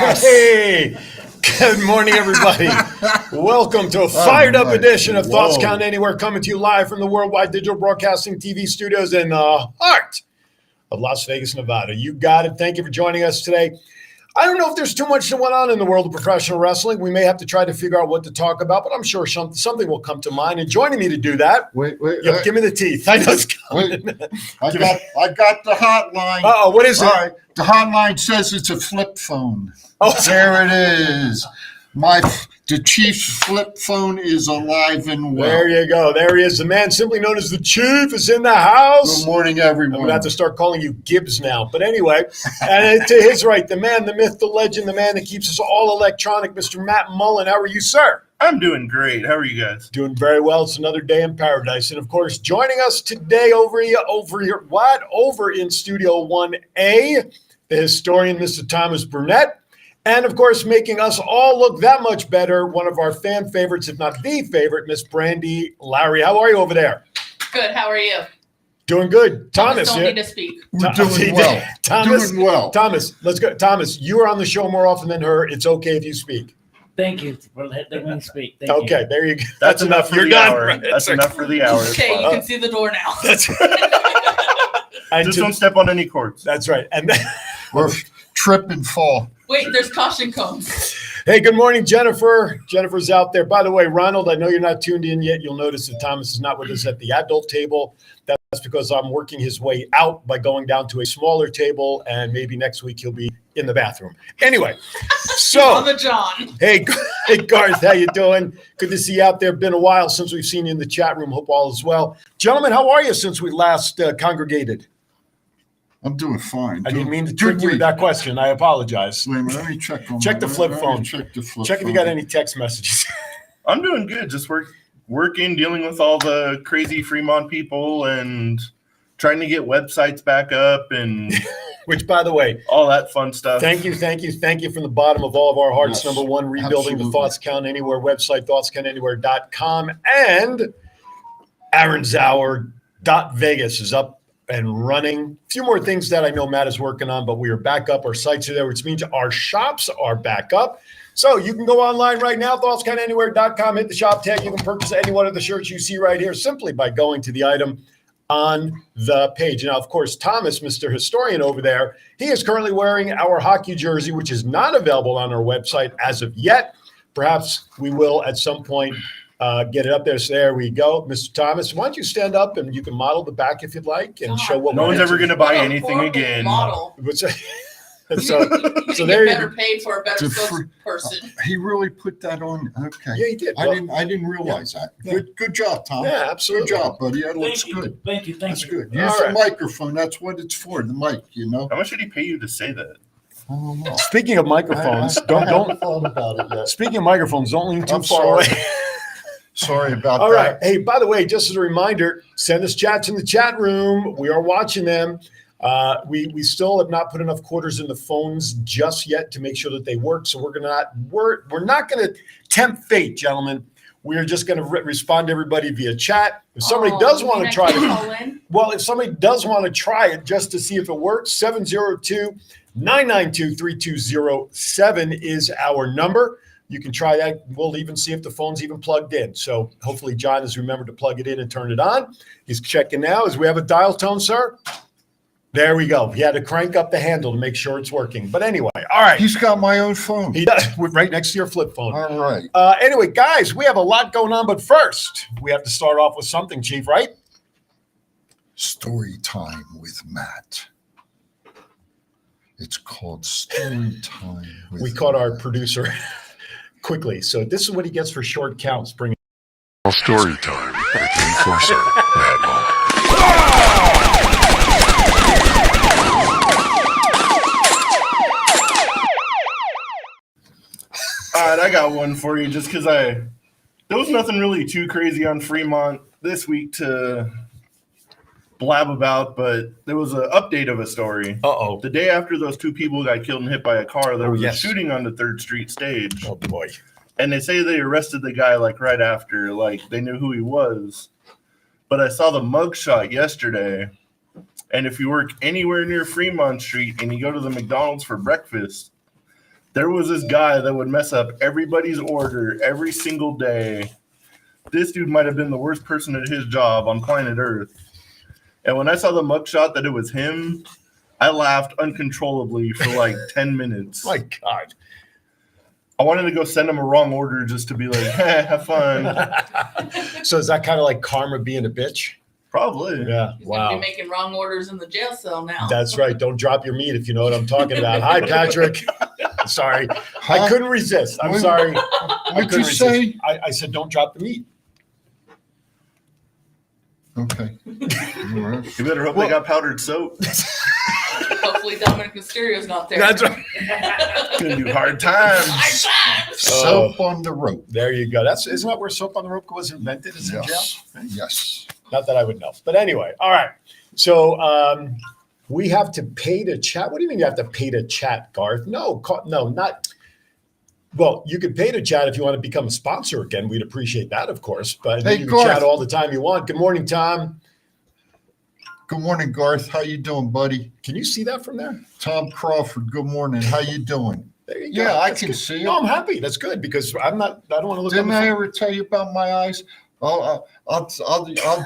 Yes. Hey, good morning, everybody. Welcome to a fired-up edition of Thoughts Count Anywhere, coming to you live from the Worldwide Digital Broadcasting TV studios in the heart of Las Vegas, Nevada. You got it. Thank you for joining us today. I don't know if there's too much that went on in the world of professional wrestling. We may have to try to figure out what to talk about, but I'm sure something will come to mind. And joining me to do that, give me the teeth. I know it's coming. I got the hotline. Uh-oh, what is it? All right. The hotline says it's a flip phone. Oh, there it is. The Chief's flip phone is alive and well. There you go. There he is. The man simply known as the Chief is in the house. Good morning, everyone. I'm going to have to start calling you Gibbs now. But anyway, and to his right, the man, the myth, the legend, the man that keeps us all electronic, Mr. Matt Mullen. How are you, sir? I'm doing great. How are you guys? Doing very well. It's another day in paradise. And, of course, joining us today over in Studio 1A, the historian, Mr. Thomas Burnett. And, of course, making us all look that much better, one of our fan favorites, if not the favorite, Miss Brandy Lowry. How are you over there? Good. How are you? Doing good. Thomas, don't need to speak. We're doing well. Thomas, doing well. Thomas, let's go. Thomas, you are on the show more often than her. It's okay if you speak. Thank you for letting me speak. Thank okay, you. there you go. That's enough for You're the done. hour. Right. That's enough for the hour. Okay, you can see the door now. That's right. Just don't step on any cords. That's right. And then, Or trip and fall. Wait, there's caution cones. hey, good morning, Jennifer. Jennifer's out there. By the way, Ronald, I know you're not tuned in yet. You'll notice that Thomas is not with us at the adult table. That's because I'm working his way out by going down to a smaller table, and maybe next week he'll be in the bathroom. Anyway, so On the John. hey, Garth, how you doing? Good to see you out there. Been a while since we've seen you in the chat room. Hope all is well. Gentlemen, how are you since we last congregated? I'm doing fine. I didn't mean to trick you with that question. I apologize. Wait a minute, let me check. Check the flip phone. Check the flip Check if phone. you got any text messages. I'm doing good. Just working, dealing with all the crazy Fremont people and trying to get websites back up and Which, by the way, all that fun stuff. thank you from the bottom of all of our hearts. Yes, Number one, rebuilding absolutely. the Thoughts Count Anywhere website, thoughtscountanywhere.com, and Aaron's.Vegas is up and running. A few more things that I know Matt is working on, but we are back up. Our sites are there, which means our shops are back up. So you can go online right now, thoughtscountanywhere.com, hit the shop tag. You can purchase any one of the shirts you see right here simply by going to the item on the page. Now, of course, Thomas, Mr. Historian over there, he is currently wearing our hockey jersey, which is not available on our website as of yet. Perhaps we will at some point get it up there. So there we go. Mr. Thomas, why don't you stand up and you can model the back if you'd like and show what No one's ever going to buy anything again. Model. So You there get you better paid for a better spokesperson. He really put that on. Okay. Yeah, he did. I didn't realize that. Yeah. Good job, Tom. Yeah, absolutely. Good job, buddy. That looks Thank you. good. Thank you. That's good. All Use right. the microphone. That's what it's for. The mic. You know. How much did he pay you to say that? I don't know. Speaking of microphones, I don't haven't thought about it yet. speaking of microphones, don't lean too I'm far sorry. away. Sorry about All right. that. Hey, by the way, just as a reminder, send us chats in the chat room. We are watching them. We still have not put enough quarters in the phones just yet to make sure that they work. So we're not going to tempt fate, gentlemen. We are just going to respond to everybody via chat. If somebody does want to try it, if somebody does want to try it just to see if it works, 702-992-3207 is our number. You can try that. We'll even see if the phone's even plugged in. So hopefully John has remembered to plug it in and turn it on. He's checking now. As we have a dial tone, sir? There we go. He had to crank up the handle to make sure it's working. But anyway, all right. He's got my own phone. He does. We're right next to your flip phone. All right. Anyway, guys, we have a lot going on. But first, we have to start off with something, Chief, right? Story time with Matt. It's called Story Time with We caught our Matt. producer quickly. So this is what he gets for short counts. Bring Story time with the enforcer, Matt Mullen. All right, I got one for you just because there was nothing really too crazy on Fremont this week to blab about, but there was an update of a story. Uh-oh. The day after those two people got killed and hit by a car, there was yes. a shooting on the 3rd Street stage. Oh, boy. And they say they arrested the guy like right after, like they knew who he was. But I saw the mugshot yesterday. And if you work anywhere near Fremont Street and you go to the McDonald's for breakfast, There was this guy that would mess up everybody's order every single day. This dude might have been the worst person at his job on planet Earth. And when I saw the mugshot that it was him, I laughed uncontrollably for like 10 minutes. My God. I wanted to go send him a wrong order just to be like, hey, have fun. So is that kind of like karma being a bitch? Probably. Yeah. He's gonna Wow. be making wrong orders in the jail cell now. That's right. Don't drop your meat if you know what I'm talking about. Hi, Patrick. Sorry. I couldn't resist. I'm sorry. What'd you say? I said, don't drop the meat. Okay. All right. You better hope they got powdered soap. Hopefully Dominic Mysterio's not there. That's right. Gonna do hard times. High five! Soap on the rope. There you go. Isn't that where soap on the rope was invented? Is in jail? Yes. Yes. Not that I would know. But anyway, all right. So we have to pay to chat. What do you mean you have to pay to chat, Garth? No, not. Well, you could pay to chat if you want to become a sponsor again. We'd appreciate that, of course. But Hey, you can Garth. chat all the time you want. Good morning, Tom. Good morning, Garth. How you doing, buddy? Can you see that from there? Tom Crawford. Good morning. How you doing? There you go. Yeah, I That's can good. see No, it. I'm happy. That's good because I don't want to look. Didn't on I the ever tell you about my eyes? I'll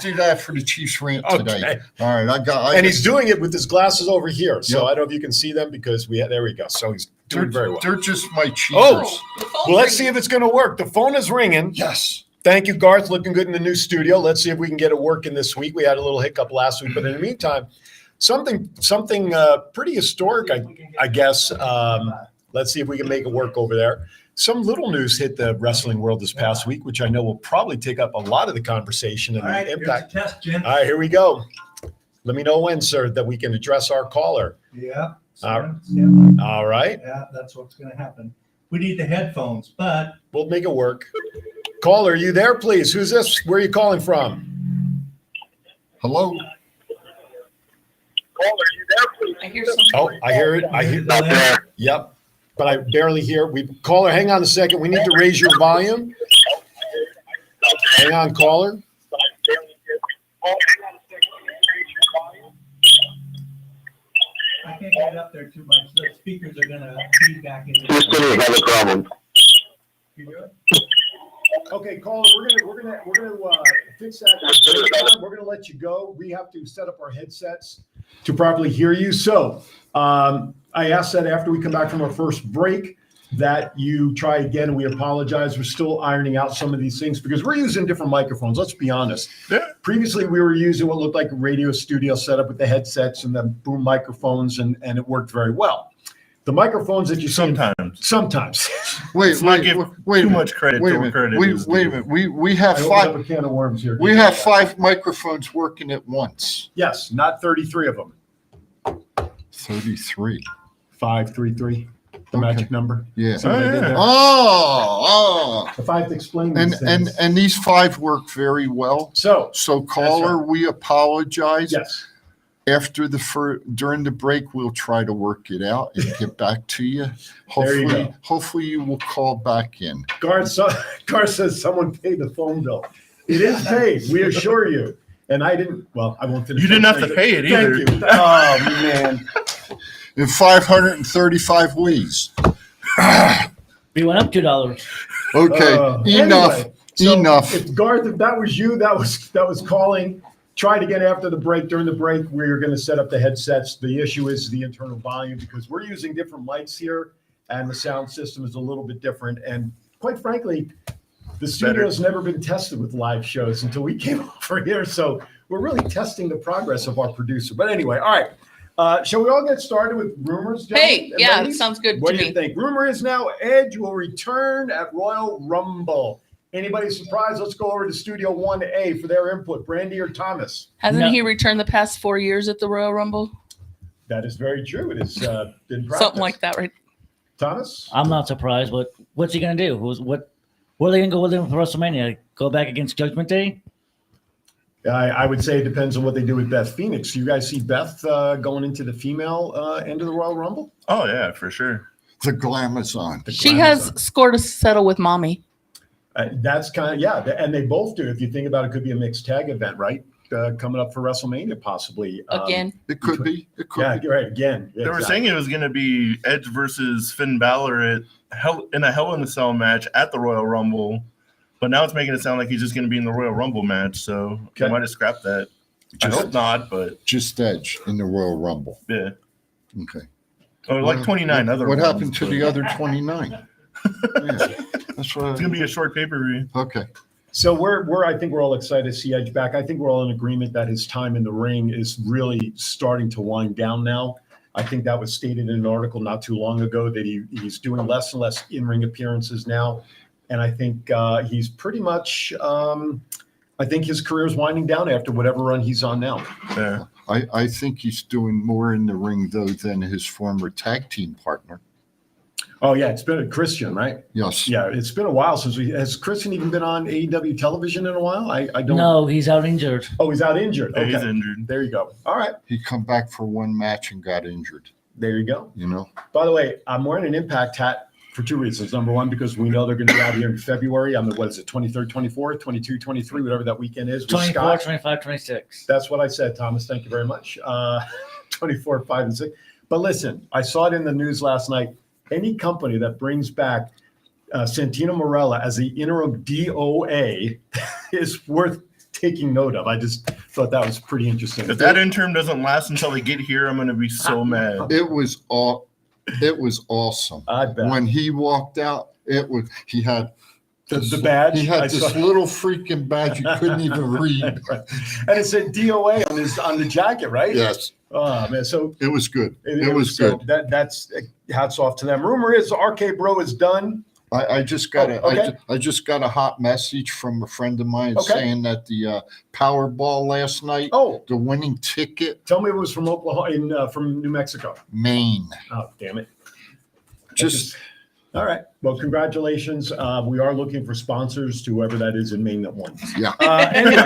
do that for the Chiefs rant today. Okay. All right, And he's doing it with his glasses over here. So Yep. I don't know if you can see them because there we go. So he's doing very well. They're just my cheaters. Oh. The phone's Well, let's see ringing. if it's going to work. The phone is ringing. Yes. Thank you, Garth. Looking good in the new studio. Let's see if we can get it working this week. We had a little hiccup last week, but in the meantime, something pretty historic, I guess. Let's see if we can make it work over there. Some little news hit the wrestling world this past week, which I know will probably take up a lot of the conversation and All right, the here's a impact. test, Jen. All right, here we go. Let me know when, sir, that we can address our caller. Yeah. All All right, Yeah, that's what's going to happen. We need the headphones, but we'll make it work. Caller, are you there, please? Who's this? Where are you calling from? Hello. I hear something. Oh, I hear it. I hear. the last- Yep, but I barely hear. Caller, hang on a second. We need to raise your volume. Hang on, caller. I can't get it up there too much. The speakers are going to feedback into You do it? Okay, caller, we're gonna fix that. We're gonna let you go. We have to set up our headsets to properly hear you. So I asked that after we come back from our first break that you try again. We apologize. We're still ironing out some of these things because we're using different microphones. Let's be honest. Yeah. Previously, we were using what looked like a radio studio setup with the headsets and the boom microphones, and it worked very well. The microphones that you see sometimes. Wait, Let's not give wait too a minute. much credit Wait to a where minute. credit is Wait a due. minute. We have I opened up five. a can of worms here. We have 5 microphones working at once. Yes, not 33 of them. 33. 533, the magic number. Yeah. See what I did there? Oh. If I have to explain And these things. and these 5 work very well. So, So caller, we apologize. yes. After during the break, we'll try to work it out and get back to you. There you go. Hopefully you will call back in. Gar says someone paid the phone bill. It is paid, we assure you. And I didn't, well, I won't finish. You didn't that have to sentence. pay it either. Thank you. Oh, man. In 535 ways. We went up $2. Okay, enough. Anyway, so Enough. If Garth, if that was you, that was calling. Try it again after the break. During the break, we're going to set up the headsets. The issue is the internal volume because we're using different mics here, and the sound system is a little bit different. And quite frankly, the studio's never been tested with live shows until we came over here. So we're really testing the progress of our producer. But anyway, all right. Shall we all get started with rumors? Hey, gentlemen and yeah, ladies? sounds good What to do you me. think? Rumor is now Edge will return at Royal Rumble. Anybody surprised? Let's go over to Studio 1A for their input. Brandy or Thomas? Hasn't No. he returned the past 4 years at the Royal Rumble? That is very true. It has been practice. Something like that, right? Thomas? I'm not surprised, but what's he going to do? What are they going to go with him for WrestleMania? Go back against Judgment Day? I would say it depends on what they do with Beth Phoenix. You guys see Beth going into the female end of the Royal Rumble? Oh yeah, for sure. The Glamazon. She has scored a settle with mommy. That's kind of, yeah. And they both do. If you think about it, could be a mixed tag event, right? coming up for WrestleMania, possibly. Again, It could be. It could Yeah, be. right. Again, They were saying it was going to be Edge versus Finn Balor in a Hell in a Cell match at the Royal Rumble, but now it's making it sound like he's just going to be in the Royal Rumble match. So Okay. I might have scrapped that. I hope not, but Just Edge in the Royal Rumble. yeah. Okay. Oh, like 29 other What ones, happened to but the other 29? Yeah, that's what. It's going to be a short pay-per-view. Okay. So I think we're all excited to see Edge back. I think we're all in agreement that his time in the ring is really starting to wind down now. I think that was stated in an article not too long ago that he's doing less and less in-ring appearances now. And I think he's pretty much, I think his career is winding down after whatever run he's on now. Yeah. I think he's doing more in the ring, though, than his former tag team partner. Oh, yeah, it's been a Christian, right? Yes. Yeah, it's been a while since has Christian even been on AEW television in a while? I don't. No, he's out injured. Oh, he's out injured. Yeah, Okay. he's injured. There you go. All right. He come back for one match and got injured, There you go. you know? By the way, I'm wearing an Impact hat for two reasons. Number one, because we know they're going to be out here in February. On the, what is it, 23rd, 24th, 22, 23, whatever that weekend is. with 24, Scott. 25, 26. That's what I said, Thomas. Thank you very much. 24, 5, and 6. But listen, I saw it in the news last night. Any company that brings back Santino Marella as the interim DOA is worth taking note of. I just thought that was pretty interesting. If that interim doesn't last until they get here, I'm going to be so mad. It was awesome. I bet. When he walked out, he had The badge. He had I this saw- little freaking badge you couldn't even read. And it said DOA on the jacket, right? Yes, Oh man, so it was good. It was so good. that's hats off to them. Rumor is RK Bro is done. I just got okay. I just got a hot message from a friend of mine Okay. saying that the Powerball last night, Oh, the winning ticket, tell me it was from Oklahoma, from New Mexico. Maine. Oh, damn it. Just All right. Well, congratulations. We are looking for sponsors to whoever that is in Maine that won. yeah. Anyway,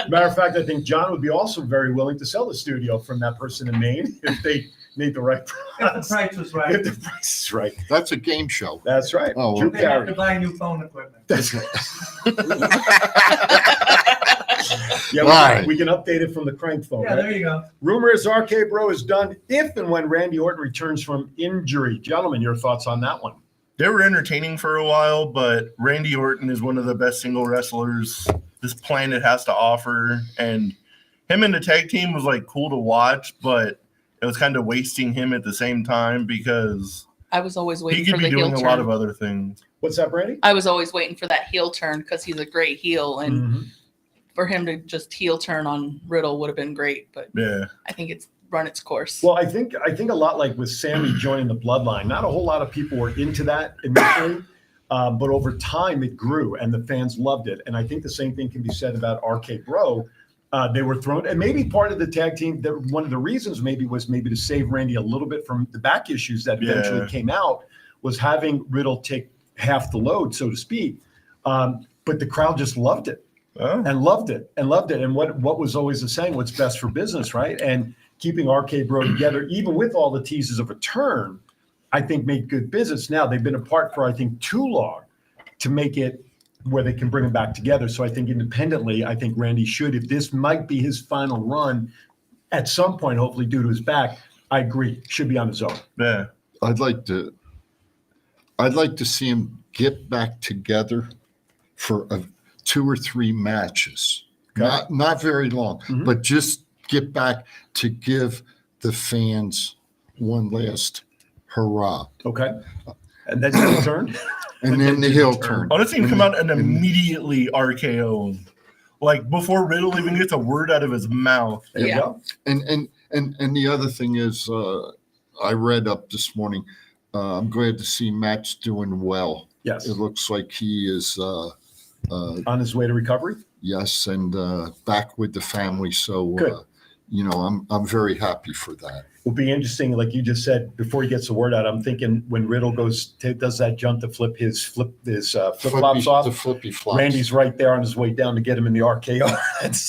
matter of fact, I think John would be also very willing to sell the studio from that person in Maine if they made the right If price. the price was right, If the price is right. That's a game show. That's right. Oh, Drew they have Carey. to buy new phone equipment. That's right. Yeah, Right. we can update it from the crank phone. Yeah, Right? there you go. Rumor is RK Bro is done if and when Randy Orton returns from injury. Gentlemen, your thoughts on that one? They were entertaining for a while, but Randy Orton is one of the best single wrestlers this planet has to offer. And him in the tag team was like cool to watch, but it was kind of wasting him at the same time because I was always he waiting could for be the heel doing a lot of turn. other things. What's up, Randy? I was always waiting for that heel turn because he's a great heel, and Mhm. for him to just heel turn on Riddle would have been great. But Yeah. I think it's run its course. Well, I think a lot like with Sammy joining the Bloodline, not a whole lot of people were into that initially, but over time it grew and the fans loved it. And I think the same thing can be said about RK Bro. They were thrown, and maybe part of the tag team. One of the reasons maybe was to save Randy a little bit from the back issues that eventually Yeah. came out, was having Riddle take half the load, so to speak. But the crowd just loved it. Oh. And loved it. And what was always the saying, what's best for business, right? And keeping RK Bro together, even with all the teases of a turn, I think made good business. Now they've been apart for, I think, too long to make it where they can bring them back together. So I think independently, I think Randy should, if this might be his final run at some point, hopefully due to his back, I agree, should be on his own. Yeah. I'd like to see him get back together for 2 or 3 matches. Okay. Not very long, Mhm. but just get back to give the fans one last hurrah. Okay. And then he'll turn. And then the heel turn. I want to see him come out and immediately RKO him. Like before Riddle even gets a word out of his mouth. There you Yeah. go. And the other thing is, I read up this morning. I'm glad to see Matt's doing well. Yes. It looks like he is, On his way to recovery. yes, and back with the family. So, Good. I'm very happy for that. Will be interesting, like you just said, before he gets the word out. I'm thinking when Riddle does that jump to flip flip flops off. The flippy flops. Randy's right there on his way down to get him in the RKO,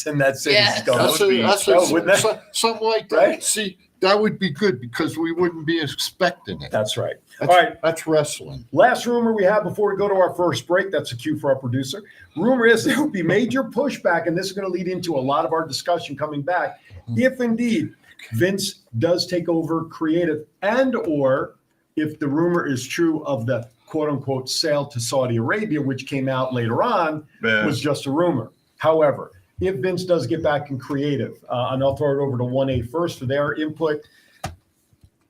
and that's it. Yes. He's going. That's That would be- that's Oh, wouldn't that- something like that. Right? See, that would be good because we wouldn't be expecting it. That's right. That's, All right. that's wrestling. Last rumor we have before we go to our first break. That's a cue for our producer. Rumor is there will be major pushback, and this is going to lead into a lot of our discussion coming back. If indeed Vince does take over creative, and or if the rumor is true of the quote unquote sale to Saudi Arabia, which came out later on, was just a rumor. However, if Vince does get back in creative, and I'll throw it over to 1A first for their input.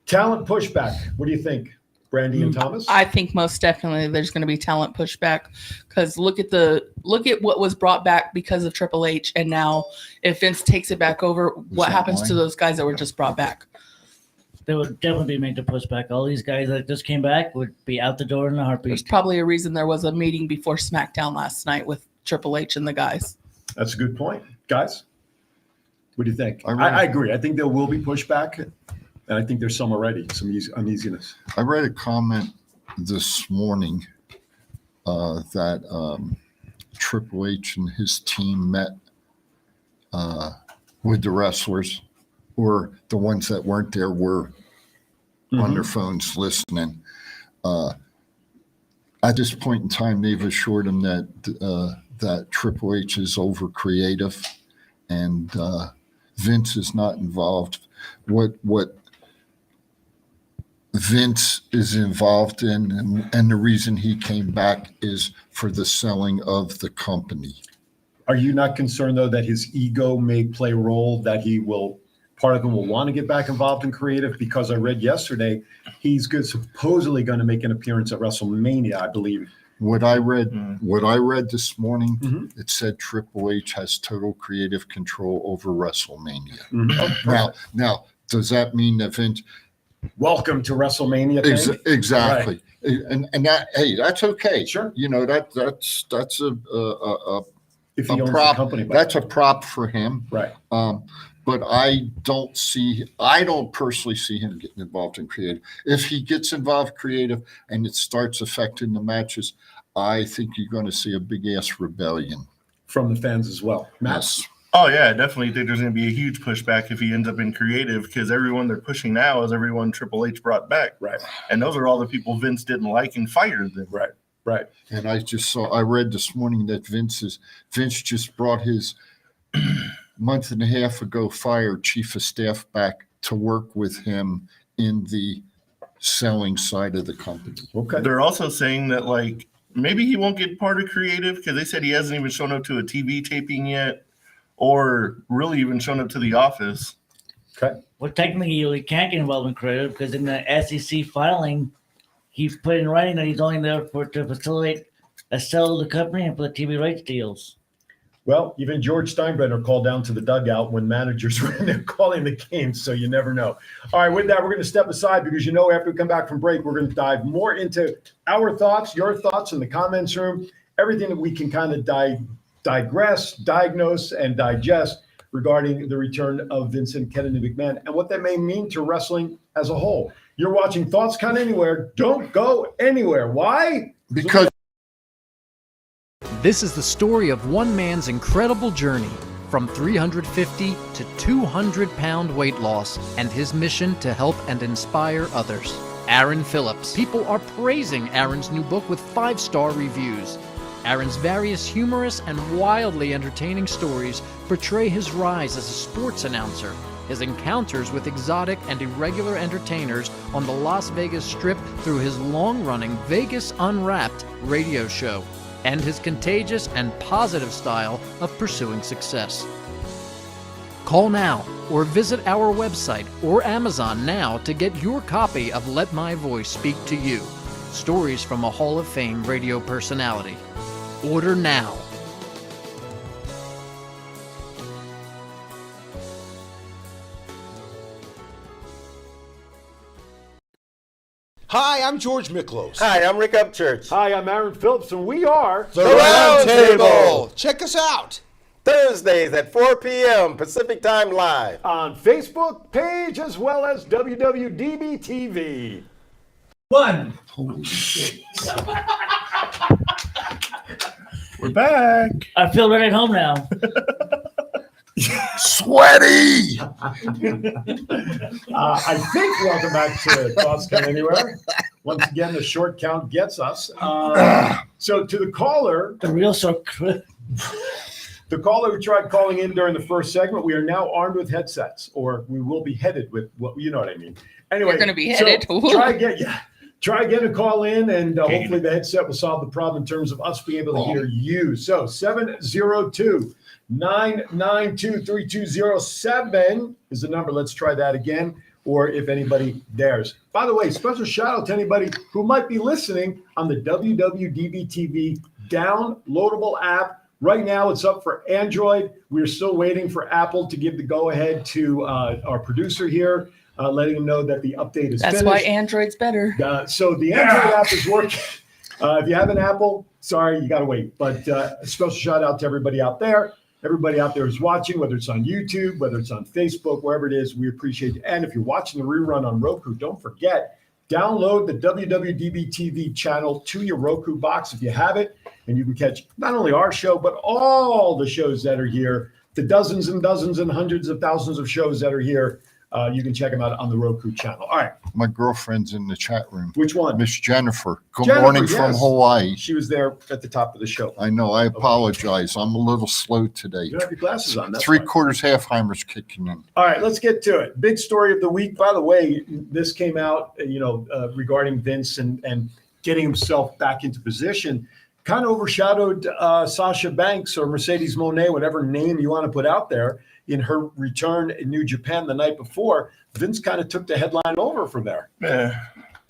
Talent pushback. What do you think, Brandy and Thomas? I think most definitely there's going to be talent pushback because look at what was brought back because of Triple H, and now if Vince takes it back over, what that happens to mine? those guys that were just brought back? They would definitely be made to push back. All these guys that just came back would be out the door in a There's heartbeat. probably a reason there was a meeting before SmackDown last night with Triple H and the guys. That's a good point. Guys, what do you think? I I agree. I think there will be pushback, and I think there's some already, some uneasiness. I read a comment this morning that Triple H and his team met with the wrestlers, or the ones that weren't there were on their phones listening. At this point in time, they've assured him that Triple H is over creative and Vince is not involved. What Vince is involved in, and the reason he came back is for the selling of the company. Are you not concerned, though, that his ego may play a role, that part of him will want to get back involved in creative? Because I read yesterday he's supposedly going to make an appearance at WrestleMania, I believe. What I read this morning, it said Triple H has total creative control over WrestleMania. Now, does that mean that Vince? Welcome to WrestleMania. Thing? Exactly, and that, hey, that's okay. Sure. You know, that's a If he owns prop. the company, That's a prop for him. right. But I don't personally see him getting involved in creative. If he gets involved creative and it starts affecting the matches, I think you're going to see a big ass rebellion From the fans as well. Matt? Yes. Oh yeah, I definitely think there's going to be a huge pushback if he ends up in creative, because everyone they're pushing now is everyone Triple H brought back, Right. and those are all the people Vince didn't like and fired them. Right. And I read this morning that Vince just brought his month and a half ago fired chief of staff back to work with him in the selling side of the company. Okay. They're also saying that like maybe he won't get part of creative because they said he hasn't even shown up to a TV taping yet, or really even shown up to the office. Okay. Well, technically, he can't get involved in creative because in the SEC filing, he's put in writing that he's only there to facilitate a sale of the company and for the TV rights deals. Well, even George Steinbrenner called down to the dugout when managers were in there calling the games, so you never know. All right, with that, we're going to step aside because, after we come back from break, we're going to dive more into our thoughts, your thoughts in the comments room, everything that we can kind of digress, diagnose, and digest regarding the return of Vincent Kennedy McMahon and what that may mean to wrestling as a whole. You're watching Thoughts Count Anywhere. Don't go anywhere. Why? Because This is the story of one man's incredible journey from 350 to 200-pound weight loss and his mission to help and inspire others. Aaron Phillips. People are praising Aaron's new book with 5-star reviews. Aaron's various humorous and wildly entertaining stories portray his rise as a sports announcer, his encounters with exotic and irregular entertainers on the Las Vegas Strip through his long-running Vegas Unwrapped radio show, and his contagious and positive style of pursuing success. Call now or visit our website or Amazon now to get your copy of Let My Voice Speak to You, stories from a Hall of Fame radio personality. Order now. Hi, I'm George Miklos. Hi, I'm Rick Upchurch. Hi, I'm Aaron Phillips, and we are The Round Table. Check us out. Thursdays at 4 p.m. Pacific Time Live. on Facebook page as well as WWDBTV. One. holy shit. We're back. I feel right at home now. Sweaty. I think welcome back to Thoughts Come Anywhere. Once again, the short count gets us. So to the caller, The real circle. the caller who tried calling in during the first segment, we are now armed with headsets, or we will be headed with what you know what I mean. Anyway, You're gonna be headed. So try again, yeah. Try again to call in, and hopefully the headset will solve the problem in terms of us being able to hear you. So 702-992-3207 is the number. Let's try that again, or if anybody dares. By the way, special shout out to anybody who might be listening on the WWDBTV downloadable app. Right now, it's up for Android. We're still waiting for Apple to give the go-ahead to our producer here, letting him know that the update is That's finished. why Android's better. So the Android app is working. If you have an Apple, sorry, you got to wait. But a special shout out to everybody out there. Everybody out there who's watching, whether it's on YouTube, whether it's on Facebook, wherever it is, we appreciate you. And if you're watching the rerun on Roku, don't forget, download the WWDB-TV channel to your Roku box if you have it. And you can catch not only our show, but all the shows that are here, the dozens and dozens and hundreds of thousands of shows that are here. You can check them out on the Roku channel. All right. My girlfriend's in the chat room. Which one? Miss Jennifer. Good Jennifer, morning from yes. Hawaii. She was there at the top of the show. I know. I apologize. I'm a little slow today. You don't have your glasses on. That's Three fine. quarters Halfheimer's kicking in. All right, let's get to it. Big story of the week. By the way, this came out, regarding Vince and getting himself back into position. Kind of overshadowed Sasha Banks or Mercedes Moné, whatever name you want to put out there, in her return in New Japan the night before. Vince kind of took the headline over from there. Yeah.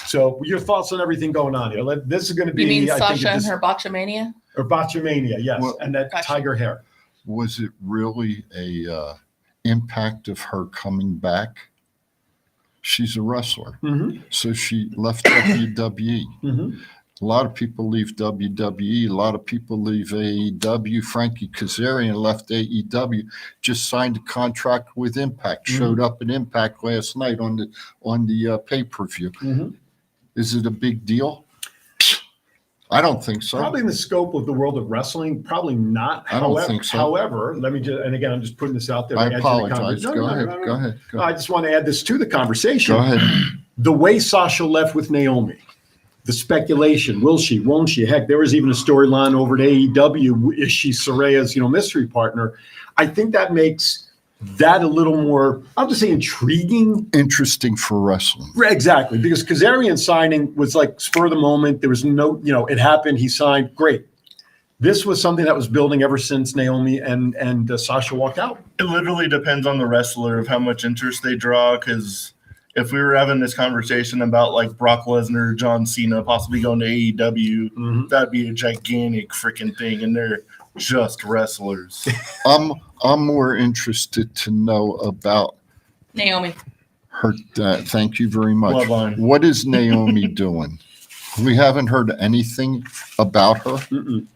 So your thoughts on everything going on here? This is going to be, You mean I think, Sasha and her botchamania? or Botchamania, yes, Well, and that Gotcha. tiger hair. Was it really a impact of her coming back? She's a wrestler, Mm-hmm. so she left WWE. Mm-hmm. A lot of people leave WWE. A lot of people leave AEW. Frankie Kazarian left AEW. Just signed a contract with Impact. Showed up at Impact last night on the pay-per-view. Mm-hmm. Is it a big deal? I don't think so. Probably in the scope of the world of wrestling, probably not. I don't think so. However, let me just, and again, I'm just putting this out there. I to add to the apologize. conversation. Go No, ahead. no, no, Go no. ahead. Go I ahead. just want to add this to the conversation. Go ahead. The way Sasha left with Naomi, the speculation, will she, won't she? Heck, there was even a storyline over at AEW. Is she Soraya's, mystery partner? I think that makes that a little more, I'll just say, intriguing. Interesting for wrestling. Exactly, because Kazarian signing was like spur of the moment. There was no, it happened. He signed. Great. This was something that was building ever since Naomi and Sasha walked out. It literally depends on the wrestler of how much interest they draw. Because if we were having this conversation about like Brock Lesnar, John Cena possibly going to AEW, that'd be a gigantic freaking thing. And they're just wrestlers. I'm more interested to know about Naomi. her. Thank you very much. Bloodline. What is Naomi doing? We haven't heard anything about her. Mm-mm.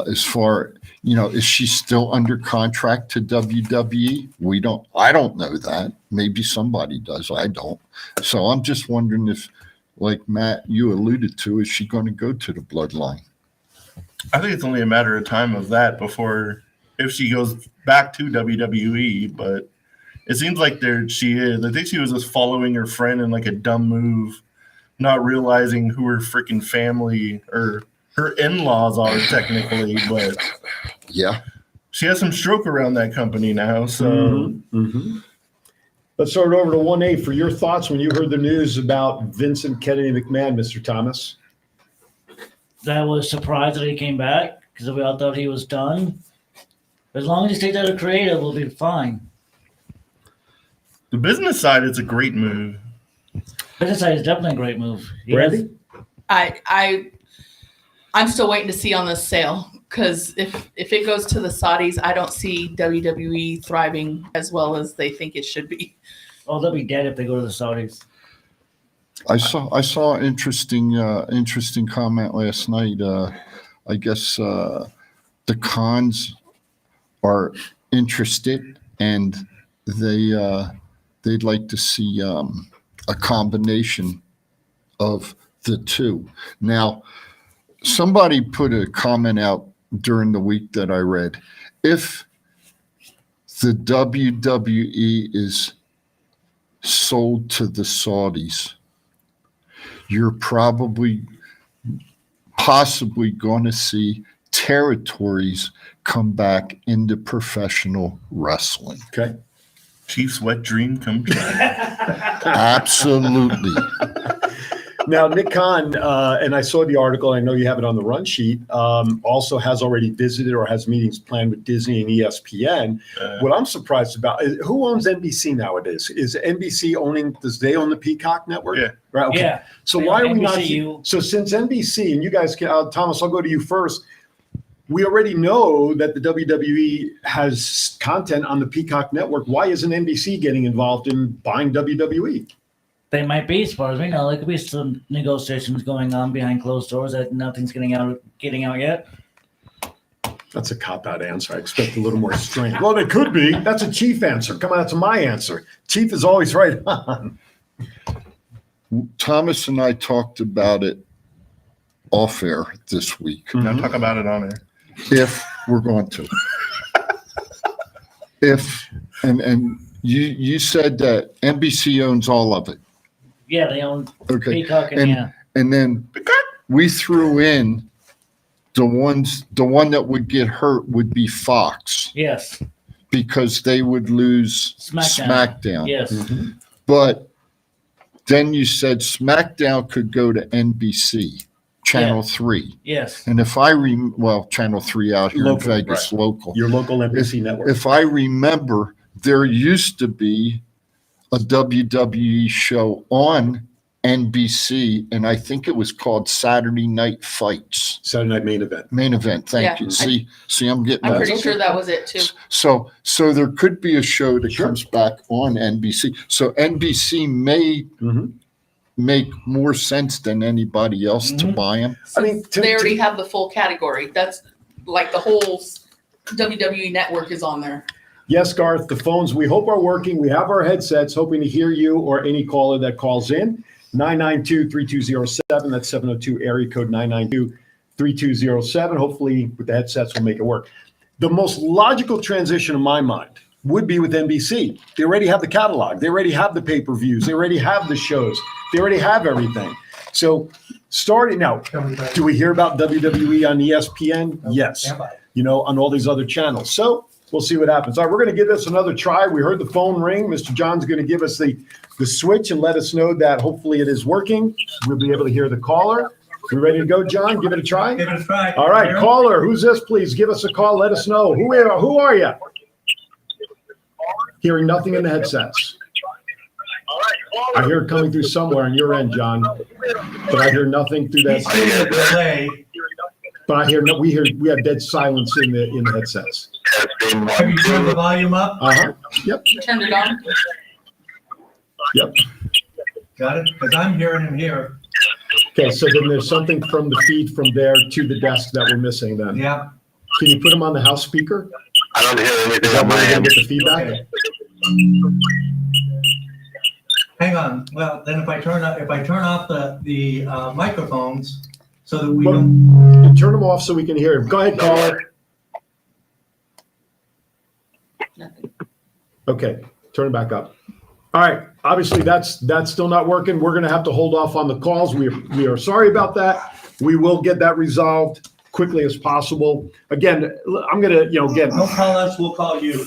As far, is she still under contract to WWE? I don't know that. Maybe somebody does. I don't. So I'm just wondering if, like Matt, you alluded to, is she going to go to the Bloodline? I think it's only a matter of time of that before if she goes back to WWE. But it seems like she is. I think she was just following her friend in like a dumb move, not realizing who her freaking family or her in-laws are technically, but Yeah. she has some stroke around that company now. So Mm-hmm. Let's start over to 1A for your thoughts when you heard the news about Vincent Kennedy McMahon, Mr. Thomas. I was surprised that he came back because we all thought he was done. As long as he stays out of creative, we'll be fine. the business side, it's a great move. Business side is definitely a great move. He Randy? I'm still waiting to see on this sale because if it goes to the Saudis, I don't see WWE thriving as well as they think it should be. Oh, they'll be dead if they go to the Saudis. I saw an interesting comment last night. I guess the Khans are interested and they'd like to see a combination of the two. Now, somebody put a comment out during the week that I read. If the WWE is sold to the Saudis, you're possibly going to see territories come back into professional wrestling. Okay. Chief's wet dream come true. Absolutely. Now, Nick Khan, and I saw the article, I know you have it on the run sheet, also has already visited or has meetings planned with Disney and ESPN. What I'm surprised about is who owns NBC nowadays? Is NBC does they own the Peacock network? Yeah. Right. Okay. Yeah. So They why own are we not? NBCU. So since NBC, and you guys can, Thomas, I'll go to you first. We already know that the WWE has content on the Peacock network. Why isn't NBC getting involved in buying WWE? They might be, as far as we know. There could be some negotiations going on behind closed doors that nothing's getting out yet. That's a cop-out answer. I expect a little more strength. Well, it could be. That's a Chief answer. Come on, that's my answer. Chief is always right on. Thomas and I talked about it off air this week. Now talk about it on air. If we're going to. And you said that NBC owns all of it. Yeah, they own Okay. Peacock and yeah. And then we threw in the one that would get hurt would be Fox Yes. because they would lose SmackDown. Yes. But then you said SmackDown could go to NBC, Channel 3. Yes. And if Channel 3 out here Local, in Vegas, local. Your local NBC network. If I remember, there used to be a WWE show on NBC, and I think it was called Saturday Night Fights. Saturday Night Main Event. Main Event. Thank Yeah. you. See, I'm getting I'm that. pretty sure that was it too. So there could be a show that comes back on NBC. So NBC may make more sense than anybody else to buy them. I mean, They already have the full category. That's like the whole WWE network is on there. Yes, Garth, the phones we hope are working. We have our headsets, hoping to hear you or any caller that calls in. 992-3207. That's 702 area code 992-3207. Hopefully with the headsets we'll make it work. The most logical transition in my mind would be with NBC. They already have the catalog. They already have the pay-per-views. They already have the shows. They already have everything. So starting now, do we hear about WWE on ESPN? Yes. On all these other channels. So we'll see what happens. All right, we're going to give this another try. We heard the phone ring. Mr. John's going to give us the switch and let us know that hopefully it is working. We'll be able to hear the caller. We ready to go, John? Give it a try? Give it a try. All right, caller, who's this, please? Give us a call. Let us know. Who are you? Hearing nothing in the headsets. I hear it coming through somewhere on your end, John, but I hear nothing through that. He's seeing the delay. But I hear we have dead silence in the headsets. Have you turned the volume up? Yep. You turned it on? Yep. Got it? Because I'm hearing him here. Okay, so then there's something from the feed from there to the desk that we're missing then. Yeah. Can you put them on the house speaker? I don't hear Is anything that on where my we're gonna end. get the feedback? Okay. Hang on. Well, then if I turn off the microphones so that we don't. You turn them off so we can hear him. Go ahead, caller. Nothing. Okay, turn it back up. All right, obviously that's still not working. We're gonna have to hold off on the calls. We are sorry about that. We will get that resolved quickly as possible. Again, I'm gonna, again. Don't call us, we'll call you.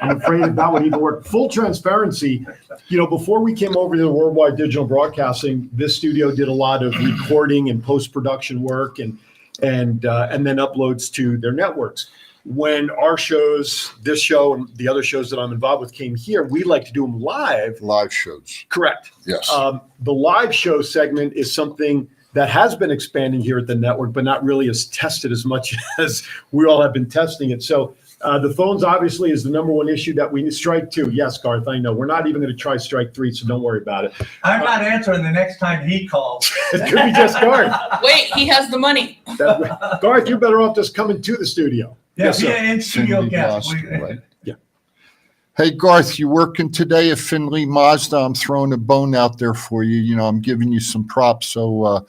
I'm afraid that would even work. Full transparency, before we came over to the Worldwide Digital Broadcasting, this studio did a lot of recording and post-production work and then uploads to their networks. When our shows, this show and the other shows that I'm involved with came here, we like to do them live. Live shows. Correct. Yes. The live show segment is something that has been expanding here at the network, but not really as tested as much as we all have been testing it. So the phones obviously is the number one issue that we need. Strike two. Yes, Garth, I know. We're not even going to try strike three, so don't worry about it. I'm not answering the next time he calls. It could be just Garth. Wait, he has the money. Garth, you're better off just coming to the studio. Yeah, Yes, sir. in studio Finley guest. Mazda, right? Yeah. Hey, Garth, you working today at Finley Mazda? I'm throwing a bone out there for you. I'm giving you some props. So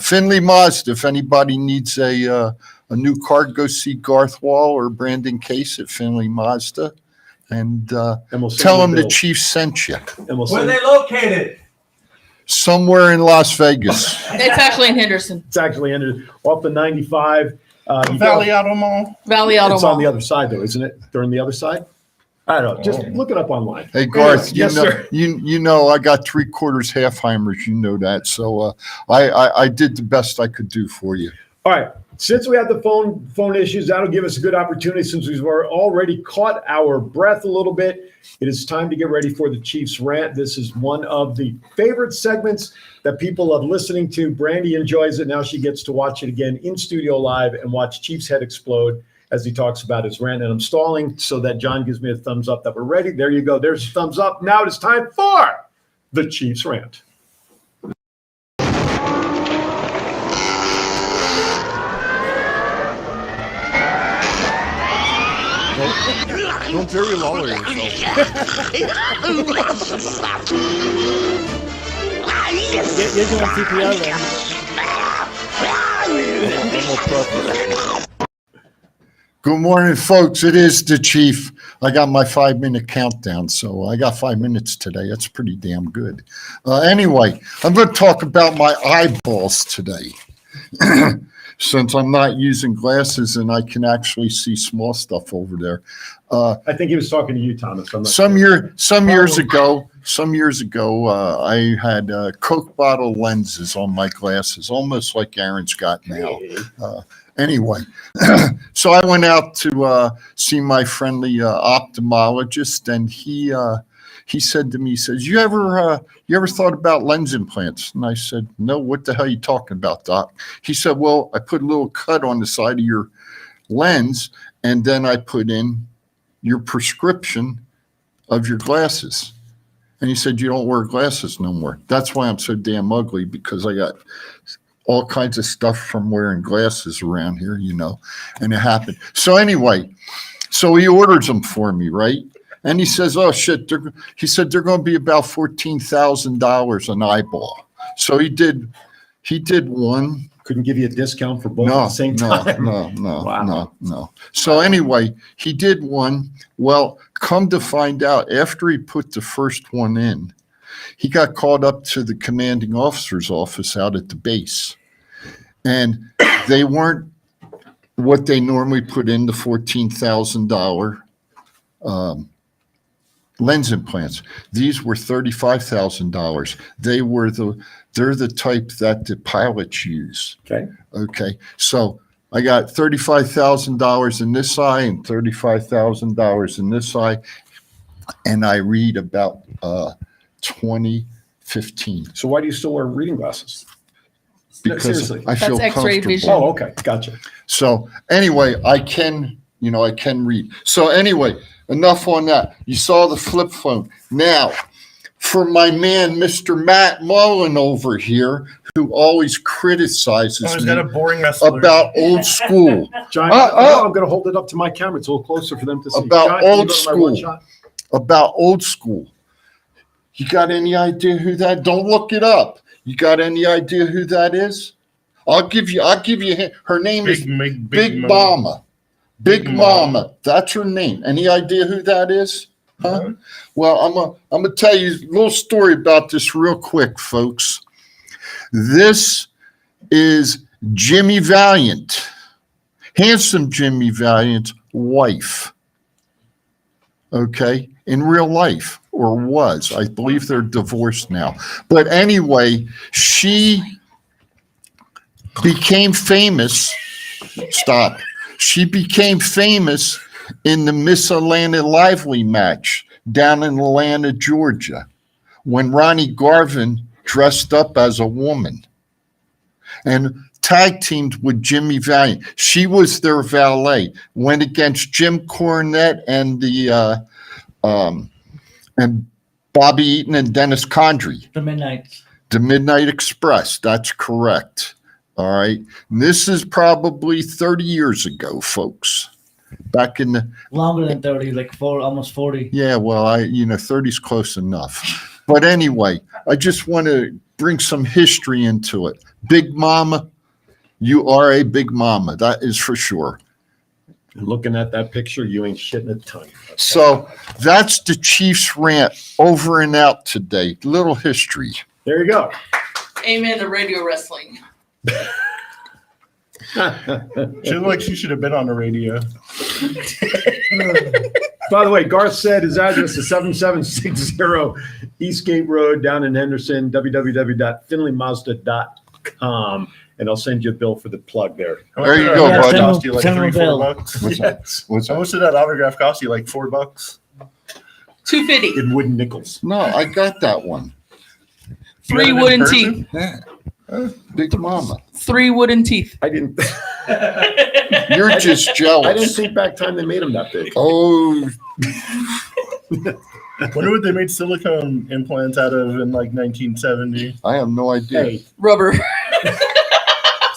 Finley Mazda, if anybody needs a a new car, go see Garth Wall or Brandon Case at Finley Mazda, and we'll send tell you a them the bill. Chief sent you. And we'll Where are send, they located? Somewhere in Las Vegas. It's actually in Henderson, it's actually ended off the 95. You Valley go- Auto Mall. Valley Auto It's on the Mall. other side, though, isn't it? They're on the other side. I don't know. Just look it up online. Hey Garth, Anyway, yes, sir. you know I got 3/4 Halfheimers. You know that, so I did the best I could do for you. All right. Since we have the phone issues, that'll give us a good opportunity. Since we've already caught our breath a little bit, it is time to get ready for the Chiefs rant. This is one of the favorite segments that people love listening to. Brandy enjoys it. Now she gets to watch it again in studio live and watch Chief's head explode as he talks about his rant. And I'm stalling so that John gives me a thumbs up that we're ready. There you go. There's a thumbs up. Now it is time for the Chiefs rant. Don't Jerry Lawler yourself. You're doing CPR then. Good morning, folks. It is the Chief. I got my 5-minute countdown, so I got 5 minutes today. That's pretty damn good. Anyway, I'm going to talk about my eyeballs today. Since I'm not using glasses and I can actually see small stuff over there. I think he was talking to you, Thomas. I'm not Some sure. years ago, I had Coke bottle lenses on my glasses, almost like Aaron's got now. Anyway, so I went out to see my friendly ophthalmologist, and he said to me, he says, you ever thought about lens implants? And I said, no, what the hell are you talking about, doc? He said, well, I put a little cut on the side of your lens, and then I put in your prescription of your glasses. And he said, you don't wear glasses no more. That's why I'm so damn ugly, because I got all kinds of stuff from wearing glasses around here, you know, and it happened. So anyway, so he orders them for me, right? And he says, oh, shit. He said, they're going to be about $14,000 an eyeball. So he did one. Couldn't give you a discount for both at the same time. No. So anyway, he did one. Well, come to find out, after he put the first one in, he got called up to the commanding officer's office out at the base. And they weren't what they normally put in, the $14,000 lens implants. These were $35,000. They're the type that the pilots use. Okay. So I got $35,000 in this eye and $35,000 in this eye, and I read about 20/15. So why do you still wear reading glasses? Because Seriously. I feel That's X-ray comfortable. vision. Oh, okay. Gotcha. So anyway, I can read. So anyway, enough on that. You saw the flip phone. Now, for my man, Mr. Matt Mullen over here, who always criticizes Oh, he's me got a boring wrestler. about old school. John, Oh. I'm going to hold it up to my camera. It's a little closer for them to see. About John, can you old go to my one school. shot? About old school. You got any idea who that? Don't look it up. You got any idea who that is? I'll give you. Her name is Big Mama. Big Mama. That's her name. Any idea who that is? Huh? Well, I'm gonna tell you a little story about this real quick, folks. This is Jimmy Valiant, handsome Jimmy Valiant's wife. Okay, in real life, or was. I believe they're divorced now. But anyway, she became famous. Stop. She became famous in the Miss Atlanta Lively match down in Atlanta, Georgia, when Ronnie Garvin dressed up as a woman and tag teamed with Jimmy Valiant. She was their valet, went against Jim Cornette and and Bobby Eaton and Dennis Condrey. The Midnights. The Midnight Express. That's correct. All right. And this is probably 30 years ago, folks. Back in the Longer than 30, like almost 40. yeah, well, 30's close enough. But anyway, I just want to bring some history into it. Big Mama, You are a big mama. That is for sure. Looking at that picture, you ain't shitting a ton. So that's the Chiefs rant over and out today. Little history. There you go. Amen to radio wrestling. She looked like she should have been on the radio. By the way, Garth said his address is 7760 Eastgate Road down in Henderson, www.finleymazda.com. And I'll send you a bill for the plug there. There you go, Autograph bud. cost you like Send him a $3-4 bill. bucks. What's that? What's How that? much did that autograph cost you? Like $4? $250. In wooden nickels. No, I got that one. You got it 3 in wooden person? teeth. Yeah. Big mama. 3 wooden teeth. I didn't You're just I didn't jealous. think back time they made them that big. Oh, Wonder what they made silicone implants out of in like 1970. I have no idea. Hey, Rubber.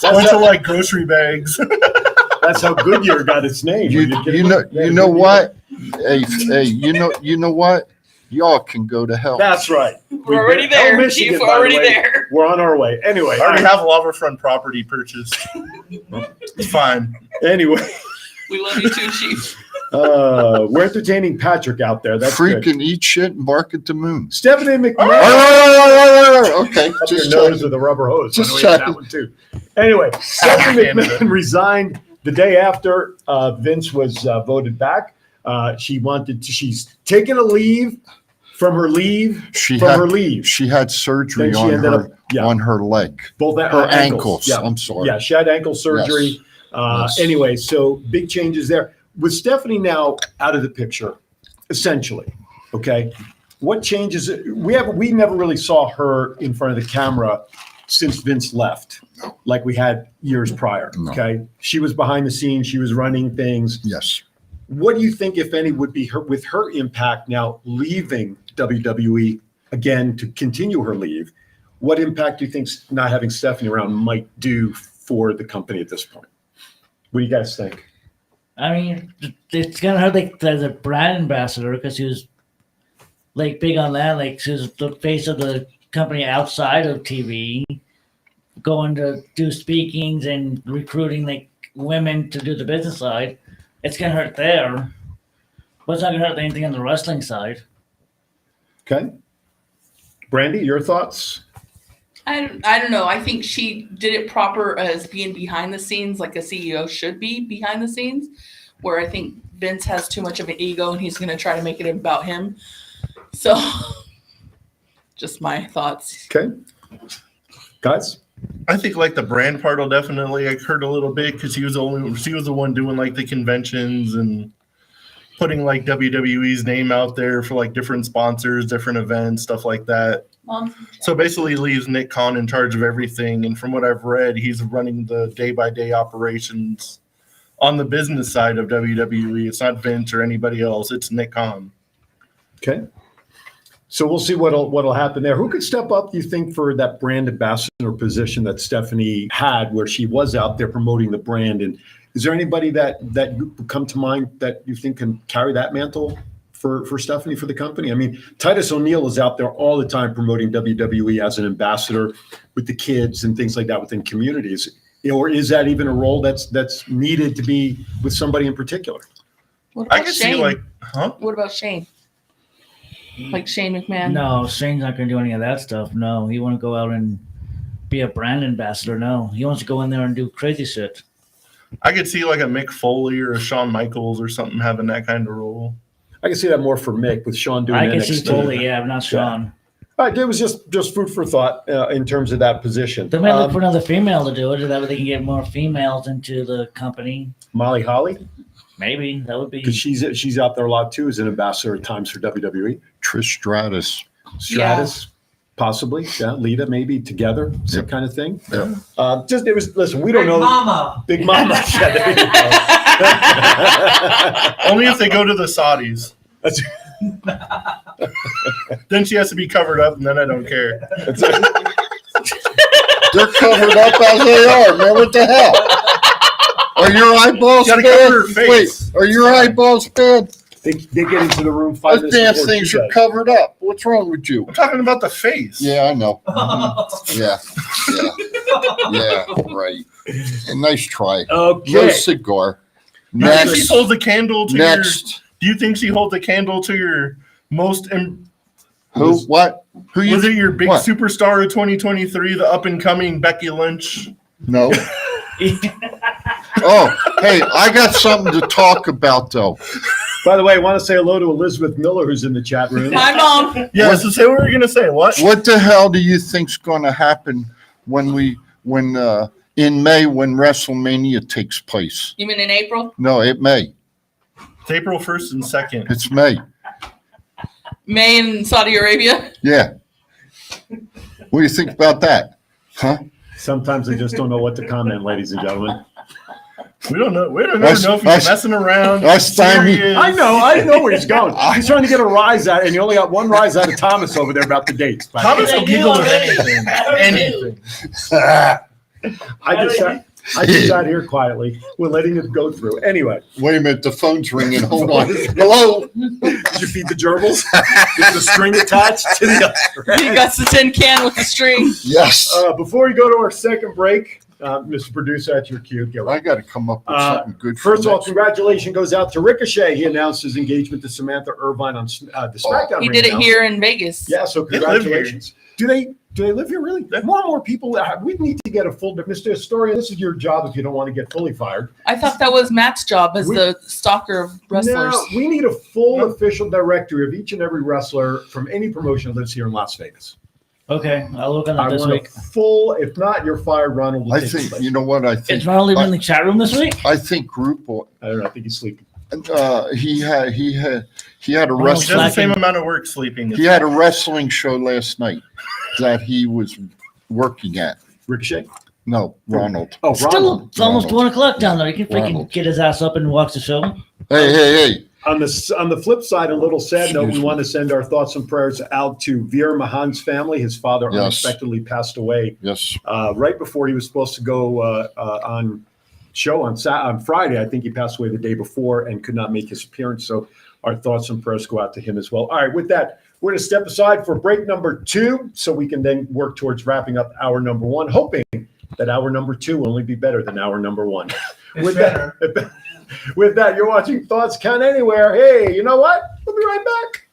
Went to like grocery bags. that's how Goodyear got its name. You know what? Hey, you know what? Y'all can go to hell. That's right. We're already there. Michigan, Chief, by the already way. there. We're on our way. Anyway, I already have Loverfront property purchased. It's fine. anyway, We love you too, Chief. we're entertaining Patrick out there. That's good. Freaking eat shit and bark at the moon. Stephanie McMahon. Okay, Up just your nose checking. with a rubber hose. Just I know we have checking. that one too. Anyway, Stephanie Canada. McMahon resigned the day after Vince was voted back. She's taken a leave from her leave. She from had her leave. she had surgery Then she on ended her up- yeah. on her leg. Both Her ankles. Yeah. I'm sorry. Yeah, she had ankle surgery. Yes. Anyway, so big changes there. With Stephanie now out of the picture, essentially, okay, what changes? We never really saw her in front of the camera since Vince left, like we had years prior. No. Okay, she was behind the scenes, she was running things. Yes. What do you think, if any, would be her with her impact now leaving WWE again to continue her leave? What impact do you think not having Stephanie around might do for the company at this point? What do you guys think? I mean, it's gonna hurt like the brand ambassador because she was like big on that. Like she was the face of the company outside of TV, going to do speakings and recruiting like women to do the business side. It's gonna hurt there, but it's not gonna hurt anything on the wrestling side. Okay, Brandy, your thoughts? I don't know. I think she did it proper as being behind the scenes, like a CEO should be behind the scenes, where I think Vince has too much of an ego and he's going to try to make it about him. So just my thoughts. Okay, guys. I think like the brand part will definitely like hurt a little bit because she was the one doing like the conventions and putting like WWE's name out there for like different sponsors, different events, stuff like that. So basically leaves Nick Khan in charge of everything. And from what I've read, he's running the day-by-day operations on the business side of WWE. It's not Vince or anybody else. It's Nick Khan. Okay. So we'll see what'll happen there. Who could step up, do you think, for that brand ambassador position that Stephanie had, where she was out there promoting the brand? And is there anybody that come to mind that you think can carry that mantle for Stephanie, for the company? I mean, Titus O'Neil is out there all the time promoting WWE as an ambassador with the kids and things like that within communities. Or is that even a role that's needed to be with somebody in particular? What I about can Shane? see like, huh? What about Shane? Like Shane McMahon? No, Shane's not gonna do any of that stuff. No, he want to go out and be a brand ambassador. No, he wants to go in there and do crazy shit. I could see like a Mick Foley or a Shawn Michaels or something having that kind of role. I can see that more for Mick with Sean doing I can NXT. see Foley, yeah, but not Sean. All right, it was just food for thought in terms of that position. They might look for another female to do it, so that way they can get more females into the company. Molly Holly, Maybe that would be. because she's out there a lot too as an ambassador at times for WWE. Trish Stratus. Stratus, possibly, yeah. Lita, maybe together, some Yep. kind of thing. Yep. Listen, we don't Big know. Mama. Big Mama. Yeah, there you go. Only if they go to the Saudis. That's- Then she has to be covered up, and then I don't care. that's it. They're covered up as they are, man. What the hell? Are your eyeballs You gotta bad? cover her face. Wait, are your eyeballs bad? They get into the room 5 Those minutes damn before things she are does. covered up. What's wrong with you? I'm talking about the face. Yeah, I know. Yeah, yeah, yeah. Right. Nice try. Okay. No cigar. Do you think she Next. holds a candle to Next. Do you think she holds a candle to your most? Who? What? Who you? Was it your big what? superstar of 2023, the up and coming Becky Lynch? No. Oh, hey, I got something to talk about though. By the way, I want to say hello to Elizabeth Miller, who's in the chat room. Hi, Mom. Yeah, so say what we're gonna say. What? What the hell do you think's going to happen when in May when WrestleMania takes place? You mean in April? No, it May. It's April 1st and 2nd. It's May. May in Saudi Arabia? Yeah. What do you think about that? Huh? Sometimes I just don't know what to comment, ladies and gentlemen. We don't know. We don't That's- know if he's that's- messing around. that's time he- serious. I know where he's going. He's trying to get a rise out, and you only got one rise out of Thomas over there about the dates. Thomas will giggle at anything. Anything. I just sat here quietly. We're letting it go through. Anyway, Wait a minute, the phone's ringing. Hold on. Hello? did you feed the gerbils? Is the string attached to the other He end? got the tin can with the string. Yes. Before we go to our second break, Mr. Producer, at your cue. Get right. I got to come up with something good for First of all, next- congratulations goes out to Ricochet. He announced his engagement to Samantha Irvine on the SmackDown. He ring did it announcement. here in Vegas. Yeah, so They live here. congratulations. Do they live here really? More and more people. We need to get a full. Mr. Historian, this is your job if you don't want to get fully fired. I thought that was Matt's job as the stalker of wrestlers. No, we need a full official directory of each and every wrestler from any promotion that lives here in Las Vegas. Okay, I'll look on I that this want week. a full. If not, you're fired. Ronald will I take think, his place. you know what I think? Is Ronald even in the chat room this week? I think Group, I don't know. I think he's sleeping. he had a He does wrestling, the same amount of work sleeping. he had a wrestling show last night that he was working at. Ricochet. No, Ronald. Oh, Still, Ronald. it's almost Ronald. 1 o'clock down there. He can freaking Ronald. get his ass up and watch the show. Hey. On the flip side, a little sad note, we Excuse me. want to send our thoughts and prayers out to Veer Mahan's family. His father Yes. unexpectedly passed away Yes. right before he was supposed to go on show on Friday. I think he passed away the day before and could not make his appearance. So our thoughts and prayers go out to him as well. All right, with that, we're going to step aside for break number 2 so we can then work towards wrapping up hour number 1, hoping that hour number 2 will only be better than hour number 1. It's better. With that, you're watching Thoughts Count Anywhere. Hey, you know what? We'll be right back.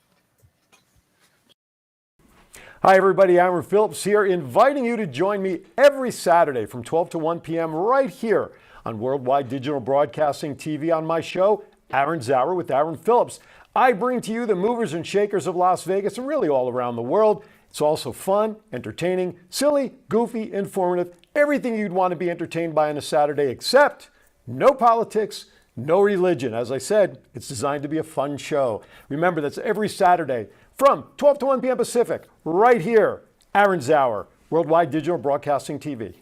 Hi, everybody. Aaron Phillips here, inviting you to join me every Saturday from 12 to 1 p.m. right here on Worldwide Digital Broadcasting TV on my show, Aaron's Hour with Aaron Phillips. I bring to you the movers and shakers of Las Vegas and really all around the world. It's also fun, entertaining, silly, goofy, informative, everything you'd want to be entertained by on a Saturday, except no politics, no religion. As I said, it's designed to be a fun show. Remember, that's every Saturday from 12 to 1 p.m. Pacific, right here, Aaron's Hour, Worldwide Digital Broadcasting TV.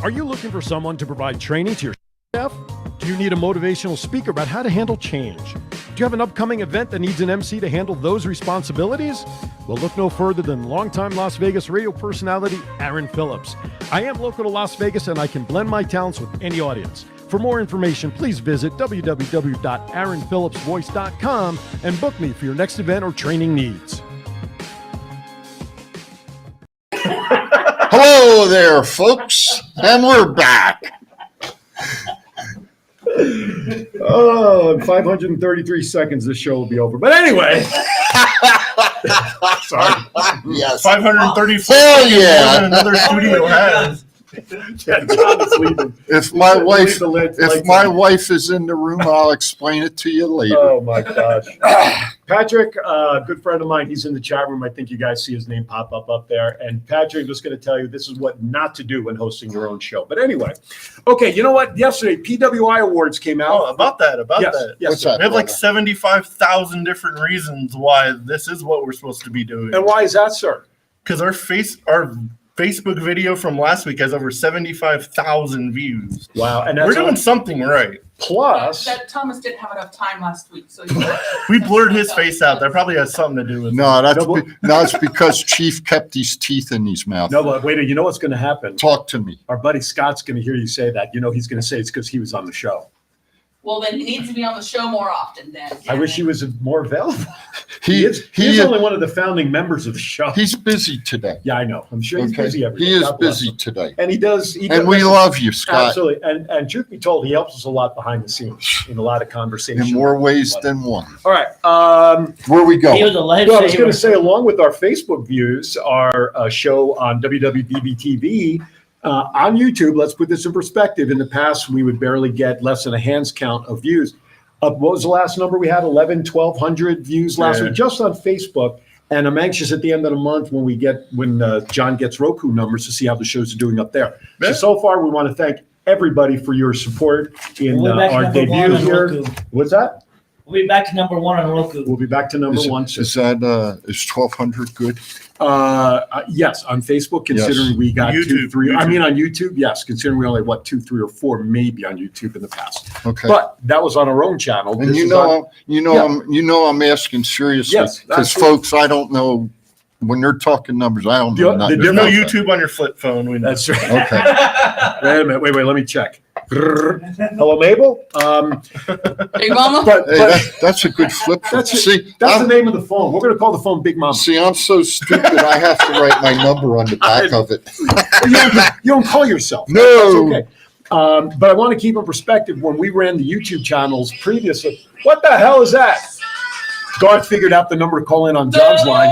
Are you looking for someone to provide training to your staff? Do you need a motivational speaker about how to handle change? Do you have an upcoming event that needs an MC to handle those responsibilities? Well, look no further than longtime Las Vegas radio personality Aaron Phillips. I am local to Las Vegas and I can blend my talents with any audience. For more information, please visit www.aaronphillipsvoice.com and book me for your next event or training needs. Hello there, folks, and we're back. Oh, in 533 seconds, this show will be over. But anyway. Sorry. Yes. 534 Hell yeah. more than another studio has. Yeah, John is leaving. If my wife, Leave the lights if my on. wife is in the room, I'll explain it to you later. Oh my gosh. Patrick, good friend of mine, he's in the chat room. I think you guys see his name pop up there. And Patrick, I'm just going to tell you, this is what not to do when hosting your own show. But anyway, okay, you know what? Yesterday, PWI Awards came out. Oh, about that. Yes, yes, What's sir. that? We have like 75,000 different reasons why this is what we're supposed to be doing. And why is that, sir? Because our Facebook video from last week has over 75,000 views. Wow. And We're that's doing something right. plus. That Thomas didn't have enough time last week, so We blurred his face out. That probably has something to do with it. No, No, it's because Chief kept his teeth in his mouth. No, but wait, you know what's going to happen? Talk to me. Our buddy Scott's going to hear you say that. You know, he's going to say it's because he was on the show. Well, then he needs to be on the show more often. Then I wish he was more available. He He's only one of the founding members of the show. He's busy today. Yeah, I know. I'm sure he's busy every day. He is God bless busy him. today. And he does. And we love you, Scott, Absolutely. And truth be told, he helps us a lot behind the scenes in a lot of conversation. in more ways than one. All right. Where we go? He was a Well, I was going to lifesaver. say, along with our Facebook views, our show on WWDBTV on YouTube, let's put this in perspective. In the past, we would barely get less than a hand's count of views. What was the last number we had? 1,200 views last week, just on Facebook. And I'm anxious at the end of the month when John gets Roku numbers to see how the shows are doing up there. So far, we want to thank everybody for your support in We're back to our number debut one on here. Roku. What's that? We'll be back to number 1 on Roku. We'll be back to number one soon. Is that is 1,200 good? Yes, on Facebook, considering we got YouTube, 2, 3. I YouTube. mean, on YouTube, yes, considering we only 2, 3, or 4 maybe on YouTube in the past. Okay. But that was on our own channel. And This you is know, on- I'm asking seriously Yes, because, absolutely. folks, I don't know when they're talking numbers. I don't know The nothing. There's no about that. YouTube on your flip phone. We know. That's right. Okay. Wait a minute. Wait. Let me check. Hello, Mabel. Big Mama. But That's a good flip. That's it. See, that's the I'm, name of the phone. We're going to call the phone Big Mama. see, I'm so stupid. I have to write my number on the back of it. You don't call yourself. No. That's okay. But I want to keep in perspective when we ran the YouTube channels previously. What the hell is that? God figured out the number to call in on John's line.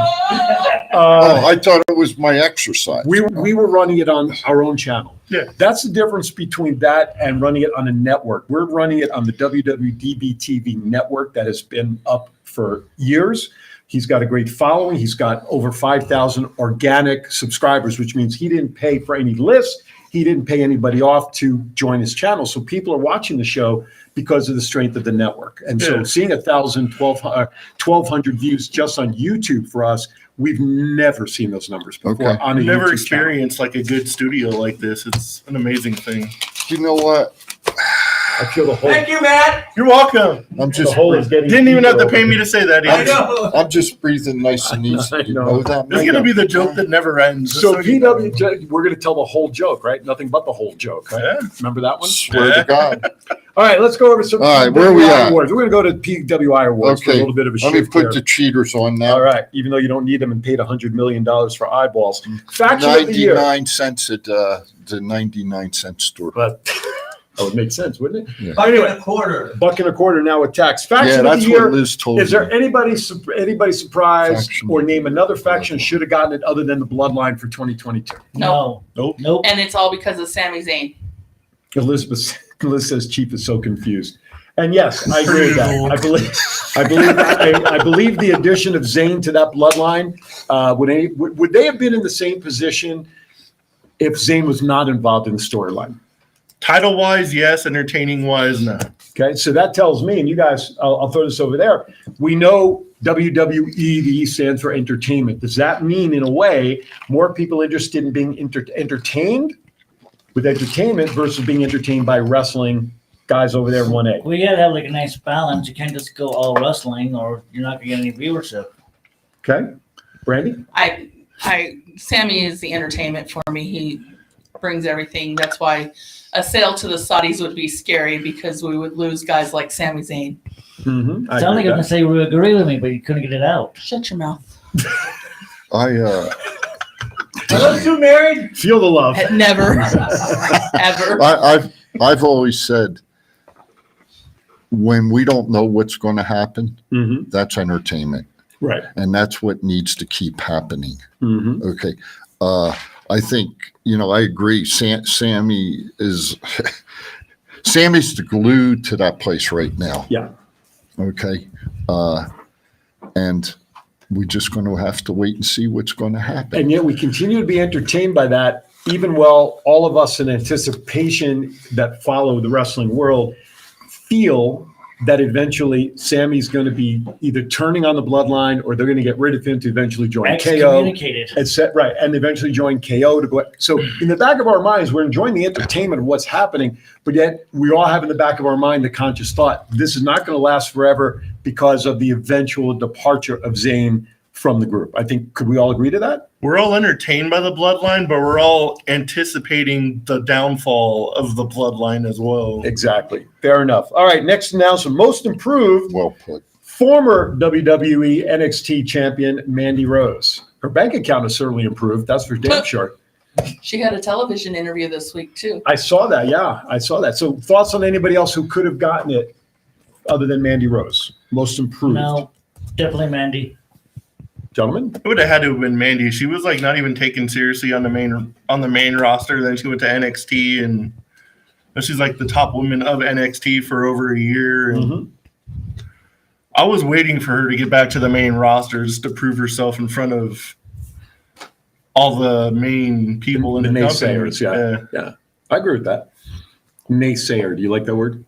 Oh, I thought it was my exercise. We were running it on our own channel. Yeah. That's the difference between that and running it on a network. We're running it on the WWDBTV network that has been up for years. He's got a great following. He's got over 5,000 organic subscribers, which means he didn't pay for any lists. He didn't pay anybody off to join his channel. So people are watching the show because of the strength of the network. And so seeing 1,200 views just on YouTube for us, we've never seen those numbers before. Okay. On a Never YouTube experienced like a good studio like this. It's an amazing thing. You know what? channel. I feel the whole, Thank you, Matt. You're welcome. I'm the just whole is getting Didn't even have to deeper pay over me to say that. I Either. know. I'm just breathing nice and easy. I You know. know that? This is gonna be the joke that never ends. So Just you know. PW, we're going to tell the whole joke, right? Nothing but the whole joke, right? Yeah. Remember that one? Swear to God. All right, let's go over some All right, where are we PWI at? awards. We're going to go to PWI awards for a Okay. little bit of a Let me shift put here. the cheaters on now. All right, even though you don't need them and paid $100 million for eyeballs. Faction of the year. 99 cents at the 99-cent store. But that would make sense, wouldn't it? Buck and a quarter. $1.25 now with tax. Yeah, Faction of that's the what year. Liz told Is me. there anybody surprised Faction. or name another faction should have gotten it other than the Bloodline for 2022? No. Nope. Nope. And it's all because of Sami Zayn. Liz says Chief is so confused. And yes, I agree with that. I believe the addition of Zayn to that bloodline, would they have been in the same position if Zayn was not involved in the storyline? Title wise, yes. Entertaining wise, no. Okay, so that tells me, and you guys, I'll throw this over there. We know WWE, the E stands for entertainment. Does that mean, in a way, more people interested in being entertained with entertainment versus being entertained by wrestling guys over there in 1A? We gotta have like a nice balance. You can't just go all wrestling or you're not gonna get any viewership. Okay, Brandy? Sammy is the entertainment for me. He brings everything. That's why a sale to the Saudis would be scary because we would lose guys like Sami Zayn. Mm-hmm. Sound like you're gonna say you agree with me, but you couldn't get it out. Shut your mouth. Are those two married? Feel the love. Never, ever. I've always said when we don't know what's going to happen, Mm-hmm. that's entertainment, Right. and that's what needs to keep happening. Mm-hmm. Okay, I think I agree. Sammy is Sammy's the glue to that place right now. Yeah. Okay, and we're just going to have to wait and see what's going to happen. And yet we continue to be entertained by that, even while all of us in anticipation that follow the wrestling world feel that eventually Sammy's going to be either turning on the bloodline or they're going to get rid of him to eventually join KO. Excommunicated. Right, and eventually join KO to go. So in the back of our minds, we're enjoying the entertainment of what's happening, but yet we all have in the back of our mind the conscious thought, this is not going to last forever because of the eventual departure of Zayn from the group. I think, could we all agree to that? We're all entertained by the bloodline, but we're all anticipating the downfall of the bloodline as well. Exactly. Fair enough. All right, next announcement, most improved. Well put. Former WWE NXT champion Mandy Rose. Her bank account has certainly improved. That's for damn sure. She had a television interview this week too. I saw that. Yeah, I saw that. So thoughts on anybody else who could have gotten it other than Mandy Rose? Most improved. No, definitely Mandy. Gentlemen? It would have had to have been Mandy. She was like not even taken seriously on the main roster. Then she went to NXT, and she's like the top woman of NXT for over a year. And I was waiting for her to get back to the main roster just to prove herself in front of all the main people in the naysayers. company. Yeah. I agree with that. Naysayer. Do you like that word?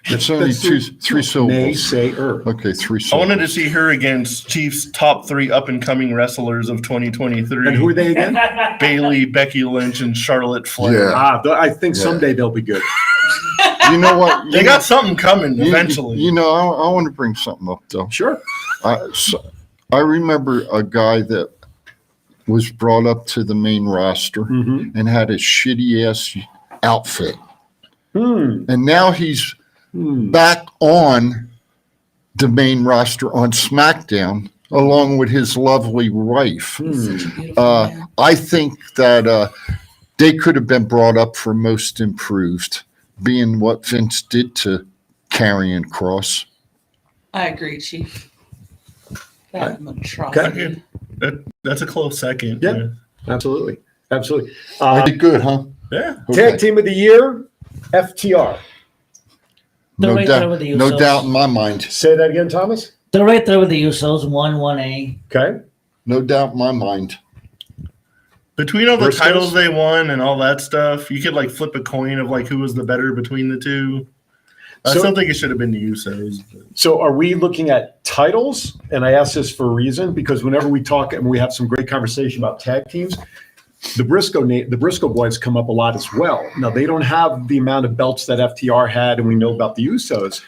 It's only three syllables. Naysayer. Okay, three I syllables. wanted to see her against Chiefs' top 3 up-and-coming wrestlers of 2023. And who are they again? Bailey, Becky Lynch, and Charlotte Flair. Yeah. I think someday they'll be good. You know what? They got something coming eventually. You know, I want to bring something up, though. Sure. I remember a guy that was brought up to the main roster and had a shitty-ass outfit. And now he's back on the main roster on SmackDown along with his lovely wife. I think that they could have been brought up for most improved, being what Vince did to Karrion Kross. I agree, Chief. That atrocity. That's a close second. Yeah. Absolutely. I did good, huh? Yeah. Tag Team of the Year, FTR. They're No right there with the doubt, no Usos. doubt in my mind. Say that again, Thomas. They're right there with the Usos, 1-1A. Okay. No doubt in my mind. Between all the Briscoes? titles they won and all that stuff, you could like flip a coin of like who was the better between the two. I So- still think it should have been the Usos. but- So are we looking at titles? And I ask this for a reason, because whenever we talk and we have some great conversation about tag teams, the Briscoe boys come up a lot as well. Now, they don't have the amount of belts that FTR had, and we know about the Usos.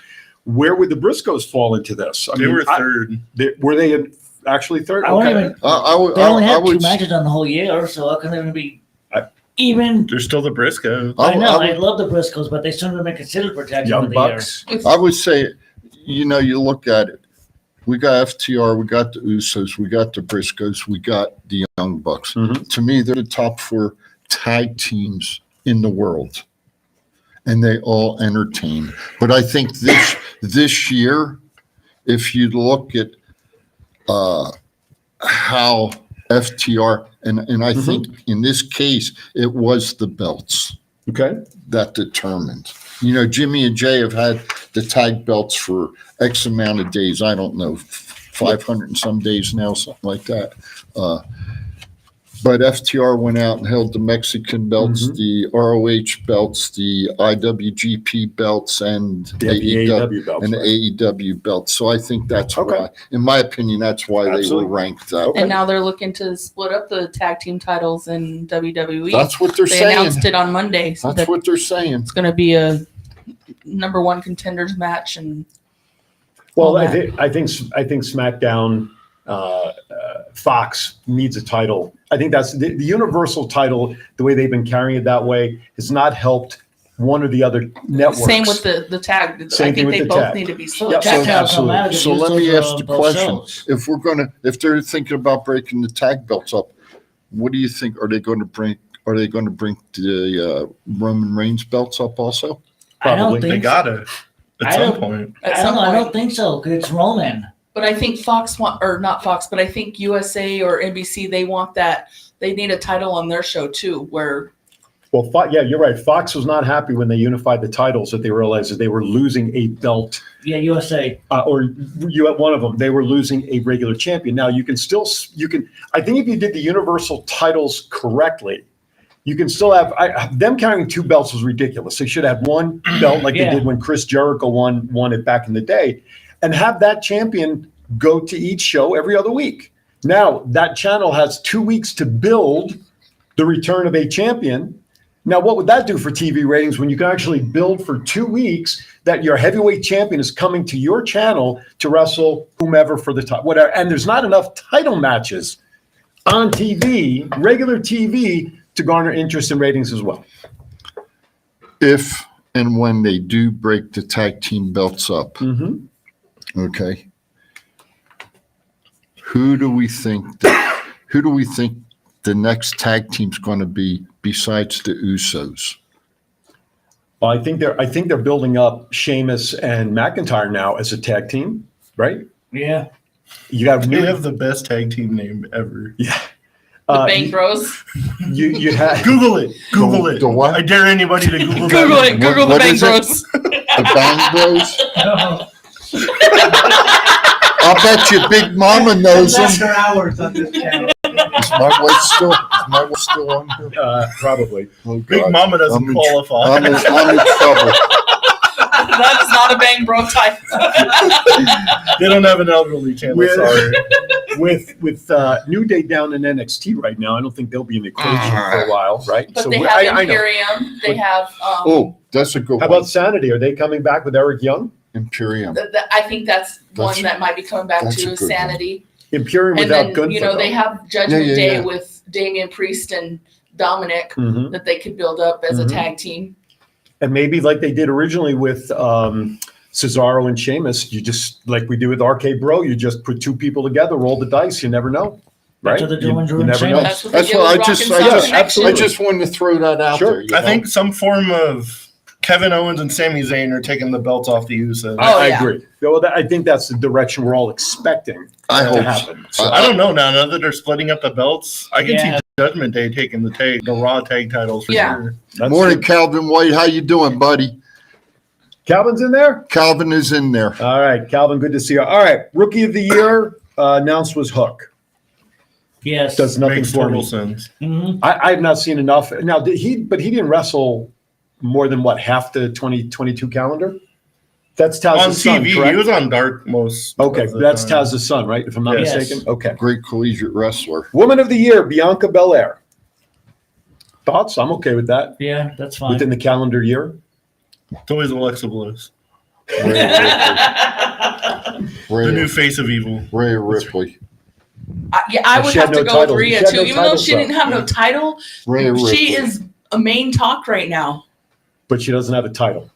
Where would the Briscoes fall into this? They were third. Were they actually third? I won't even. I They only I had 2 would, matches on the whole year, so how can they even be I- even? They're still the Briscoes. I know. I I would- love the Briscoes, but they shouldn't have been considered for tag team of Young the Bucks. I would say, you know, you look at it. We got FTR, we got the Usos, we got the Briscoes, we got the Young Bucks. To me, they're the top 4 tag teams in the world, and they all entertain. But I think this year, if you look at how FTR and I think in this case it was the belts Okay. that determined. You know, Jimmy and Jay have had the tag belts for X amount of days. I don't know, 500 and some days now, something like that. But FTR went out and held the Mexican belts, the ROH belts, the IWGP belts, and The AEW belts, and the right. AEW belts. So I think that's Okay. why, in my opinion, that's why Absolutely. they were ranked that way. And now they're looking to split up the tag team titles in WWE. That's what they're they saying. announced it on Monday. So That's what they're saying. it's going to be a number 1 contenders match. And Well, all I that. think SmackDown, Fox needs a title. I think that's the Universal title. The way they've been carrying it that way has not helped one or the other networks. same with the tag. Same I thing think with they the both tag. need to be split. Yep. That's how it come absolutely. out, 'cause So let Usos me are ask on the both question: shows. if they're thinking about breaking the tag belts up, what do you think? Are they going to bring the Roman Reigns belts up also? I don't Probably. think They gotta at I some don't- point. At I some don't know. I point. don't think so. 'Cause it's Roman. But I think Fox or not Fox, but I think USA or NBC, they want that. They need a title on their show too, where Well, yeah, you're right. Fox was not happy when they unified the titles that they realized that they were losing a belt, Yeah, USA. or you at one of them, they were losing a regular champion. Now you can. I think if you did the Universal titles correctly, you can still have them carrying 2 belts was ridiculous. They should have 1 belt like they Yeah. did when Chris Jericho won it back in the day, and have that champion go to each show every other week. Now that channel has 2 weeks to build the return of a champion. Now, what would that do for TV ratings when you can actually build for 2 weeks that your heavyweight champion is coming to your channel to wrestle whomever for the top, whatever, and there's not enough title matches on TV, regular TV, to garner interest and ratings as well. If and when they do break the tag team belts up, Mm-hmm. okay, who do we think the next tag team's going to be besides the Usos? Well, I think they're building up Sheamus and McIntyre now as a tag team, right? Yeah. You got They have the best tag team name ever. yeah. The Bang Bros. You have Google it. Google it. The what? I dare anybody to Google Google that. it. Google the What Bang is it? Bros. The Bang Bros? No, I'll bet you Big Mama knows them. after hours on this channel. Is my wife still on here? probably. Oh, Big God. Mama doesn't I'm in- qualify. I'm in trouble. That is not a Bang Bro type. They don't have an elderly channel. We're- Sorry. With New Day down in NXT right now, I don't think they'll be in the equation for a while, right? But So they we're- have I know. Imperium. They have. Oh, that's a good How one. about Sanity? Are they coming back with Eric Young? Imperium. I think that's one That's- that might be coming back that's to a is good one. Sanity. Imperium And without then, Gunther. you know, they have Judgment Yeah, yeah, Day yeah. with Damian Priest and Dominic Mhm. that they could build up as Mhm. a tag team. And maybe like they did originally with Cesaro and Sheamus, you just, like we do with RK Bro, you just put two people together, roll the dice, you never know. Right? That's what they're doing You during never know. Sheamus. That's what they That's did what with I just, Rock and I Sock just, Connection. I just wanted to throw that out Sure. there. you I know? think some form of Kevin Owens and Sami Zayn are taking the belts off the Usos. Oh, I yeah. agree. Well, I think that's the direction we're all expecting I to hope happen. so. I don't know now that they're splitting up the belts. I can Yeah. see Judgment Day taking the Raw tag titles for Yeah. sure. That's Morning, it. Calvin White. How you doing, buddy? Calvin's in there? Calvin is in there. All right, Calvin, good to see you. All right, Rookie of the Year announced was Hook. Yes. Does nothing Makes for total me. sense. Mhm. I have not seen enough. Now, he didn't wrestle more than what, half the 2022 calendar? That's On Taz's son, TV, correct? he was on Dark most. Okay, of the that's time. Taz's son, right? If I'm not Yes. mistaken. Okay. Great collegiate wrestler. Woman of the Year, Bianca Belair. Thoughts? I'm okay with that. Yeah, that's fine. Within the calendar year. It's always Alexa Bliss, Ray the new Ripley. face of evil. Ray Ripley. I But would she have had to no go title. with She Rhea had too. no Even though title she shot. didn't have no title, Ray Ripley. she is a main talk right now. But she doesn't have a title.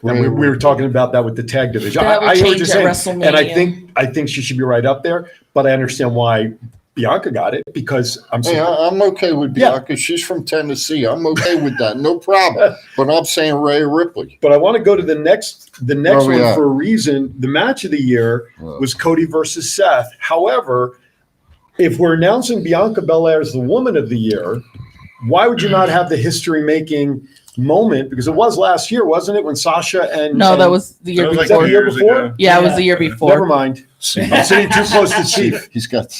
And Ray we were Ripley. talking about that with the tag division. That would I heard change you at saying, WrestleMania. and I think she should be right up there. But I understand why Bianca got it because I'm Hey, saying I'm okay with Yeah. Bianca. She's from Tennessee. I'm okay with that. No problem. But I'm saying Ray Ripley. But I want to go to the next Oh, one yeah. for a reason. The match of the year was Cody versus Seth. However, if we're announcing Bianca Belair as the woman of the year, why would you not have the history-making moment? Because it was last year, wasn't it, when Sasha and No, and- that was the year That was like that before. the year years before? ago. Yeah, it was the year Never before. mind. I'm sitting too close to Chief. He's got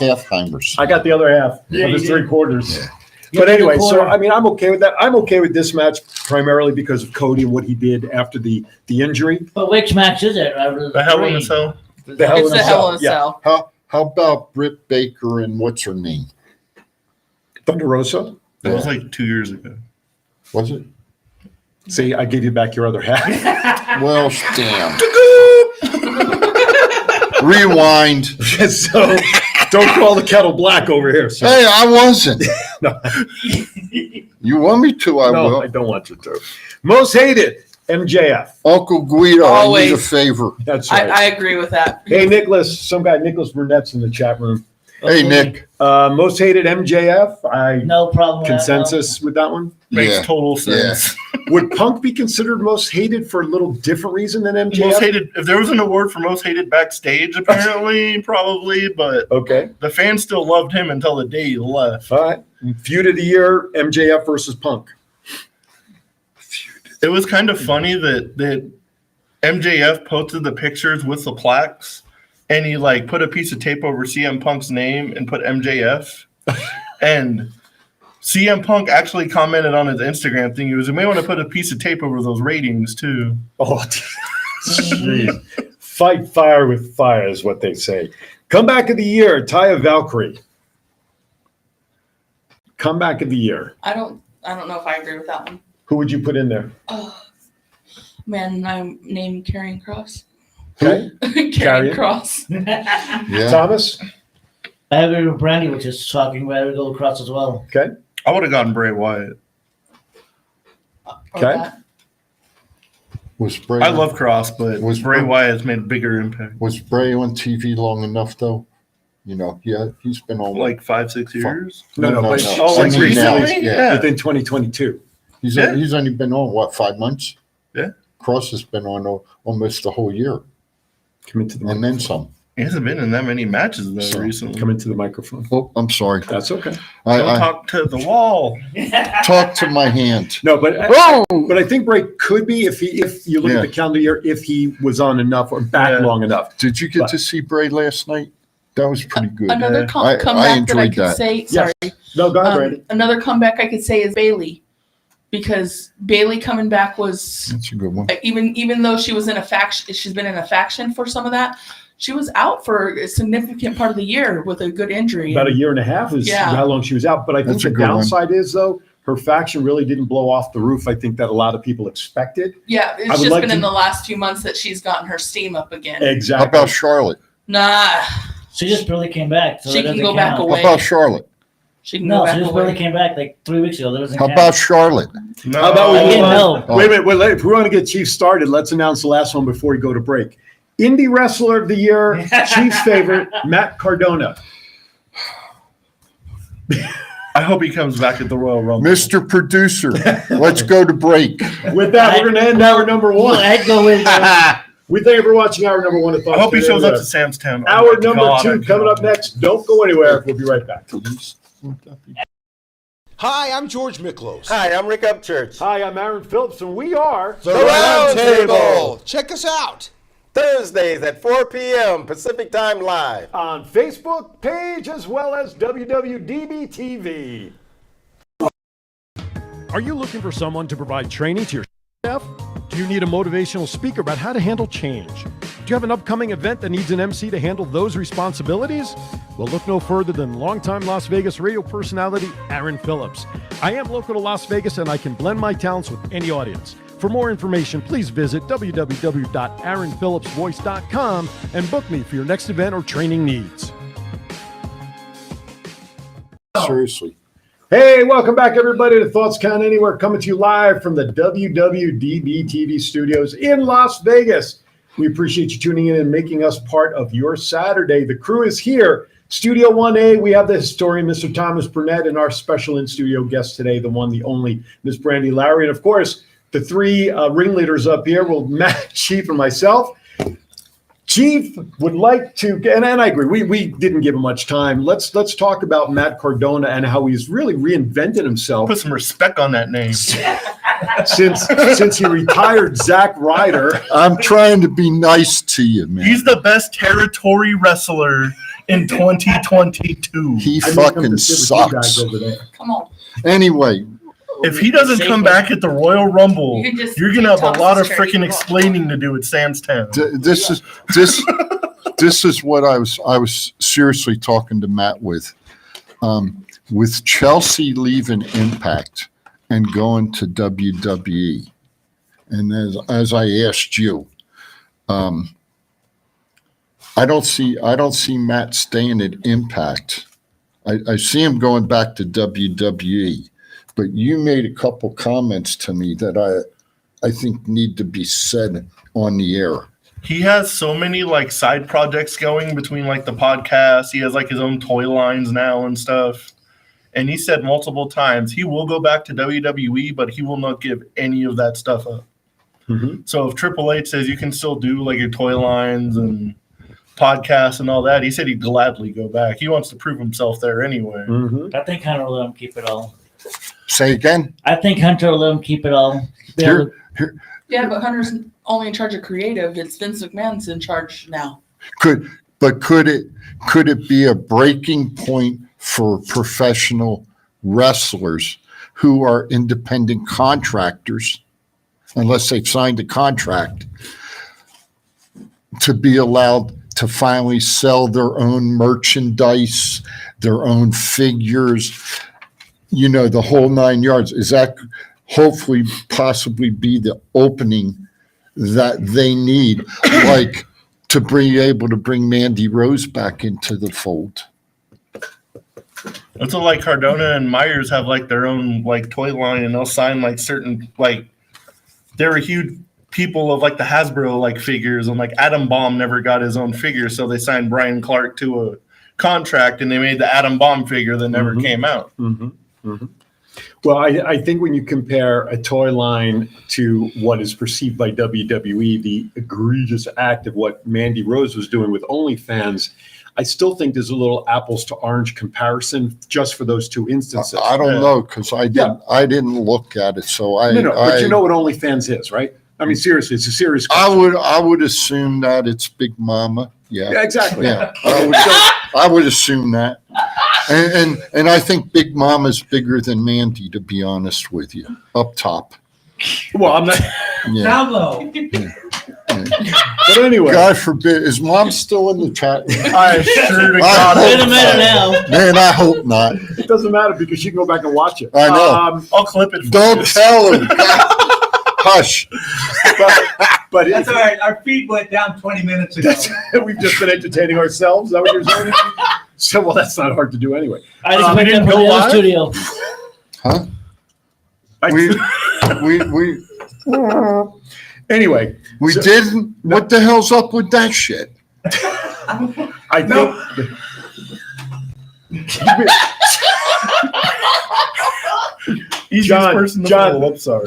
half-timers. I got the other half Yeah, of his you three did. quarters. Yeah, But the anyway, so quarter. I mean, I'm okay with that. I'm okay with this match primarily because of Cody and what he did after the injury. But which match is it? Out of The Hell in a three? Cell. The Hell It's in a the Hell in a Cell. Cell. How about Britt Baker and what's her name? Thunder Rosa. That was like 2 years ago. Was it? See, I gave you back your other half. Well, damn. Rewind. So don't call the kettle black over here. So. Hey, I wasn't. No. You want me to? I No, will. I don't want you to. Most hated, MJF. Uncle Guido, I need a Always. favor. That's right. I agree with that. Hey, Nicholas, some guy, Nicholas Burnett's in the chat room. Hey, Okay. Nick. Most hated MJF. No problem with that, no. Consensus with that one. Makes Yeah. total sense. Would Punk be considered most hated for a little different reason than MJF? Most hated. If there was an award for most hated backstage, apparently, probably, but Okay. the fans still loved him until the day he left. All right. Feud of the year, MJF versus Punk. It was kind of funny that MJF posted the pictures with the plaques, and he like put a piece of tape over CM Punk's name and put MJF, and CM Punk actually commented on his Instagram thing. He was, "You may want to put a piece of tape over those ratings too." Oh, jeez. Fight fire with fire is what they say. Comeback of the year, Taya Valkyrie. Comeback of the year. I don't I don't know if I agree with that one. Who would you put in there? Oh, man, I'm named Carrying Cross. Okay. Carrying Carrion. Cross. Yeah. Thomas? I agree with Brandy, which is shocking, but I would go across as well. Okay. I would have gone Bray Wyatt. Okay. Was Bray? I love Cross, but Was Bray Bray- Wyatt's made a bigger impact. Was Bray on TV long enough though? You know, yeah, he's been on Like 5-6 years. No, but Oh, like since recently, recently? Yeah. within 2022. He's Yeah. he's only been on what, 5 months? Yeah. Cross has been on almost the whole year, Come into the and then some. He hasn't been in that many matches though So, recently. Come into the microphone. Oh, I'm sorry. That's okay. I Don't talk to the wall. talk to my hand. No, but I think Bray could be if you look Yeah. at the calendar year, if he was on enough or back Yeah. long enough. Did you get But- to see Bray last night? That was pretty good. Another Yeah. comeback that I enjoyed could that. say. Sorry. No, go ahead, Brandy. Another comeback I could say is Bailey, because Bailey coming back was That's a good one. even though she was in a faction, she's been in a faction for some of that. She was out for a significant part of the year with a good injury. About a year and a half is Yeah. how long she was out. But I think That's a the good one. downside is though, her faction really didn't blow off the roof. I think that a lot of people expected. Yeah, I it's would just like been to- in the last few months that she's gotten her steam up again. How Exactly. about Charlotte? Nah, She just barely came back. So she that can doesn't go back count. How away. about Charlotte? She can No, go she back just barely away. came back like 3 weeks ago. That doesn't How count. about Charlotte? No. How about we I didn't move on? know. Wait a minute. If we want to get Chiefs started, let's announce the last one before we go to break. Indie Wrestler of the Year, Chiefs favorite, Matt Cardona. I hope he comes back at the Royal Rumble. Mr. Producer, let's go to break. With that, we're going to end hour number Well, one. I'd go with We thank you for watching hour number one. Of I hope he Thoughts shows up Today. to Sam's Town. Oh Hour my number God, two I coming up cannot. next. Don't go anywhere. We'll be right back. Hi, I'm George Miklos. Hi, I'm Rick Upchurch. Hi, I'm Aaron Phillips, and we are The Round Table. Check us out. Thursdays at 4 p.m. Pacific Time Live. on Facebook page as well as WWDBTV. Are you looking for someone to provide training to your staff? Do you need a motivational speaker about how to handle change? Do you have an upcoming event that needs an MC to handle those responsibilities? Well, look no further than longtime Las Vegas radio personality Aaron Phillips. I am local to Las Vegas and I can blend my talents with any audience. For more information, please visit www.aaronphillipsvoice.com and book me for your next event or training needs. Seriously. Hey, welcome back, everybody, to Thoughts Count Anywhere, coming to you live from the WWDBTV studios in Las Vegas. We appreciate you tuning in and making us part of your Saturday. The crew is here. Studio 1A, we have the historian, Mr. Thomas Burnett, and our special in-studio guest today, the one, the only, Miss Brandy Lowry. And, of course, the three ringleaders up here, well, Matt, Chief, and myself. Chief would like to, and I agree, we didn't give him much time. Let's talk about Matt Cardona and how he's really reinvented himself Put some respect on that name. since he retired Zack Ryder. I'm trying to be nice to you, man. He's the best territory wrestler in 2022. He I may come fucking to sit with you guys sucks. over there. Come on. Anyway, If he doesn't come back at the Royal Rumble, You can just you're gonna have a Thomas's lot of charity. freaking explaining to do at Sam's Town. this is what I was seriously talking to Matt with. With Chelsea leaving Impact and going to WWE, and as I asked you, I don't see Matt staying at Impact. I see him going back to WWE, but you made a couple comments to me that I think need to be said on the air. He has so many like side projects going between like the podcast. He has like his own toy lines now and stuff. And he said multiple times he will go back to WWE, but he will not give any of that stuff up. Mm-hmm. So if Triple H says you can still do like your toy lines and podcasts and all that, he said he'd gladly go back. He wants to prove himself there anyway. Mm-hmm. I think Hunter will let him keep it all. Say again. I think Hunter will let him keep it all. Here- Yeah, but Hunter's only in charge of creative. It's Vince McMahon's in charge now. Could it be a breaking point for professional wrestlers who are independent contractors, unless they've signed a contract, to be allowed to finally sell their own merchandise, their own figures, the whole 9 yards. Is that hopefully possibly be the opening that they need, like to be able to bring Mandy Rose back into the fold? It's like Cardona and Myers have like their own like toy line, and they'll sign like certain like they were huge people of like the Hasbro like figures, and like Atom Bomb never got his own figure, so they signed Brian Clark to a contract, and they made the Atom Bomb figure that never came out. Well, I think when you compare a toy line to what is perceived by WWE, the egregious act of what Mandy Rose was doing with OnlyFans, I still think there's a little apples to orange comparison just for those two instances. I don't know, because I didn't look at it, so but you know what OnlyFans is, right? I mean, seriously, it's a serious question. I would assume that it's Big Mama. Yeah, exactly. Yeah, I would assume that, and I think Big Mama's bigger than Mandy, to be honest with you, up top. Well, I'm not. Yeah. Down low. But anyway, God forbid, is Mom still in the chat? I sure to God. Wait a minute now. Man, I hope not. it doesn't matter because you can go back and watch it. I know. I'll clip it. Don't tell him. Hush. But That's all right. Our feed went down 20 minutes ago. we've just been entertaining ourselves. Is that what you're saying? So, well, that's not hard to do anyway. I just we went didn't up go from the live? other studio. Huh? We Anyway, so- didn't. What the hell's up with that shit? I think. Easiest person to fool. I'm sorry.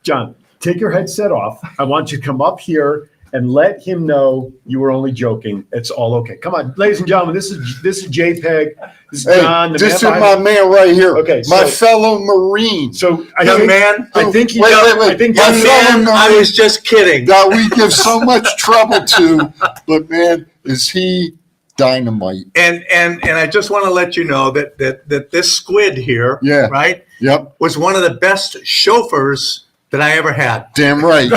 John, take your headset off. I want you to come up here and let him know you were only joking. It's all okay. Come on, ladies and gentlemen. This is JPEG. This is Hey, John. this is my man right here. Okay, my so- fellow Marine. So I Young think, man, I think he. wait, got- wait, wait. I think My young fellow man. Marine just kidding. that we give so much trouble to, but man, is he dynamite? And I just want to let you know that this squid here, Yeah. right, Yep, was one of the best chauffeurs that I ever had. damn right.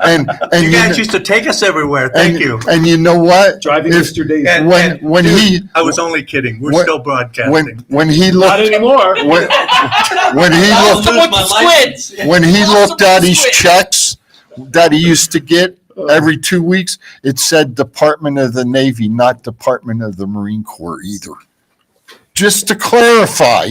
and You guys used to take us everywhere. Thank you. And you know what? Driving If- Mr. Daisy. And- when dude, he I was only kidding. We're when- still broadcasting. when he Not looked anymore. when he I'll looked lose my license. when he looked at his Squid. checks that he used to get every 2 weeks, it said Department of the Navy, not Department of the Marine Corps either. Just to clarify.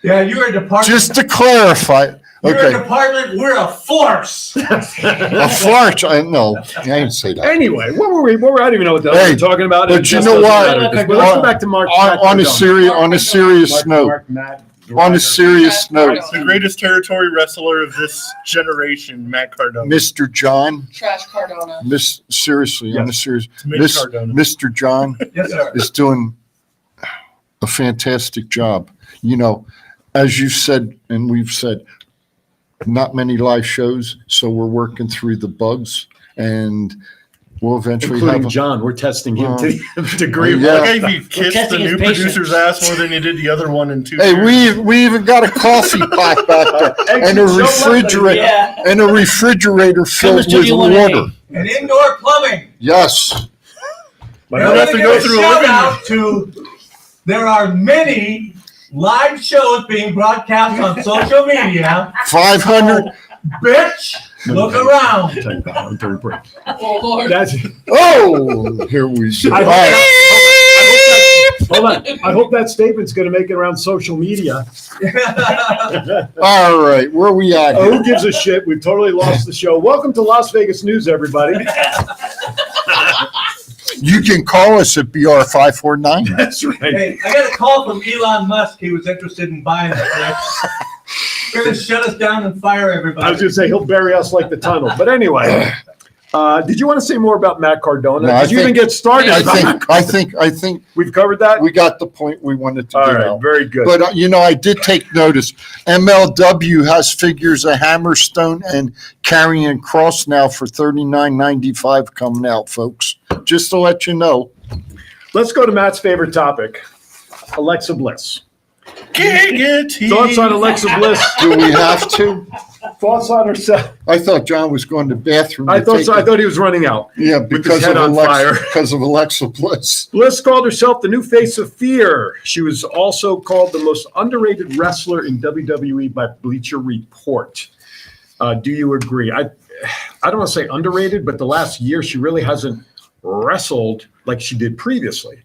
Yeah, you're a department. Just to clarify. You're a Okay. department. We're a force. A fart. I know. I didn't say that. Anyway, what were we? I don't even know what the hell Hey, we're talking about. but It you just know doesn't what? matter, 'cause- Let's go back to Mark. On a serious note. On a serious note, The greatest territory wrestler of this generation, Matt Cardona. Mr. John, Trash Cardona. seriously, on a serious, Mitch Cardona. Mr. John Yes, sir. is doing a fantastic job. As you said, and we've said, not many live shows, so we're working through the bugs, and we'll eventually Including have. John, we're testing him to the degree. Yeah. I gave you kissed the testing his new patience. producer's ass more than you did the other one in 2 Hey, years. we even got a coffee pot back there and a refrigerator Yeah. and a refrigerator filled with Studio 1A. water. And indoor plumbing. Yes. But And I I'm have gonna to go give a through a shout living room. out to. There are many live shows being broadcast on social media. 500. Bitch, look around. Oh, Lord. That's, Oh, here we go. I All hope right. hold on. I hope that statement's going to make it around social media. All right. Where we at Oh, here? who gives a shit? We've totally lost the show. Welcome to Las Vegas News, everybody. You can call us at BR549. That's right. Hey, I got a call from Elon Musk. He was interested in buying the place. They're going to shut us down and fire I was everybody. going to say he'll bury us like the tunnel. But anyway, did you want to say more about Matt Cardona? No, I Did you even think- get started? I think We've covered that? we got the point we wanted to All get right, out. very good. But I did take notice. MLW has figures of Hammerstone and Carrying Cross now for $39.95 coming out, folks. Just to let you know. Let's go to Matt's favorite topic, Alexa Bliss. Giggity. Thoughts on Alexa Bliss? Do we have to? Thoughts on herself? I thought John was going to the bathroom. I to thought take so. I a- thought he was running out. Yeah, with his because head of on Alexa, fire. because of Alexa Bliss. Bliss called herself the new face of fear. She was also called the most underrated wrestler in WWE by Bleacher Report. Do you agree? I don't want to say underrated, but the last year she really hasn't wrestled like she did previously.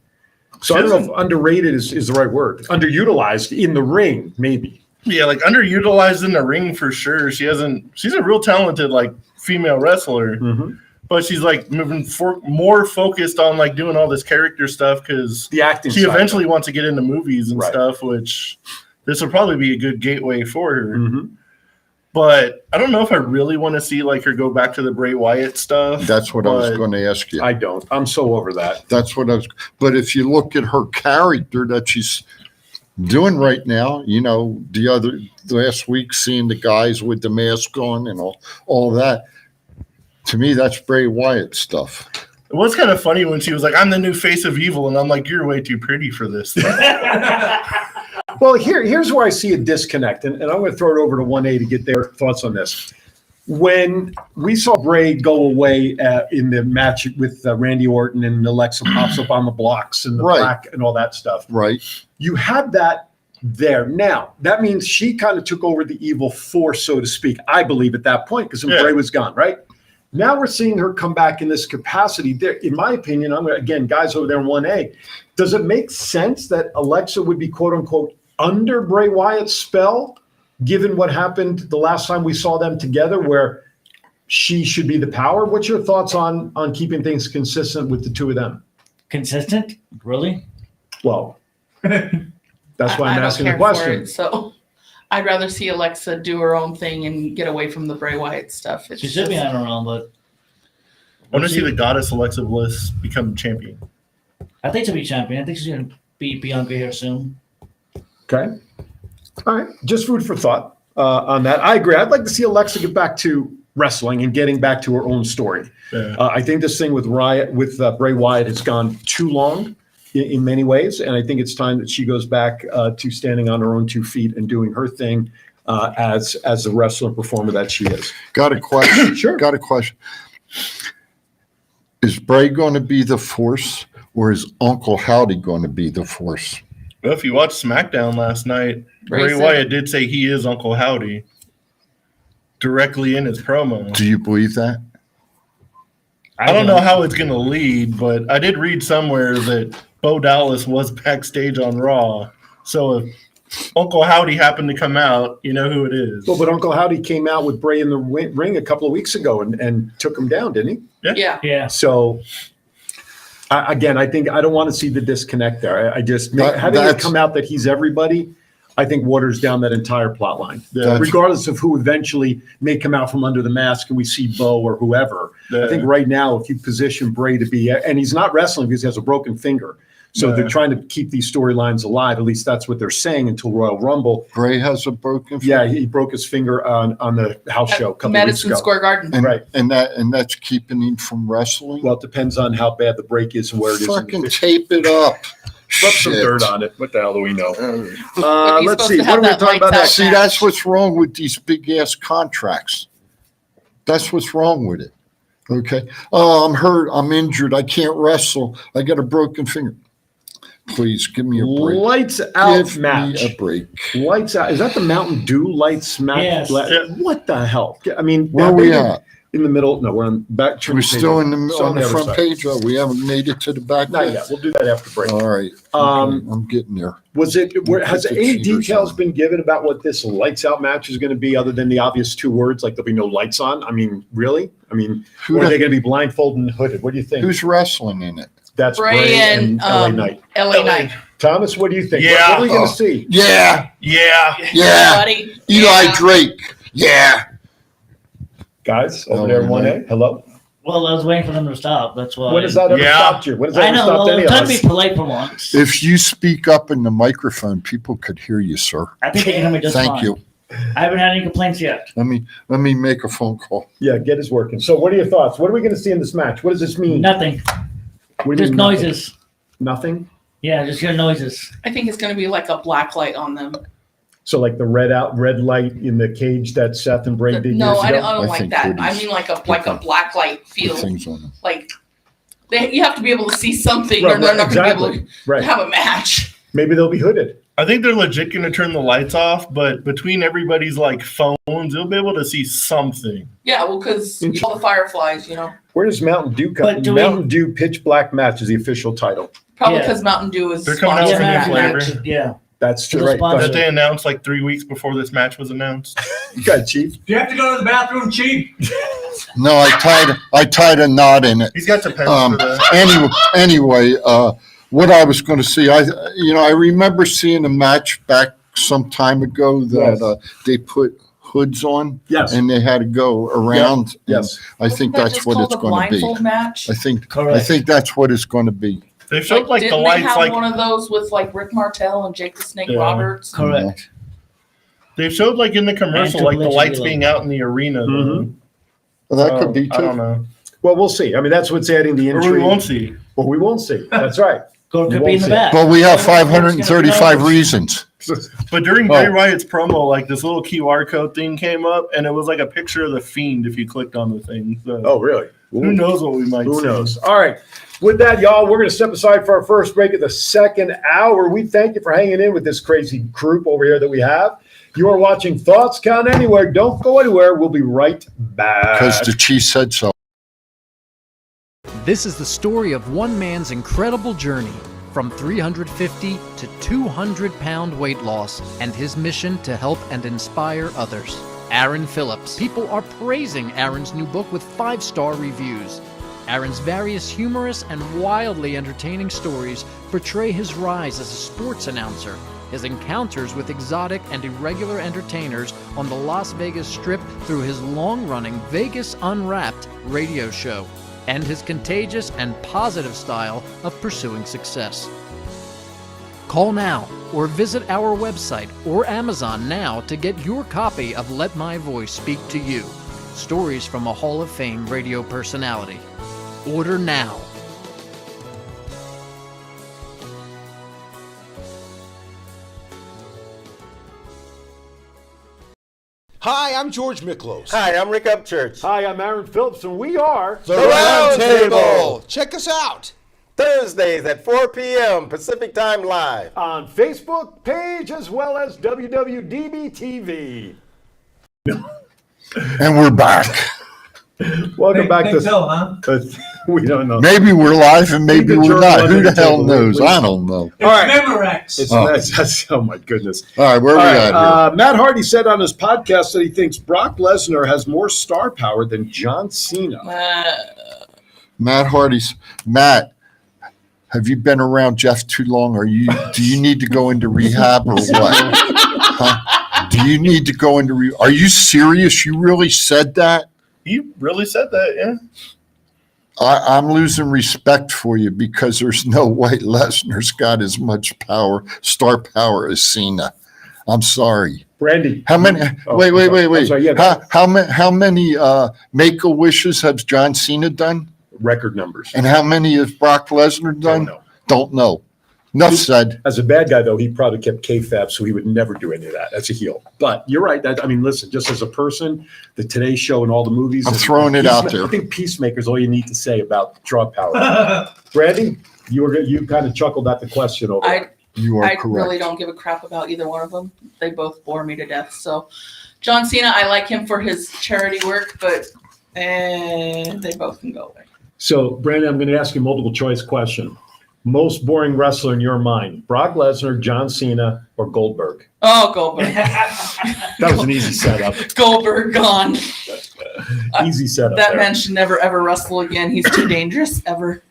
So I don't know if underrated is the right word. Underutilized in the ring, maybe. Yeah, like underutilized in the ring for sure. She's a real talented like female wrestler, but she's like moving more focused on like doing all this character stuff because The acting she side, eventually wants to get into movies and Right. stuff, which this will probably be a good gateway for her. Mhm. But I don't know if I really want to see like her go back to the Bray Wyatt stuff. That's what I was but- going to ask you. I don't. I'm so over that. That's what I was. But if you look at her character that she's doing right now, you know, last week seeing the guys with the mask on and all that, to me, that's Bray Wyatt stuff. It was kind of funny when she was like, "I'm the new face of evil," and I'm like, "You're way too pretty for this." Well, here's where I see a disconnect, and I'm going to throw it over to 1A to get their thoughts on this. When we saw Bray go away in the match with Randy Orton and Alexa pops up on the blocks and the Right. black and all that stuff, Right. you had that there. Now, that means she kind of took over the evil force, so to speak, I believe, at that point, because Yeah. Bray was gone, right? Now we're seeing her come back in this capacity. There, in my opinion, again, guys over there in 1A, does it make sense that Alexa would be quote unquote under Bray Wyatt's spell, given what happened the last time we saw them together, where she should be the power? What's your thoughts on keeping things consistent with the two of them? Consistent? Really? Well, that's why I I'm don't asking the care for question. it, so I'd rather see Alexa do her own thing and get away from the Bray Wyatt stuff. It's She should be on her own, but I want to see the goddess Alexa Bliss become champion. I think she'll be champion. I think she's going to be Bianca here soon. Okay. All right. Just food for thought on that. I agree. I'd like to see Alexa get back to wrestling and getting back to her own story. Yeah. I think this thing with Bray Wyatt has gone too long in many ways, and I think it's time that she goes back to standing on her own 2 feet and doing her thing as the wrestler and performer that she is. Got a question. Sure. Got a question. Is Bray going to be the force, or is Uncle Howdy going to be the force? Well, if you watched SmackDown last night, Bray said- Wyatt did say he is Uncle Howdy directly in his promo. Do you believe that? I don't know how it's going to lead, but I did read somewhere that Bo Dallas was backstage on Raw. So if Uncle Howdy happened to come out, you know who it is. Well, but Uncle Howdy came out with Bray in the ring a couple of weeks ago and took him down, didn't he? Yeah. Yeah. So, again, I think I don't want to see the disconnect there. I just having it That's- come out that he's everybody, I think waters down that entire plot line. Yeah. Regardless of who eventually may come out from under the mask and we see Bo or whoever. I think right now, if you position Bray to be, and he's not wrestling because he has a broken finger. So Yeah. they're trying to keep these storylines alive. At least that's what they're saying until Royal Rumble. Bray has a broken foot? Yeah, he broke his finger on the house show a couple of weeks Madison ago. Square Garden. And, Right. and that's keeping him from wrestling? Well, it depends on how bad the break is and where it is. Fucking tape it up. Rub some Shit. dirt on it. What the hell do we know? But he's Let's supposed see. to What have are we that talking about lights out next? See, that's what's wrong with these big ass contracts. That's what's wrong with it. Okay. Oh, I'm hurt. I'm injured. I can't wrestle. I got a broken finger. Please give me a break. Lights out Give match. me a break. Lights out. Is that the Mountain Dew lights match? Yes. What the hell? I mean, Where have we they been at? In the middle. No, we're on back. turn We're the page still over. in the, Still on the other front side. page. Oh, we haven't made it to the back Not yet. yet. We'll do that after break. All right. Um, Okay, I'm getting there. Was it? Has Put the any cheaters details on. been given about what this lights out match is going to be, other than the obvious 2 words, like there'll be no lights on? I mean, really? I mean, Who or are the- they going to be blindfolded and hooded? What do you think? Who's wrestling in it? That's Bray and LA Knight. LA Knight. Thomas, what do you think? Yeah. What are we going to see? Yeah. Yeah. Yeah. Buddy. Eli Yeah. Drake. Yeah. Guys, over LA there in 1A. Knight. Hello. Well, I was waiting for them to stop. That's why. When has that ever Yeah. stopped you? When has that I ever know. stopped Well, any I'm of trying to us? be polite for once. If you speak up in the microphone, people could hear you, sir. I think they can hear me just Thank fine. you. I haven't had any complaints yet. Let me make a phone call. Yeah, get his working. So, what are your thoughts? What are we going to see in this match? What does this mean? Nothing. What do you Just mean nothing? noises. Nothing. Yeah, just hear noises. I think it's going to be like a black light on them. So like the red light in the cage that Seth and Bray did No, years I ago? don't like think that. I hoodies. mean like a black light Put field. things on them. Like you have to be able to see something, or Right, they're not going to be exactly. able to Right. have a match. Maybe they'll be hooded. I think they're legit going to turn the lights off, but between everybody's like phones, you'll be able to see something. Yeah, well, because all the fireflies, Where does Mountain Dew come? But do we- Mountain Dew Pitch Black Match is the official title. probably Yeah. because Mountain Dew is They're coming out sponsoring with a new that flavor. match. Yeah. That's For true, the right? sponsor. That they announced like 3 weeks before this match was announced. You got it, Chief. Do you have to go to the bathroom, Chief? No, I tied a knot in it. He's got the pens for that. Anyway, what I was going to see, I remember seeing a match back some time ago that they put hoods on, Yes. and they had to go around. Yes. and I think Wasn't that that's just what called it's a going to be. blindfold match. I Correct. think that's what it's going to be. They showed like the didn't lights, they have like one of those with like Rick Martel and Jake the Snake Yeah. Roberts? Correct. they showed like in the commercial, And like the Triple H lights Halo. being out in the arena. Mhm. Well, that could be I don't too. know. Well, we'll see. I mean, that's what's adding the Or intrigue. we won't see. Well, we won't see. That's right. Or it could be in the back. But we have 535 reasons. But during Oh. Bray Wyatt's promo, like this little QR code thing came up, and it was like a picture of the Fiend if you clicked on the thing. So Oh, really? who knows what we might Who see? knows? All right. With that, y'all, we're going to step aside for our first break of the second hour. We thank you for hanging in with this crazy group over here that we have. You are watching Thoughts Count Anywhere. Don't go anywhere. We'll be right back. Because the chief said so. This is the story of one man's incredible journey from 350 to 200-pound weight loss and his mission to help and inspire others. Aaron Phillips. People are praising Aaron's new book with 5-star reviews. Aaron's various humorous and wildly entertaining stories portray his rise as a sports announcer, his encounters with exotic and irregular entertainers on the Las Vegas Strip through his long-running Vegas Unwrapped radio show, and his contagious and positive style of pursuing success. Call now or visit our website or Amazon now to get your copy of Let My Voice Speak to You, stories from a Hall of Fame radio personality. Order now. Hi, I'm George Miklos. Hi, I'm Rick Upchurch. Hi, I'm Aaron Phillips, and we are The Round Table. Check us out. Thursdays at 4 p.m. Pacific Time Live. on Facebook page as well as WWDBTV. And we're back. Welcome back Think to so, huh? we don't know. Maybe we're live and maybe Leave the we're not. journal Who under the the hell table. knows? Leave- I don't know. It's All right. Memorex. It's Oh. that's oh my goodness. All right, where are we All at right, here? Matt Hardy said on his podcast that he thinks Brock Lesnar has more star power than John Cena. Matt Hardy's. Matt, have you been around Jeff too long? Do you need to go into rehab or what? Huh? Do you need to go into are you serious? You really said that? He really said that, yeah. I'm losing respect for you because there's no way Lesnar's got as much power, star power as Cena. I'm sorry. Brandy. How many? Oh, wait. I'm sorry, yeah. How many Make-A-Wishes has John Cena done? Record numbers. And how many has Brock Lesnar done? Don't know. Don't know. Enough said. As a bad guy, though, he probably kept kayfabe, so he would never do any of that. That's a heel. But you're right. Listen, just as a person, the Today Show and all the movies. I'm throwing it out there. I think Peacemaker's all you need to say about draw power. Brandy, you kind of chuckled at the question over there. You are I correct. really don't give a crap about either one of them. They both bore me to death. So, John Cena, I like him for his charity work, but they both can go away. So, Brandon, I'm going to ask you a multiple choice question. Most boring wrestler in your mind, Brock Lesnar, John Cena, or Goldberg? Oh, Goldberg. That was an easy setup. Goldberg gone. Easy setup. That there. man should never ever wrestle again. He's too dangerous ever.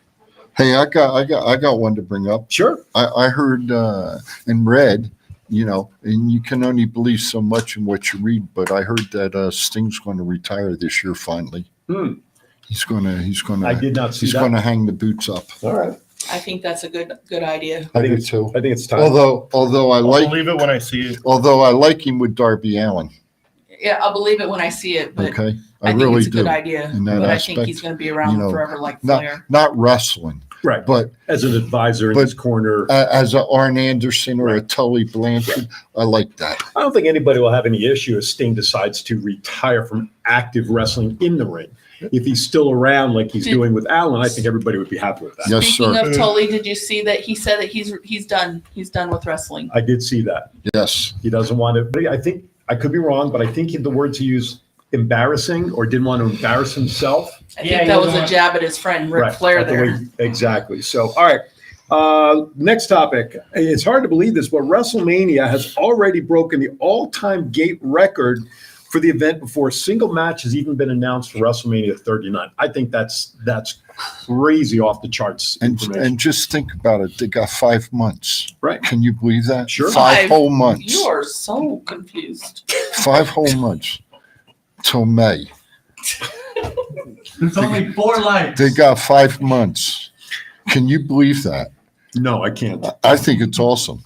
Hey, I got one to bring up. Sure. I heard and read, and you can only believe so much in what you read, but I heard that Sting's going to retire this year finally. He's going to. I did not see He's that. going to hang the boots up. All right. I think that's a good idea. I do too. I think it's time. Although I I'll like believe it when I see it. although I like him with Darby Allin. Yeah, I'll believe it when I see it, but Okay, I think really it's a do. good idea. In that But I aspect, think he's going to be around forever like not Flair. not wrestling, Right. But As an advisor in But- this corner, as a Arn Anderson or a Tully Blanchard, I like that. I don't think anybody will have any issue if Sting decides to retire from active wrestling in the ring. If he's still around like he's doing with Allen, I think everybody would be happy with that. Yes, Speaking sir. of Tully, did you see that he said that he's done? He's done with wrestling. I did see that. Yes. He doesn't want to, but I think, I could be wrong, but I think the words he used, embarrassing, or didn't want to embarrass himself. I think that was a jab at his friend Ric Flair at the there. way- exactly. So, all right. Next topic. It's hard to believe this, but WrestleMania has already broken the all-time gate record for the event before a single match has even been announced for WrestleMania 39. I think that's crazy off the charts information. And just think about it. They got 5 months. Right. Can you believe that? Sure. 5 whole months. You are so confused. 5 whole months till May. There's only 4 lights. They got 5 months. Can you believe that? No, I can't. I think it's awesome.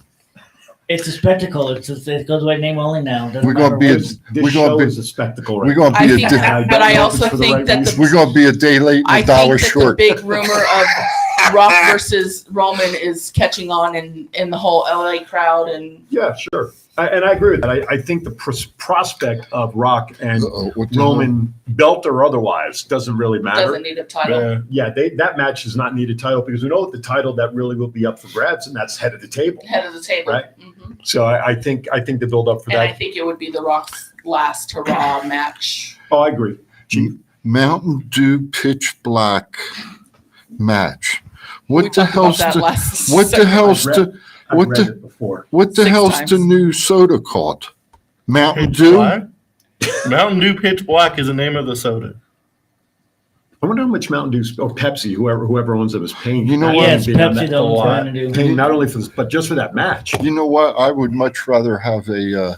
It's a spectacle. It goes by name only now. Doesn't We're gonna matter be what- This We're show gonna be- is a spectacle. We're gonna I be think, a don't but I know if also it's for the think right that reason. we're gonna be a day late and I a dollar think that short. the big rumor of Rock versus Roman is catching on in the whole LA crowd, and Yeah, sure. And I agree with that. I think the prospect of Rock and Uh-oh, what the hell? Roman, belt or otherwise, doesn't really matter. doesn't need a title. Yeah, that match does not need a title because we know that the title that really will be up for grabs, and that's head of the table. Head of the table. Right. hmm So I think the build up for And I that. think it would be the Rock's last hurrah match. Oh, I agree. Chief. Mountain Dew Pitch Black match. We What the talked about hell's that the last what the segment. hell's I've the I've what read the it before. what the 6 hell's times. the new soda called? Mountain Pitch Dew? Black? Mountain Dew Pitch Black is the name of the soda. I wonder how much Mountain Dew or Pepsi, whoever owns them, is paying. You know I what? haven't Yes, been on Pepsi that don't a lot. want to do. Paying not only for this, but just for that match. You know what? I would much rather have a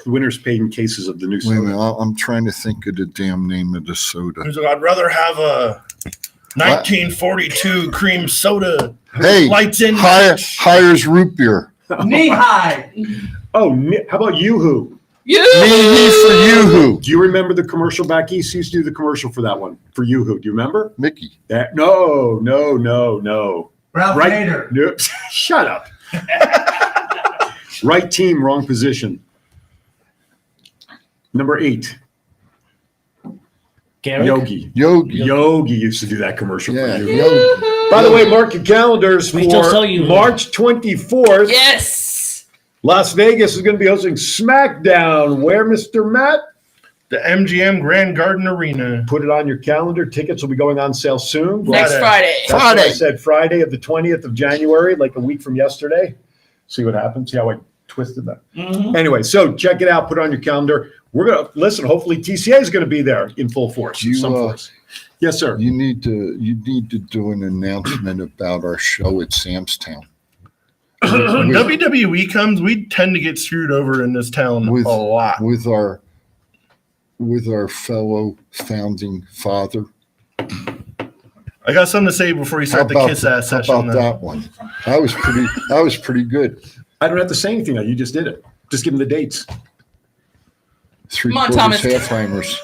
Winners paid in cases of the new wait a soda. minute, I'm trying to think of the damn name of the soda. He's like, I'd rather have a 1942 cream soda. Hey, Lights in. hires root beer. Knee high. Oh, how about Yoo-Hoo? You. Me for Yoo-Hoo. Do you remember the commercial back east? He used to do the commercial for that one for Yoo-Hoo. Do you remember? Mickey. No. Ralph Right. Nader. Nope. Shut up. Right team, wrong position. Number 8, Garrick? Yogi. Yogi. Yogi used to do that commercial Yeah. for you. Yogi. By the way, mark your calendars We still for sell you. March 24th. Yes. Las Vegas is going to be hosting SmackDown. Where, Mr. Matt? The MGM Grand Garden Arena. Put it on your calendar. Tickets will be going on sale soon. Next Friday. That's what I Friday. said Friday of the 20th of January, like a week from yesterday. See what happens. See how I twisted that. Mhm. Anyway, so check it out. Put it on your calendar. We're going to listen. Hopefully TCA is going to be there in full force. You, some force. Yes, sir. You need to do an announcement about our show at Sam's Town. When WWE comes, we tend to get screwed over in this town With- a lot. with our fellow founding father. I got something to say before you start the kiss ass how session. about though. that one? That was pretty good. I don't have to say anything. You just did it. Just give them the dates. Three Come on, quarters Thomas. half-timers.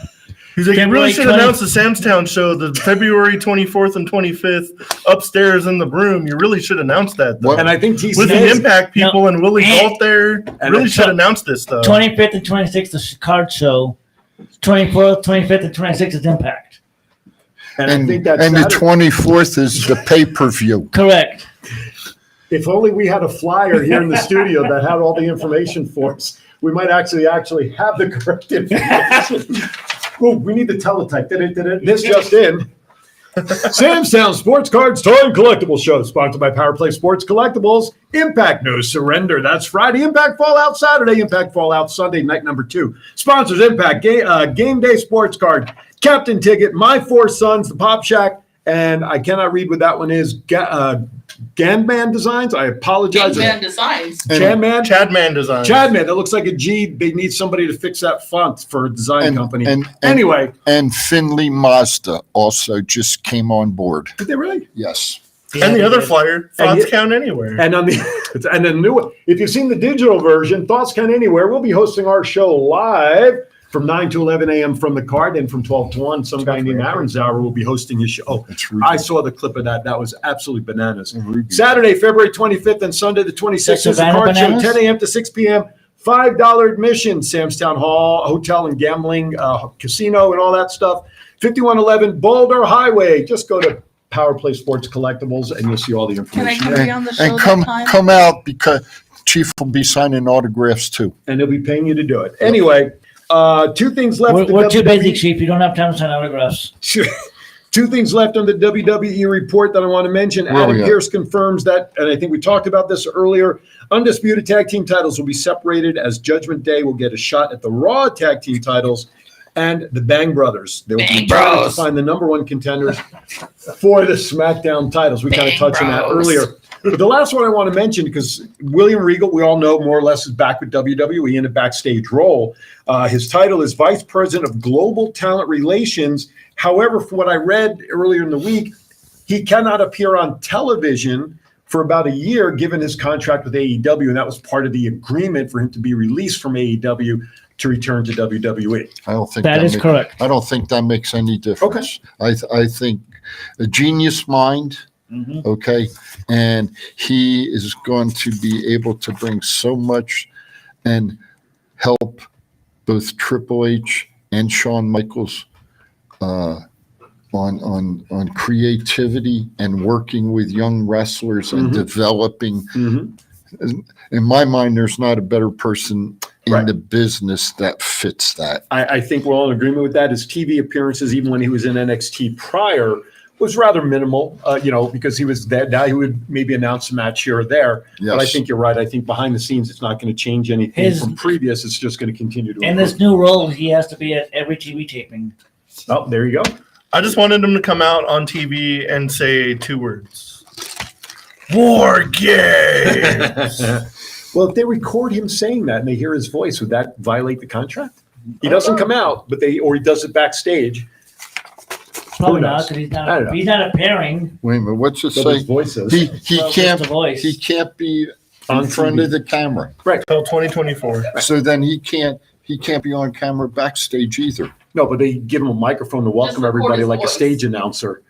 He's like, you really February should 20 announce the Sam's Town show, the February 24th and 25th upstairs in the Broom. You really should announce that, though. What? And I think TCA With the is- Impact people and Willie And- Galt there, and really I- should announce this stuff. 25th and 26th is card show. 24th, 25th, and 26th is Impact. and I think that's And the Saturday. 24th is the pay-per-view. Correct. If only we had a flyer here in the studio that had all the information for us, we might actually have the correct information. Oh, we need the teletype. This just in. Sam's Town Sports Cards Toy and Collectible Show, sponsored by Power Play Sports Collectibles. Impact No Surrender. That's Friday. Impact Fallout Saturday. Impact Fallout Sunday, night number 2. Sponsors Impact Game Day Sports Card, Captain Ticket, My Four Sons, the Pop Shack, and I cannot read what that one is. Ganman Designs. I apologize. Band Designs. Chadman. Chadman Design. Chadman. That looks like a G. They need somebody to fix that font for a design company. Anyway, And Finley Mazda also just came on board. did they really? Yes. And the other flyer, Thoughts you- Count Anywhere. And on the and the new one, if you've seen the digital version, Thoughts Count Anywhere, we'll be hosting our show live from 9 to 11 a.m. from the card, and from 12 to 1, some guy named Aaron Zauer will be hosting his show. Oh, I saw the clip of that. That was absolutely bananas. Saturday, February 25th and Sunday the 26th is the card show, 10 a.m. to 6 p.m. $5 admission, Sam's Town Hall, hotel and gambling, casino and all that stuff. 5111 Boulder Highway. Just go to Power Play Sports Collectibles and you'll see all the Can I information. come be on the show And that time? come out because Chief will be signing autographs too. And they'll be paying you to do it. Anyway, two things left. We're too busy, Chief. You don't have time to sign autographs. Two things left on the WWE report that I want to mention. Where Adam we at? Pearce confirms that, and I think we talked about this earlier, undisputed tag team titles will be separated as Judgment Day will get a shot at the Raw tag team titles and the Bang Brothers. They will be trying to find the number one contenders for the SmackDown titles. We kind of touched on that earlier. But the last one I want to mention, because William Regal, we all know more or less, is back with WWE in a backstage role. His title is Vice President of Global Talent Relations. However, from what I read earlier in the week, he cannot appear on television for about a year, given his contract with AEW, and that was part of the agreement for him to be released from AEW to return to WWE. I don't think That is correct. I don't think that makes any difference. I think a genius mind. Mhm. Okay, and he is going to be able to bring so much and help both Triple H and Shawn Michaels on creativity and working with young wrestlers and developing. In my mind, there's not a better person in the business that fits that. I think we're all in agreement with that. His TV appearances, even when he was in NXT prior, was rather minimal, because he was that guy who would maybe announce a match here or there. Yes. But I think you're right. I think behind the scenes, it's not going to change anything from previous. It's just going to continue to In improve. this new role, he has to be at every TV taping. Oh, there you go. I just wanted him to come out on TV and say 2 words. War games. Well, if they record him saying that and they hear his voice, would that violate the contract? He doesn't come out, but or he does it backstage. Probably Who not, knows? because I don't know. he's not appearing. Wait a minute, what's it But say? his voice is. He Well, can't just the voice. he can't be On in front TV. of the camera. Till 2024. So then he can't be on camera backstage either. No, but they give him a microphone to welcome record everybody his like a voice. stage announcer.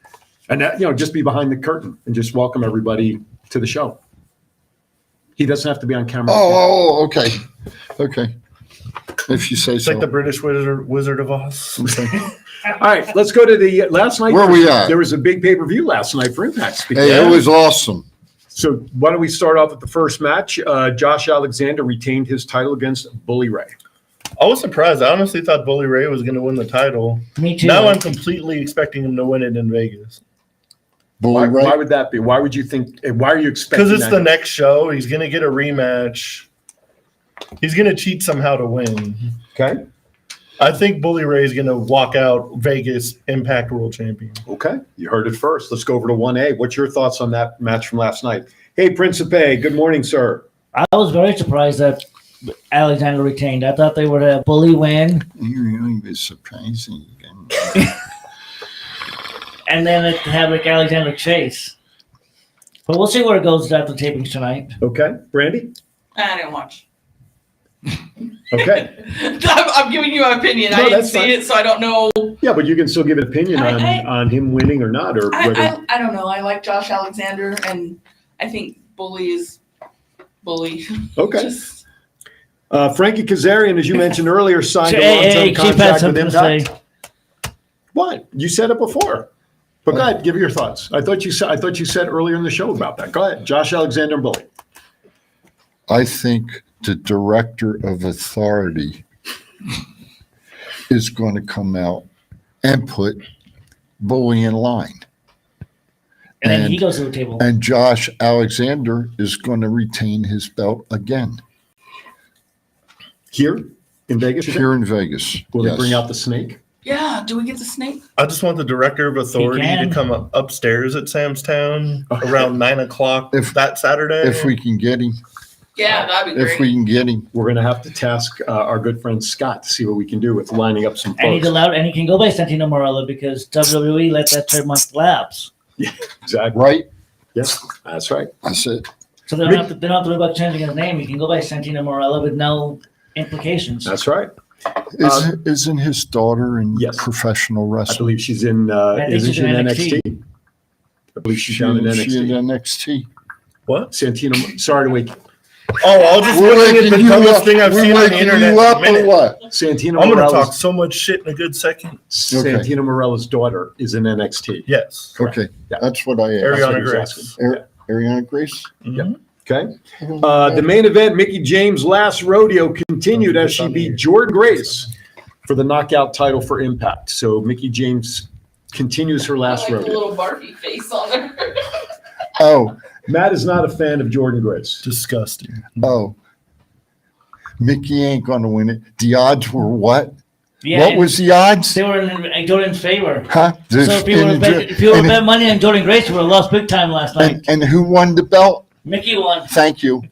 And that, just be behind the curtain and just welcome everybody to the show. He doesn't have to be on camera. Oh, okay. Okay. If you say It's so. like the British Wizard of Oz. All right, let's go to the last night. Where we at? There was a big pay-per-view last night for Impact. Hey, it was awesome. So why don't we start off with the first match? Josh Alexander retained his title against Bully Ray. I was surprised. I honestly thought Bully Ray was going to win the title. Me too. Now I'm completely expecting him to win it in Vegas. Bully Ray. Why would that be? Why would you think? Why are you expecting? Because it's that? the next show. He's going to get a rematch. He's going to cheat somehow to win. Okay. I think Bully Ray is going to walk out Vegas Impact World Champion. Okay, you heard it first. Let's go over to 1A. What's your thoughts on that match from last night? Hey, Principe. Good morning, sir. I was very surprised that Alexander retained. I thought they would have Bully win, It was surprising. and then have like Alexander chase. But we'll see where it goes after tapings tonight. Okay, Brandy. I didn't watch. Okay. I'm giving you my opinion. No, I didn't that's see fine. it, so I don't know. Yeah, but you can still give an opinion on him winning or not, or whether. I don't know. I like Josh Alexander, and I think Bully is Bully. Okay. Just- Frankie Kazarian, as you mentioned earlier, signed a long-term Chief had contract with something to Impact. say. What? You said it before. But go ahead, give your thoughts. I thought you said earlier in the show about that. Go ahead. Josh Alexander and Bully. I think the director of authority is going to come out and put Bully in line. And then he goes to the table. And Josh Alexander is going to retain his belt again. Here in Vegas? Here in Vegas. Will they yes. bring out the snake? Yeah. Do we get the snake? I just want the director of authority can. to come upstairs at Sam's Town around 9:00 that Saturday. If we can get him. Yeah, that'd be great. If we can get him. We're going to have to task our good friend Scott to see what we can do with lining up some And he's folks. allowed, and he can go by Santino Morella because WWE let that trademark lapse. Yeah, exactly. Right? Yes, that's right. That's it. So they don't have to worry about changing his name. He can go by Santino Morella with no implications. That's right. Isn't his daughter in Yes. professional I wrestling? believe she's in. think Isn't she's she in in NXT? NXT. I believe she's down in She in NXT. NXT. What? Santino. Sorry to wake. Oh, I'll just looking at the dumbest thing I've seen on the internet. You in a up or minute. what? Santino I'm going to Morella's, talk so much shit in a good second. Santino Morella's daughter is in NXT. Yes. Okay, Yeah. that's what I asked. That's what Ariana he was Grace. asking. Yeah. Ariana Grace? Mhm. Okay. The main event, Mickie James' last rodeo continued as she beat Jordan Grace for the knockout title for Impact. So Mickie James continues her I last like the rodeo. little Barbie face on her. Oh, Matt is not a fan of Jordan Grace. Disgusting. oh. Mickey ain't gonna win it. The odds were what? Yeah, What and was the odds? they were in Jordan's favor. Huh? So if you would have bet money on Jordan Grace, we would have lost big time last night. And who won the belt? Mickey won. Thank you.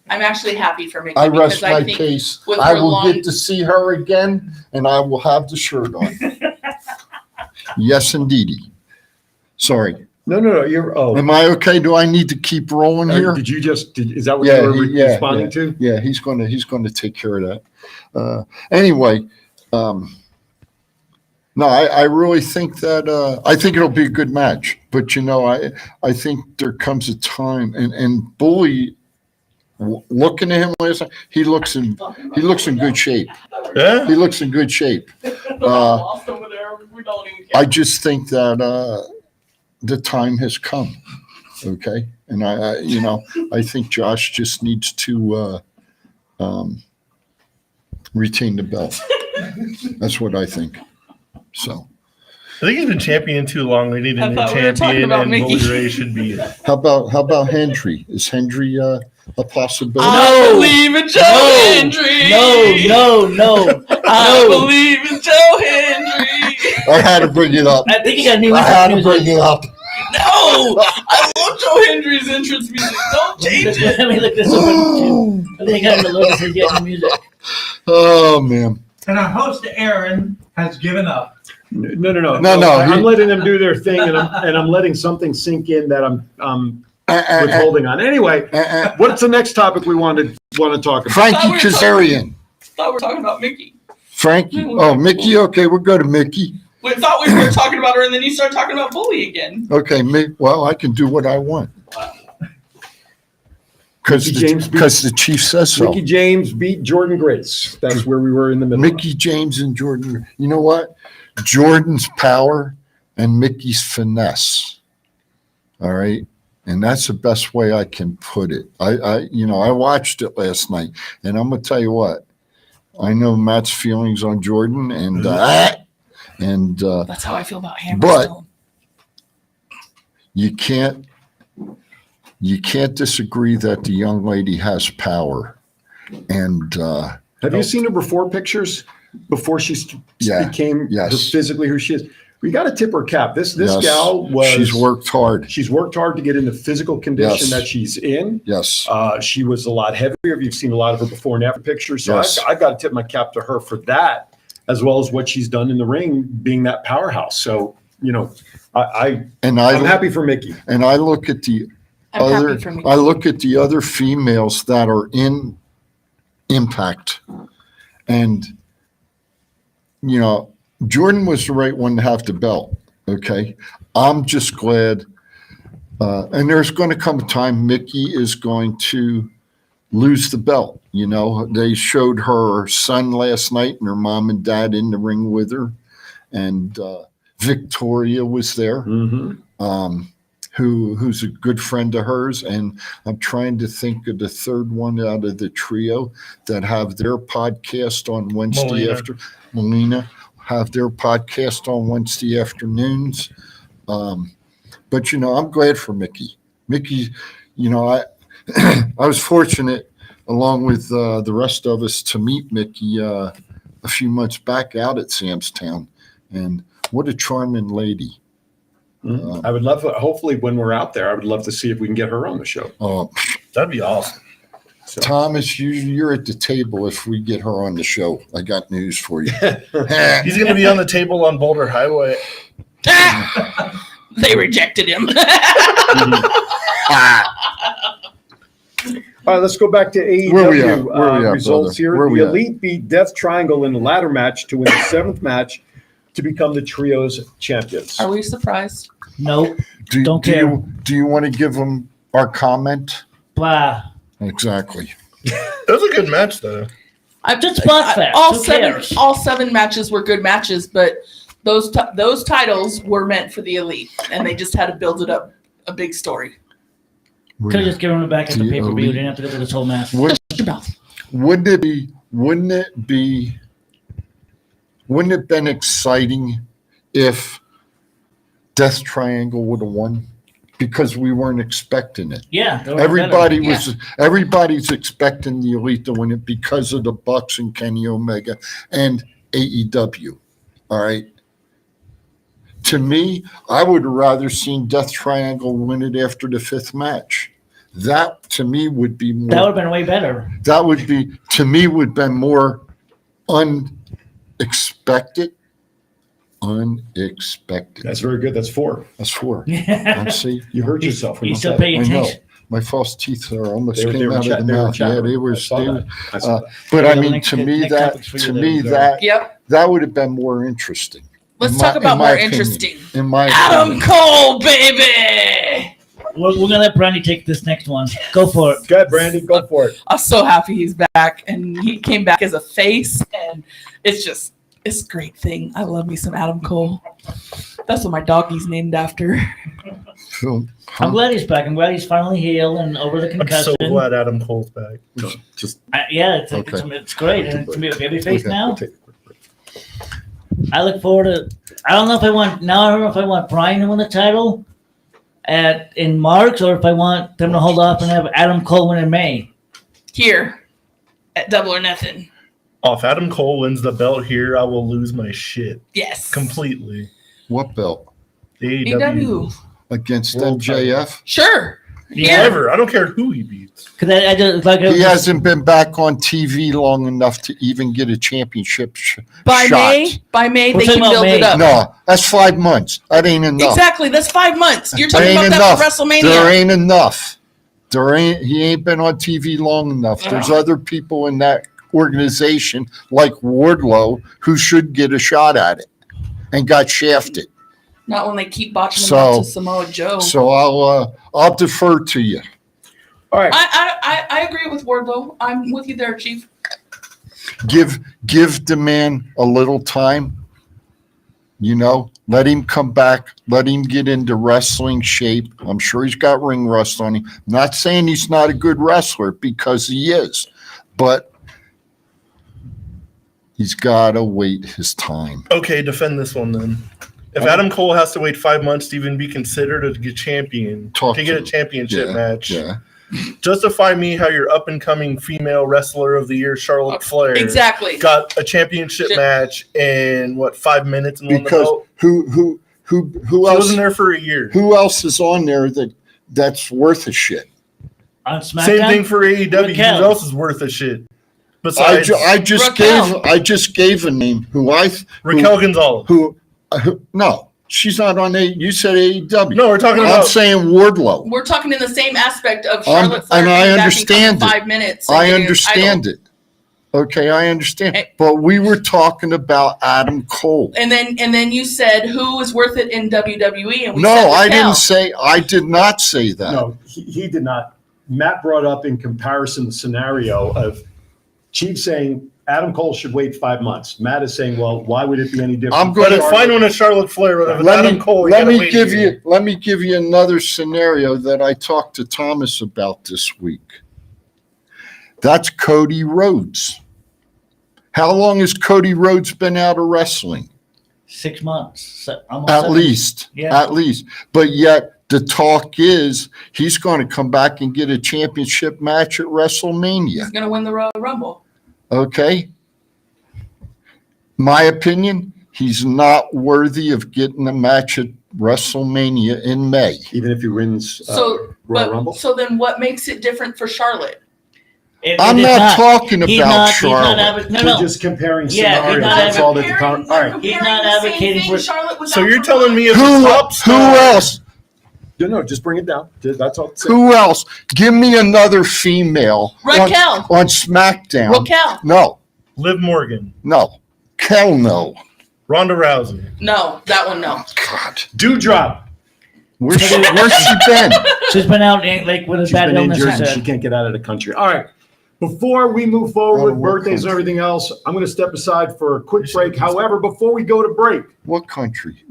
I'm actually happy for Mickey I rest because my I think case. with I her will long- get to see her again, and I will have the shirt on. Yes, indeedy. Sorry. No. You're. Oh. Am I okay? Do I need to keep rolling here? Did you just? Is that what Yeah, you were yeah, responding to? Yeah, he's gonna take care of that. Anyway, no, I really think that I think it'll be a good match. But I think there comes a time, and Bully, looking at him last night, he looks in good shape. Yeah. He looks in good shape. lost over there. We don't even care. I just think that the time has come. Okay, and I think Josh just needs to retain the belt. That's what I think. So, I think he's been champion too long. We need a I new thought we were talking champion, about and Mickey. Bully Ray should be. how about Hendry? Is Hendry a possibility? I believe in Joe Hendry. No. I believe in Joe Hendry. I had to bring it up. I think he got new I had to music. bring it up. No, I love Joe Hendry's entrance music. Don't change it. Let me look this up. I think I got the look that says get new music. Oh man. And our host, Aaron, has given up. No. No, I'm letting them do their thing, and I'm letting something sink in that I'm withholding on. Anyway, what's the next topic we want to talk about? Frankie Kazarian. Thought we were talking about Mickey. Frankie. Oh, Mickey. Okay, we'll go to Mickey. We thought we were talking about her, and then you started talking about Bully again. Okay, well, I can do what I want. Because Mickey James the chief says so. Mickie James beat Jordan Grace. That's where we were in the middle. Mickey James and Jordan. You know what? Jordan's power and Mickey's finesse. All right. And that's the best way I can put it. I watched it last night, and I'm gonna tell you what. I know Matt's feelings on Jordan, and That's how I feel about Hammerstone. but you can't disagree that the young lady has power. And Have you seen her before pictures? Before she became physically who she is? We got to tip her cap. This yes, gal she's worked hard. She's worked hard to get in the physical condition Yes. that she's in. Yes. She was a lot heavier. You've seen a lot of her before and after pictures. So Yes. I've got to tip my cap to her for that, as well as what she's done in the ring, being that powerhouse. So, I'm happy for Mickey. And I look at the I'm happy for Mickey. I look at the other females that are in Impact, and Jordan was the right one to have the belt. Okay, I'm just glad. And there's going to come a time Mickey is going to lose the belt. They showed her son last night and her mom and dad in the ring with her, and Victoria was there. Mm-hmm. Who's a good friend of hers, and I'm trying to think of the third one out of the trio that have their podcast on Wednesday Melina have their podcast on Wednesday afternoons. But I'm glad for Mickey. Mickey, I I was fortunate, along with the rest of us, to meet Mickey a few months back out at Sam's Town, and what a charming lady. I would love to, hopefully when we're out there, I would love to see if we can get her on the show. Oh, That'd be awesome. So. Thomas, you're at the table if we get her on the show. I got news for you. He's going to be on the table on Boulder Highway. They rejected him. All right, let's go back to Where we at? AEW Where we at, results brother? here. Where we The at? Elite beat Death Triangle in the ladder match to win the 7th match to become the Trios champions. Are we surprised? Nope. Do you want to give them our comment? Blah. Exactly. It was a good match, though. Just spot fest. All Who seven, cares? all 7 matches were good matches, but those titles were meant for the Elite, and they just had to build it up a big story. Could have just given it back at the The pay-per-view. Elite. Didn't have to go through this whole match. Wouldn't it have been exciting if Death Triangle would have won? Because we weren't expecting it. Yeah. they were Everybody's expecting the Elite to win it because of the Bucks and Kenny Omega and AEW. All right. To me, I would have rather seen Death Triangle win it after the 5th match. That to me would be more. That would have been way better. That would be, to me, would have been more unexpected. Unexpected. That's very good. That's 4. That's 4. Yeah. See, You hurt yourself. when You you still said paying I know. attention? My false teeth are almost They were- came they were out chat- of the they were mouth. Yeah, chattering. they were. I saw They that. were I saw that. but Yeah, I the mean, next- to the me, next that topic's for to you me there, that Yep. that would have been more interesting. Let's In talk my- about in my more opinion. interesting. In my Adam opinion. Cole, baby. We're gonna let Brandy take this next one. Go for it. Go ahead, Brandy. Go for it. I'm so happy he's back, and he came back as a face, and it's a great thing. I love me some Adam Cole. That's what my doggy's named after. So, I'm glad he's back. I'm glad he's finally healed and over the I'm concussion. so glad Adam Cole's back. Just Yeah, it's, Okay. it's great. And to be a babyface Okay. now. take I look forward to. I don't know if I want Brian to win the title in March, or if I want them to hold off and have Adam Cole win in May. Here at Double or Nothing. Oh, if Adam Cole wins the belt here, I will lose my shit Yes. completely. what belt The AEW. against World MJF? Sure. Yeah. Never. I don't care who he beats. Because I just like He hasn't been back on TV long enough to even get a championship By shot. May, We're they talking can about build it May. up. No, that's 5 months. That ain't enough. Exactly. That's 5 months. You're There talking ain't about enough. that for WrestleMania. There ain't enough. He ain't been on TV long enough. There's other people in that organization like Wardlow who should get a shot at it and got shafted. Not when they keep botching them So- out to Samoa Joe. So I'll defer to you. All right. I agree with Wardlow. I'm with you there, Chief. Give the man a little time. You know, let him come back. Let him get into wrestling shape. I'm sure he's got ring rust on him. Not saying he's not a good wrestler, because he is, but he's got to wait his time. Okay, defend this one then. If Adam Cole has to wait 5 months to even be considered a champion, Talk to get to a him. championship match, Yeah. justify me how your up and coming female wrestler of the year, Charlotte Flair, Exactly. got a championship match in 5 minutes and won the Because belt. who She else? wasn't there for a year. Who else is on there that's worth a shit? on SmackDown. Same thing for AEW. Raquel. Who else is worth a shit? I Besides just gave a name. Raquel Gonzalez. No, she's not on A. You said AEW. No, we're talking I'm about saying Wardlow. We're talking in the same aspect of Charlotte Flair and I coming back understand in it. 5 minutes. and I getting a understand title. it. Okay, I understand. Okay. But we were talking about Adam Cole. And then you said who was worth it in WWE, and we No, said I Raquel. I did not say that. No, he did not. Matt brought up in comparison the scenario of Chief saying Adam Cole should wait 5 months. Matt is saying, well, why would it be any different? I'm But gonna it's fine when it's Charlotte Flair, but if it's let Adam Cole, me let me give you another scenario that I talked to Thomas about this week. That's Cody Rhodes. How long has Cody Rhodes been out of wrestling? 6 months. Almost At 7. least. Yeah. At least. But yet the talk is he's going to come back and get a championship match at WrestleMania. He's gonna win the Royal Rumble. Okay? My opinion, he's not worthy of getting a match at WrestleMania in May. Even if he wins So, Royal Rumble? so then what makes it different for Charlotte? I'm not talking he's about not- he's Charlotte. not no, We're no. just comparing Yeah, he's scenarios. not That's all that the Comparing- All right. He's not comparing the same advocating thing for- Charlotte was So out you're for telling one. me if the Who top star, else? No, just bring it down. That's all. Who else? Give me another female Raquel. on SmackDown. Raquel. No, Liv Morgan, no. Kel, no. Ronda Rousey. No, that one, no. God. Dewdrop. Where's she been? She's been out like with a She's bad been illness. injured She and she said. can't get out of the country. All right. Before we move forward Out with of what birthdays and country? everything else, I'm going to step aside for a quick break. However, before we go to break, What country?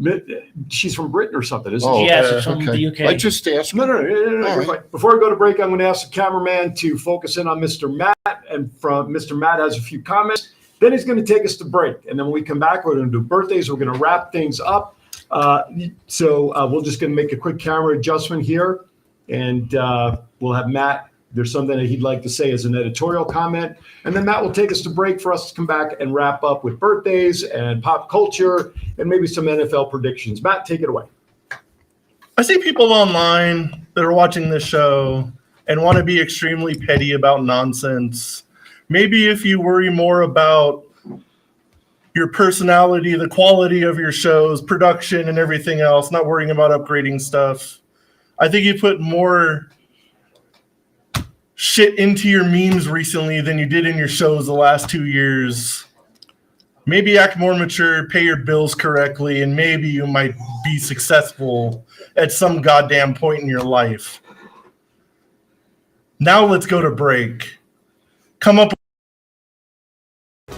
she's from Britain or something, isn't Oh, she? Yes, it's from okay. the UK. I just asked. No. All You're right. fine. Before we go to break, I'm going to ask the cameraman to focus in on Mr. Matt. And from Mr. Matt has a few comments. Then he's going to take us to break. And then when we come back, we're going to do birthdays. We're going to wrap things up. So we're just going to make a quick camera adjustment here. And we'll have Matt. There's something that he'd like to say as an editorial comment. And then Matt will take us to break for us to come back and wrap up with birthdays and pop culture and maybe some NFL predictions. Matt, take it away. I see people online that are watching this show and want to be extremely petty about nonsense. Maybe if you worry more about your personality, the quality of your shows, production, and everything else, not worrying about upgrading stuff, I think you put more shit into your memes recently than you did in your shows the last 2 years. Maybe act more mature, pay your bills correctly, and maybe you might be successful at some goddamn point in your life. Now let's go to break. Come up.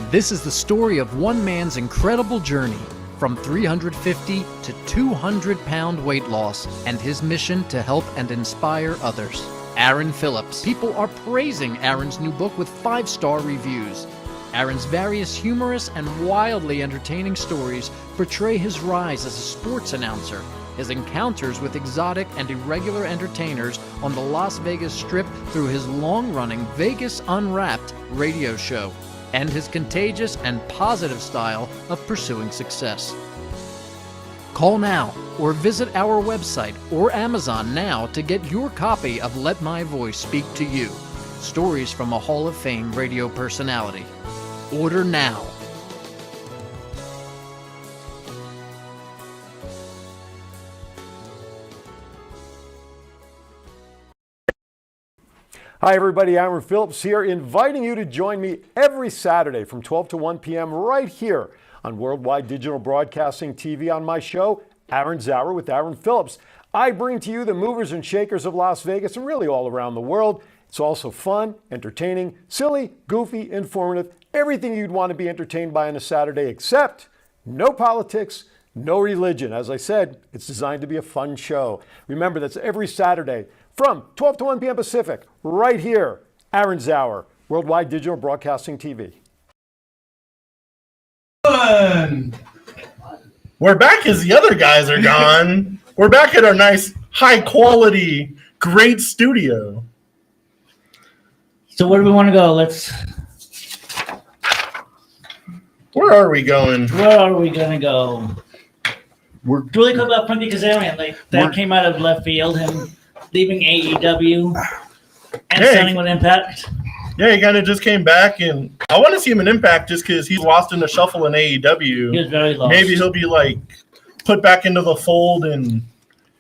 This is the story of one man's incredible journey from 350 to 200-pound weight loss and his mission to help and inspire others. Aaron Phillips. People are praising Aaron's new book with 5-star reviews. Aaron's various humorous and wildly entertaining stories portray his rise as a sports announcer, his encounters with exotic and irregular entertainers on the Las Vegas Strip through his long-running Vegas Unwrapped radio show, and his contagious and positive style of pursuing success. Call now or visit our website or Amazon now to get your copy of Let My Voice Speak to You, stories from a Hall of Fame radio personality. Order now. Hi, everybody. Aaron Phillips here, inviting you to join me every Saturday from 12 to 1 p.m. right here on Worldwide Digital Broadcasting TV on my show, Aaron's Hour with Aaron Phillips. I bring to you the movers and shakers of Las Vegas and really all around the world. It's also fun, entertaining, silly, goofy, informative, everything you'd want to be entertained by on a Saturday, except no politics, no religion. As I said, it's designed to be a fun show. Remember, that's every Saturday from 12 to 1 p.m. Pacific, right here, Aaron's Hour, Worldwide Digital Broadcasting TV. We're back as the other guys are gone. We're back at our nice, high quality, great studio. So where do we want to go? Where are we going? Where are we gonna go? We're Really quick about Frankie Kazarian. That came out of left field. Him leaving AEW and Hey. signing with Impact. Yeah, he kind of just came back, and I want to see him in Impact just because he's lost in the shuffle in AEW. He was very lost. Maybe he'll be like put back into the fold in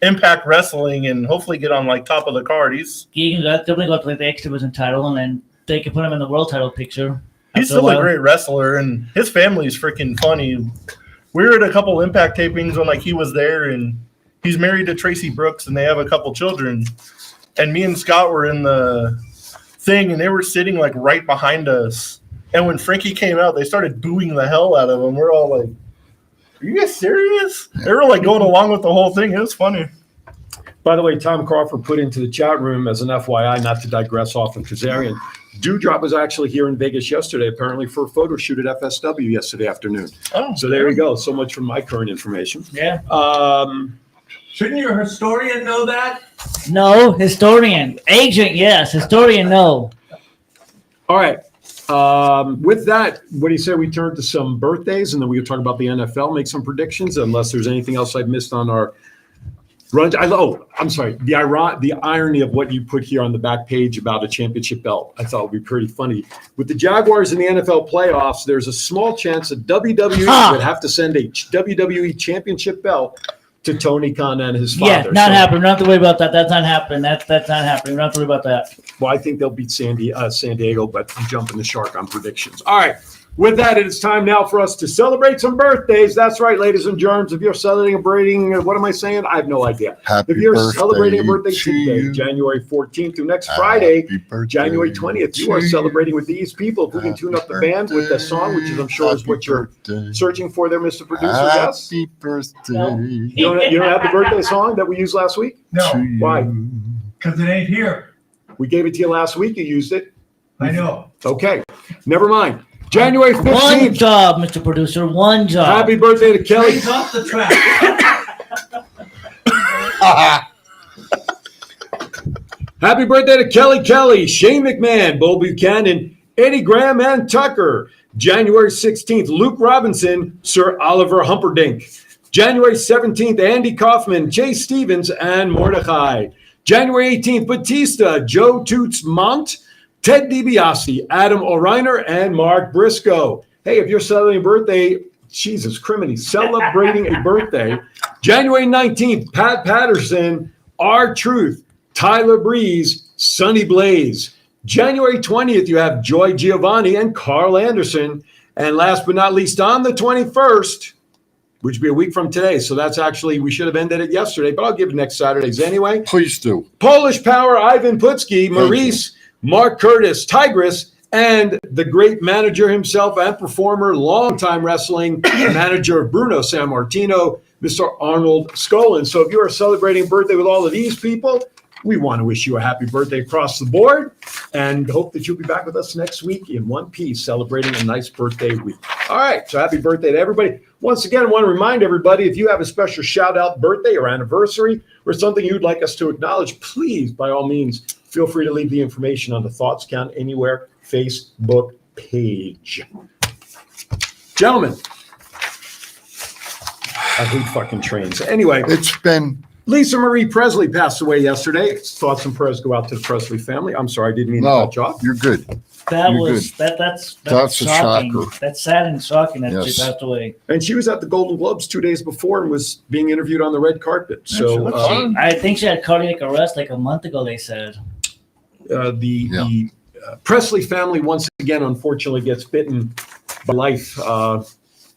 Impact Wrestling and hopefully get on like top of the card. He can definitely go to like the X Division title, and then they can put him in the world title picture. He's after still a while. great wrestler, and his family's freaking funny. We were at a couple Impact tapings when like he was there, and he's married to Tracy Brooks, and they have a couple children. And me and Scott were in the thing, and they were sitting like right behind us. And when Frankie came out, they started booing the hell out of him. We're all like, "Are you guys serious?" They were like going along with the whole thing. It was funny. By the way, Tom Crawford put into the chat room as an FYI, not to digress off of Kazarian. Dewdrop was actually here in Vegas yesterday, apparently for a photo shoot at FSW yesterday afternoon. Oh, So there you go. So much for my current information. Yeah. Shouldn't your historian know that? No, historian. Agent, yes. Historian, no. All right. With that, what do you say we turn to some birthdays and then we can talk about the NFL, make some predictions, unless there's anything else I've missed on our run. I'm sorry. The irony of what you put here on the back page about a championship belt, I thought would be pretty funny. With the Jaguars in the NFL playoffs, there's a small chance that WWE would have to send a WWE championship belt to Tony Khan and his Yeah, father. not So- happening. We don't have to worry about that. That's not happening. That's not happening. We don't have to worry about that. Well, I think they'll beat San Diego, but I'm jumping the shark on predictions. All right. With that, it is time now for us to celebrate some birthdays. That's right, ladies and germs. If you're celebrating, what am I saying? I have no idea. Happy If you're birthday celebrating a birthday to today, you. January 14th through next Friday, Happy birthday January 20th, you are to celebrating with these people. If we can tune up the band with the song, which is, I'm sure, is what you're searching for there, Mr. Producer. Yes? Happy birthday You don't have the birthday song that we used last week? No, to you. Why? because it ain't here. We gave it to you last week. You used it. I know. Okay. Never mind. January One 15th. job, Mr. Producer. One job. Happy birthday to Kelly. Straight off the track. Happy birthday to Kelly, Shane McMahon, Bo Buchanan, Eddie Graham, and Tucker. January 16th, Luke Robinson, Sir Oliver Humperdinck. January 17th, Andy Kaufman, Jay Stevens, and Mordecai. January 18th, Batista, Joe Toots Mont, Ted DiBiase, Adam O'Reiner, and Mark Briscoe. Hey, if you're celebrating a birthday, Jesus criminy, celebrating a birthday. January 19th, Pat Patterson, R-Truth, Tyler Breeze, Sonny Blaze. January 20th, you have Joy Giovanni and Carl Anderson. And last but not least, on the 21st, which would be a week from today. So that's actually, we should have ended it yesterday, but I'll give it next Saturdays anyway. Please do. Polish Power, Ivan Putski, Maurice, Mark Curtis, Tigress, and the great manager himself and performer, longtime wrestling manager Bruno Sammartino, Mr. Arnold Skolin. So if you are celebrating a birthday with all of these people, we want to wish you a happy birthday across the board and hope that you'll be back with us next week in one piece celebrating a nice birthday week. All right, so happy birthday to everybody. Once again, I want to remind everybody, if you have a special shout-out birthday or anniversary or something you'd like us to acknowledge, please, by all means, feel free to leave the information on the Thoughts Count Anywhere Facebook page. Gentlemen, I hate fucking trains. Anyway, It's been Lisa Marie Presley passed away yesterday. Thoughts and prayers go out to the Presley family. I'm sorry, I didn't mean to no. cut you off. You're good. That You're was good. that's That's a shocking. shocker. That's sad and shocking that Yes. she passed away. And she was at the Golden Globes 2 days before and was being interviewed on the red carpet. So I think she had cardiac arrest like a month ago. They said. the Presley family once again, unfortunately, gets bitten by life.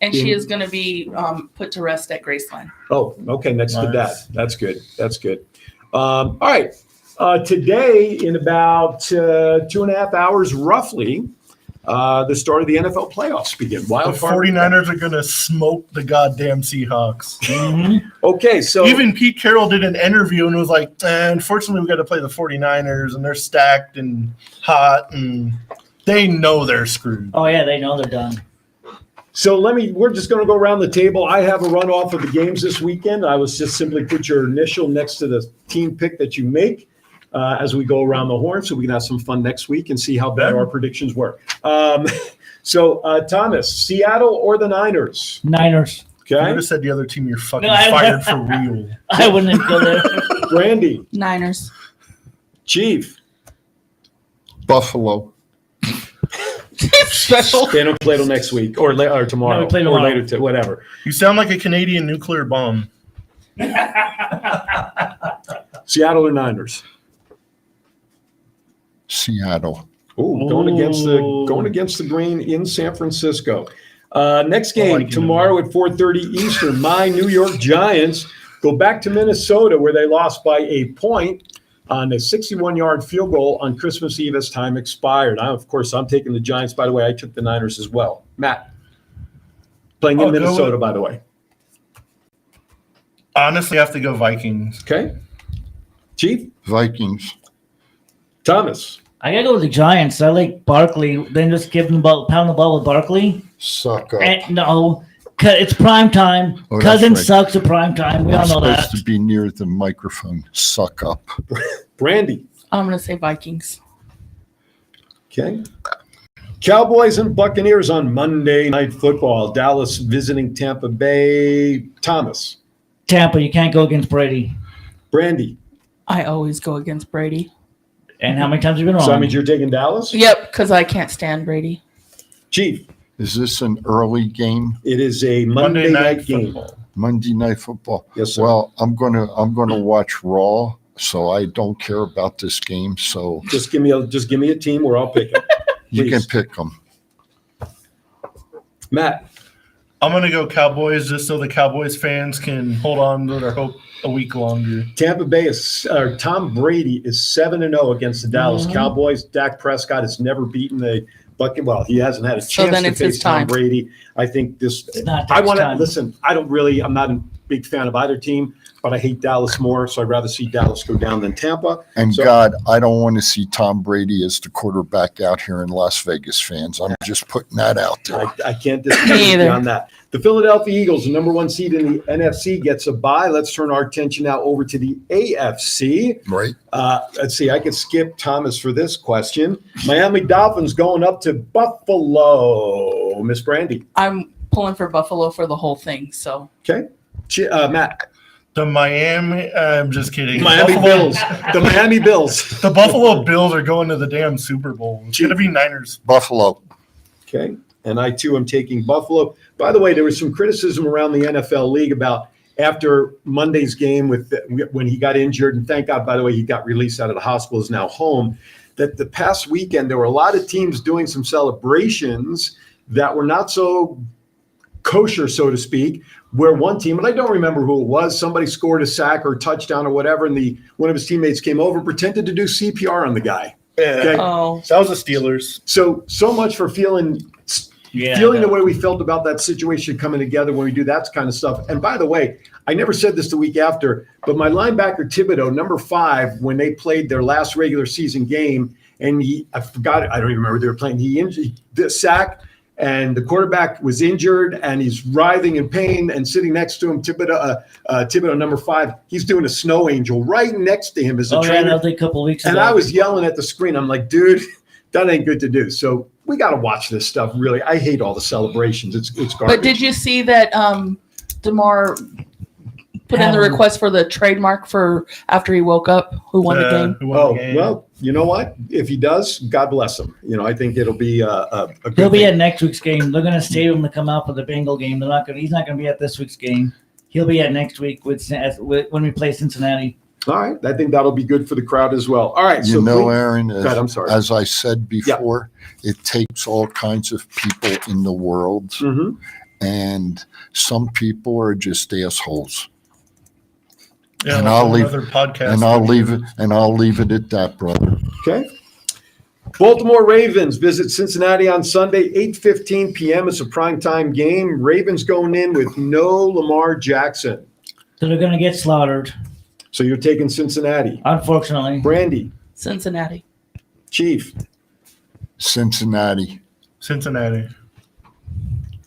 And she is going to be put to rest at Graceland. Oh, okay. Next to that. Nice. That's good. That's good. All right. Today, in about 2.5 hours, roughly, the start of the NFL playoffs begin. The Wild card. 49ers are going to smoke the goddamn Seahawks. Okay, so Even Pete Carroll did an interview and was like, unfortunately, we got to play the 49ers, and they're stacked and hot, and they know they're screwed. Oh yeah, they know they're done. So we're just going to go around the table. I have a runoff of the games this weekend. I was just simply put your initial next to the team pick that you make as we go around the horn so we can have some fun next week and see how bad our predictions were. So Thomas, Seattle or the Niners? Niners. You would Okay. have said the other team, you're fucking No, I- fired for real. I wouldn't even go there. Randy, Niners. Chief. Buffalo. Special. They don't play till next week or tomorrow No, we play or tomorrow. later, to whatever. You sound like a Canadian nuclear bomb. Seattle or Niners? Seattle. Ooh, going against the grain in San Francisco. Next I game like it. tomorrow at 4:30 Eastern. My New York Giants go back to Minnesota where they lost by a point on a 61-yard field goal on Christmas Eve as time expired. Of course, I'm taking the Giants. By the way, I took the Niners as well. Matt, playing in I'll go Minnesota, with- by the way. Honestly, I have to go Vikings. Okay. Chief, Vikings. Thomas. I gotta go with the Giants. I like Barkley. Then just give them pound the ball with Barkley. Suck up. No, it's prime time. Oh, that's Cousin right. sucks at prime time. We I'm all know that. supposed to be near the microphone. Suck up. Brandy. I'm going to say Vikings. Okay. Cowboys and Buccaneers on Monday Night Football. Dallas visiting Tampa Bay. Thomas. Tampa, you can't go against Brady. Brandy. I always go against Brady. And how many times have you been wrong? So that means you're taking Dallas? Yep, because I can't stand Brady. Chief. Is this an early game? It is a Monday night game. football. Monday Night Football. Yes, sir. Well, I'm gonna watch Raw, so I don't care about this game. So Just give me a team where I'll pick it. you can pick them. Matt, I'm gonna go Cowboys just so the Cowboys fans can hold on to their hope a week longer. Tampa Bay Tom Brady is 7-0 against the Dallas Cowboys. Dak Prescott has never beaten the Bucket. Well, he hasn't had a chance then to it's his face Tom time. Brady. I think this. It's not I Dak's want to time. listen. I'm not a big fan of either team, but I hate Dallas more, so I'd rather see Dallas go down than Tampa. And So- God, I don't want to see Tom Brady as the quarterback out here in Las Vegas, fans. I'm just putting that out there. I can't disagree with you either. on that. The Philadelphia Eagles, the number one seed in the NFC, gets a bye. Let's turn our attention now over to the AFC. Right. Let's see. I could skip Thomas for this question. Miami Dolphins going up to Buffalo. Miss Brandy. I'm pulling for Buffalo for the whole thing. So Okay. Matt. The Miami, I'm just kidding. Miami Buffalo- Bills. The Miami Bills. The Buffalo Bills are going to the damn Super Bowl. It's going to be Niners. Buffalo. Okay. And I, too, am taking Buffalo. By the way, there was some criticism around the NFL league about after Monday's game when he got injured, and thank God, by the way, he got released out of the hospital, is now home, that the past weekend there were a lot of teams doing some celebrations that were not so kosher, so to speak, where one team, and I don't remember who it was, somebody scored a sack or a touchdown or whatever, and one of his teammates came over, pretended to do CPR on the guy. Yeah. Okay? oh, That was the Steelers. So much for feeling the way we felt about that situation coming together when we do that kind of stuff. And by the way, I never said this the week after, but my linebacker Thibodeau, number 5, when they played their last regular season game, and I forgot it, I don't even remember who they were playing. He injured the sack, and the quarterback was injured, and he's writhing in pain. And sitting next to him, Thibodeau, number 5, he's doing a snow angel right next to him as a trainer. That was a couple weeks ago. And I was yelling at the screen. I'm like, dude, that ain't good to do. So we got to watch this stuff. Really, I hate all the celebrations. It's garbage. but did you see that DeMar put in the request for the trademark for after he woke up? Who won the game? Who won Oh the game? well, you know what? If he does, God bless him. I think it'll be a good He'll be thing. at next week's game. They're going to save him to come out for the Bengal game. He's not going to be at this week's game. He'll be at next week when we play Cincinnati. All right, I think that'll be good for the crowd as well. All right, You know, please- Aaron, Go ahead, I'm sorry. as I said before, it takes all kinds of people in the world, Mhm. and some people are just assholes. Yeah, and like I'll on leave- other podcasts And I'll that leave we it. And I'll leave it at that, brother. Okay. Baltimore Ravens visit Cincinnati on Sunday, 8:15 p.m. It's a primetime game. Ravens going in with no Lamar Jackson. So they're going to get slaughtered, So you're taking Cincinnati. unfortunately. Brandy, Cincinnati. Chief. Cincinnati. Cincinnati.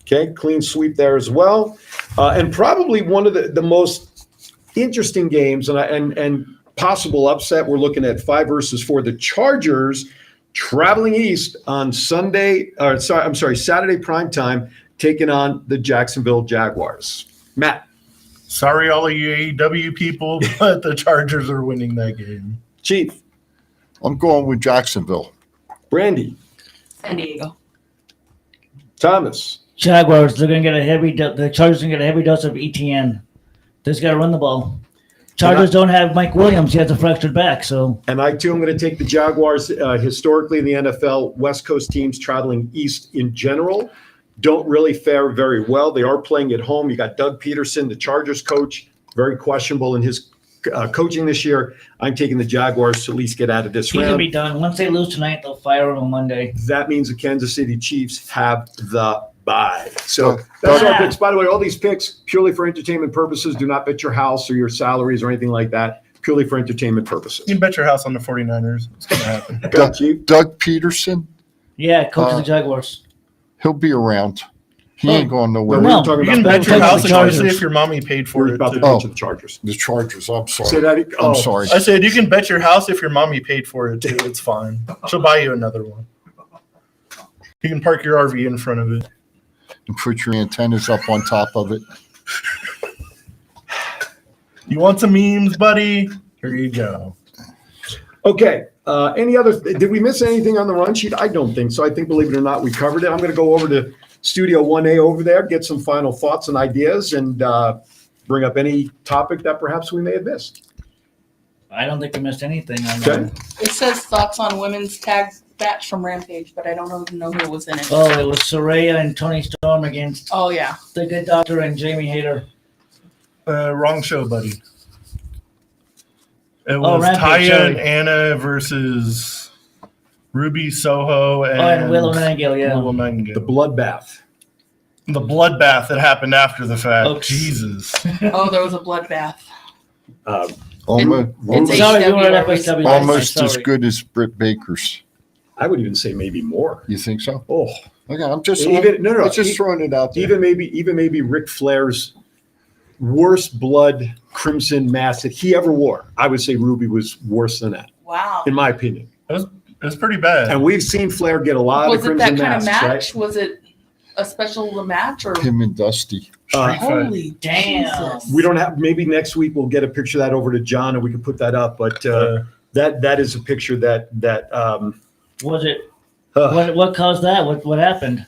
Okay, clean sweep there as well. And probably one of the most interesting games and possible upset, we're looking at 5 versus 4. The Chargers traveling east on Saturday primetime, taking on the Jacksonville Jaguars. Matt. Sorry, all of you AEW people, but the Chargers are winning that game. Chief. I'm going with Jacksonville. Brandy. San Diego. Thomas. Jaguars, they're going to get the Chargers are going to get a heavy dose of ETN. They just got to run the ball. Chargers don't have Mike Williams. He has a fractured back, so. And I, too, am going to take the Jaguars. Historically in the NFL, West Coast teams traveling east in general don't really fare very well. They are playing at home. You got Doug Peterson, the Chargers coach, very questionable in his coaching this year. I'm taking the Jaguars to at least get out of this He's going to round. be done. Once they lose tonight, they'll fire him on Monday. That means the Kansas City Chiefs have the bye. So that's our picks. By the way, all these picks purely for entertainment purposes. Do not bet your house or your salaries or anything like that. Purely for entertainment purposes. You can bet your house on the 49ers. It's going to happen. Doug Peterson, Yeah, coach of the Jaguars. he'll be around. He ain't going nowhere. No. Talking You can about bet your the house, Chargers. especially if your mommy paid for we're it. about the too. coach of the Chargers. The Chargers. I'm sorry. Say that. I'm sorry. I said you can bet your house if your mommy paid for it too. It's fine. She'll buy you another one. You can park your RV in front of it. And put your antennas up on top of it. You want some memes, buddy? Here you go. Okay. Any other? Did we miss anything on the run sheet? I don't think so. I think, believe it or not, we covered it. I'm going to go over to Studio 1A over there, get some final thoughts and ideas, and bring up any topic that perhaps we may have missed. I don't think we missed anything on Okay. that. It says thoughts on women's tag match from Rampage, but I don't know who was in it. Oh, it was Soraya and Tony Storm against Oh yeah. the Good Doctor and Jamie Hayter. Wrong show, buddy. It was Rampage, Taya sorry. and Anna versus Ruby Soho and, And Willow Nightingale, yeah. Willow Nightingale. The bloodbath. The bloodbath that happened after the fact. Oops. Jesus. Oh, there was a bloodbath. Almost, It's Sorry, we were at AEW. FSW. almost as Sorry. good as Britt Baker's. I would even say maybe more. You think so? Oh, Okay, I'm just No, I'm just throwing it out there. even maybe Ric Flair's worst blood crimson mask that he ever wore. I would say Ruby was worse than that, Wow. in my opinion. It was pretty bad. And we've seen Flair get a lot Was of it crimson that kind of masks, match? Was it a special match or? Him and Dusty. right? Holy Damn. Jesus. We don't have. Maybe next week we'll get a picture of that over to John, and we can put that up. But that is a picture that Was it? What caused that? What happened?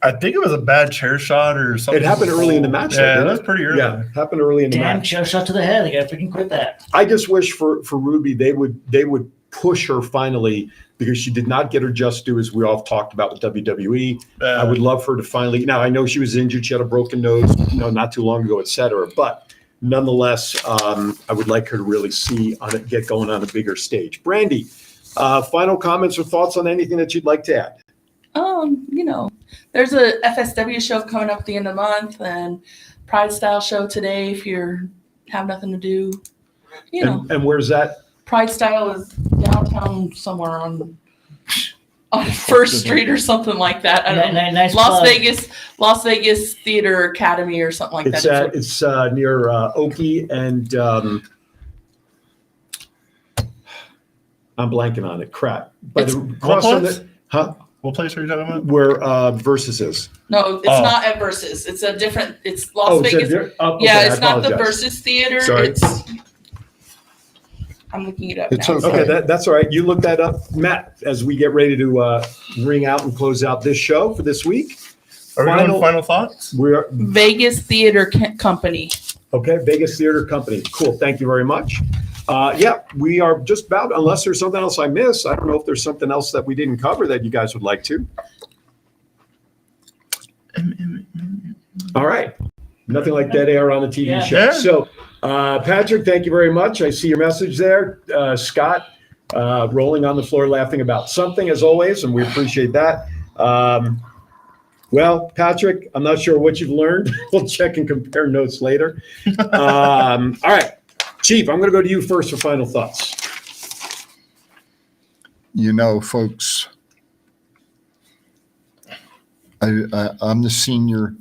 I think it was a bad chair shot or something. it happened early in the match. though, Yeah, didn't that was it? pretty early. Yeah, happened early in the Damn, match. chair shot to the head. They gotta freaking quit that. I just wish for Ruby they would push her finally because she did not get her just due, as we all talked about with WWE. I would love for her to finally. Now I know she was injured; she had a broken nose, not too long ago, etc. But nonetheless, I would like her to really get going on a bigger stage. Brandy, final comments or thoughts on anything that you'd like to add? There's a FSW show coming up at the end of the month and Pride Style show today if you have nothing to do. And where's that? Pride Style is downtown somewhere on First Street or something like that. I don't know. Nice Las plug. Vegas Theater Academy or something like It's that. it's near Oki and I'm blanking on it. Crap. By the cross from the, What place are you talking about? where Versus is. No, it's not at Versus. It's a different. It's Las Oh, Vegas. okay, Yeah, I it's not the apologize. Versus Theater. Sorry. I'm looking it up It's now. okay. Okay, that's all right. You look that up, Matt, as we get ready to ring out and close out this show for this week. Are we doing final thoughts? We're Vegas Theater Company. okay. Vegas Theater Company. Cool. Thank you very much. Yeah, we are just about. Unless there's something else I missed. I don't know if there's something else that we didn't cover that you guys would like to. All right. Nothing like dead air on a TV Yeah. show. Yeah. So, Patrick, thank you very much. I see your message there. Scott, rolling on the floor laughing about something as always, and we appreciate that. Well, Patrick, I'm not sure what you've learned. We'll check and compare notes later. All right. Chief, I'm going to go to you first for final thoughts. Folks, I'm the senior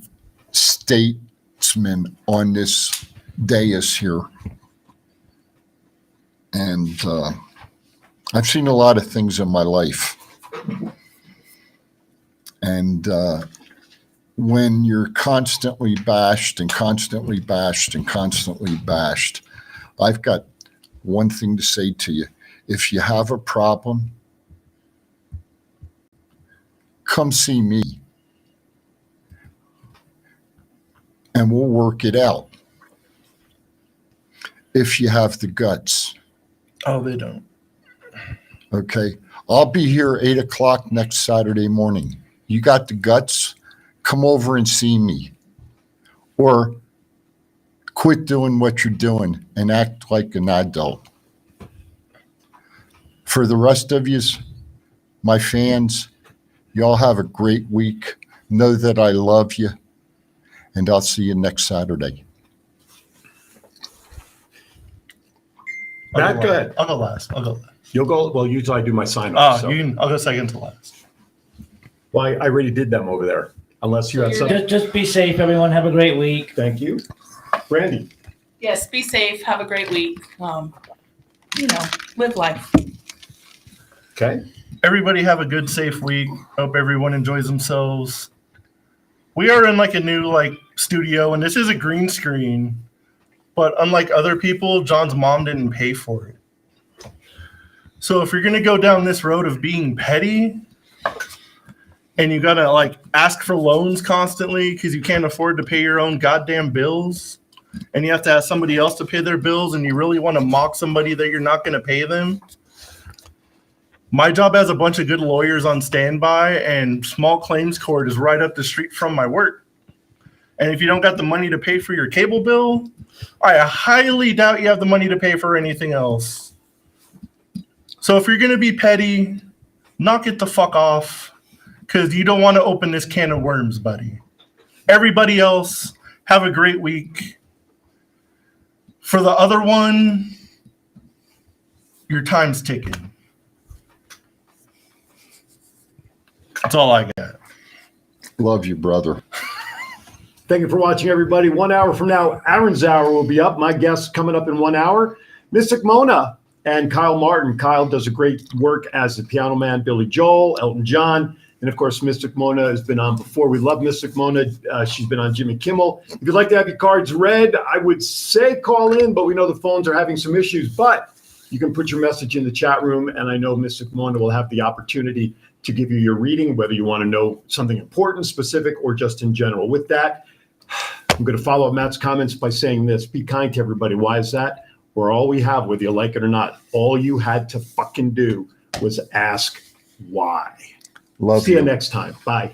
statesman on this dais here. And I've seen a lot of things in my life. And when you're constantly bashed and constantly bashed and constantly bashed, I've got one thing to say to you. If you have a problem, come see me and we'll work it out. If you have the guts. Oh, they don't. Okay. I'll be here 8 o'clock next Saturday morning. You got the guts? Come over and see me. Or quit doing what you're doing and act like an adult. For the rest of you, my fans, y'all have a great week. Know that I love you, and I'll see you next Saturday. Matt, go ahead. I'll go last. You'll go. Well, usually I do my sign Oh, off. So. I'll go second to last. Well, I already did them over there. Unless you had something. Just be safe, everyone. Have a great week. Thank you. Brandy. Yes, be safe. Have a great week. Live life. Okay. Everybody have a good, safe week. Hope everyone enjoys themselves. We are in a new studio, and this is a green screen. But unlike other people, John's mom didn't pay for it. So if you're going to go down this road of being petty, and you gotta like ask for loans constantly because you can't afford to pay your own goddamn bills, and you have to ask somebody else to pay their bills, and you really want to mock somebody that you're not going to pay them. My job has a bunch of good lawyers on standby, and small claims court is right up the street from my work. And if you don't got the money to pay for your cable bill, I highly doubt you have the money to pay for anything else. So if you're going to be petty, knock it the fuck off, because you don't want to open this can of worms, buddy. Everybody else, have a great week. For the other one, your time's ticking. That's all I got. Love you, brother. Thank you for watching, everybody. 1 hour from now, Aaron's Hour will be up. My guest coming up in 1 hour, Mystic Mona and Kyle Martin. Kyle does a great work as the Piano Man, Billy Joel, Elton John, and of course, Mystic Mona has been on before. We love Mystic Mona. She's been on Jimmy Kimmel. If you'd like to have your cards read, I would say call in, but we know the phones are having some issues. But you can put your message in the chat room, and I know Mystic Mona will have the opportunity to give you your reading, whether you want to know something important, specific, or just in general. With that, I'm going to follow up Matt's comments by saying this. Be kind to everybody. Why is that? We're all we have, whether you like it or not. All you had to fucking do was ask why. Love See you you next time. Bye.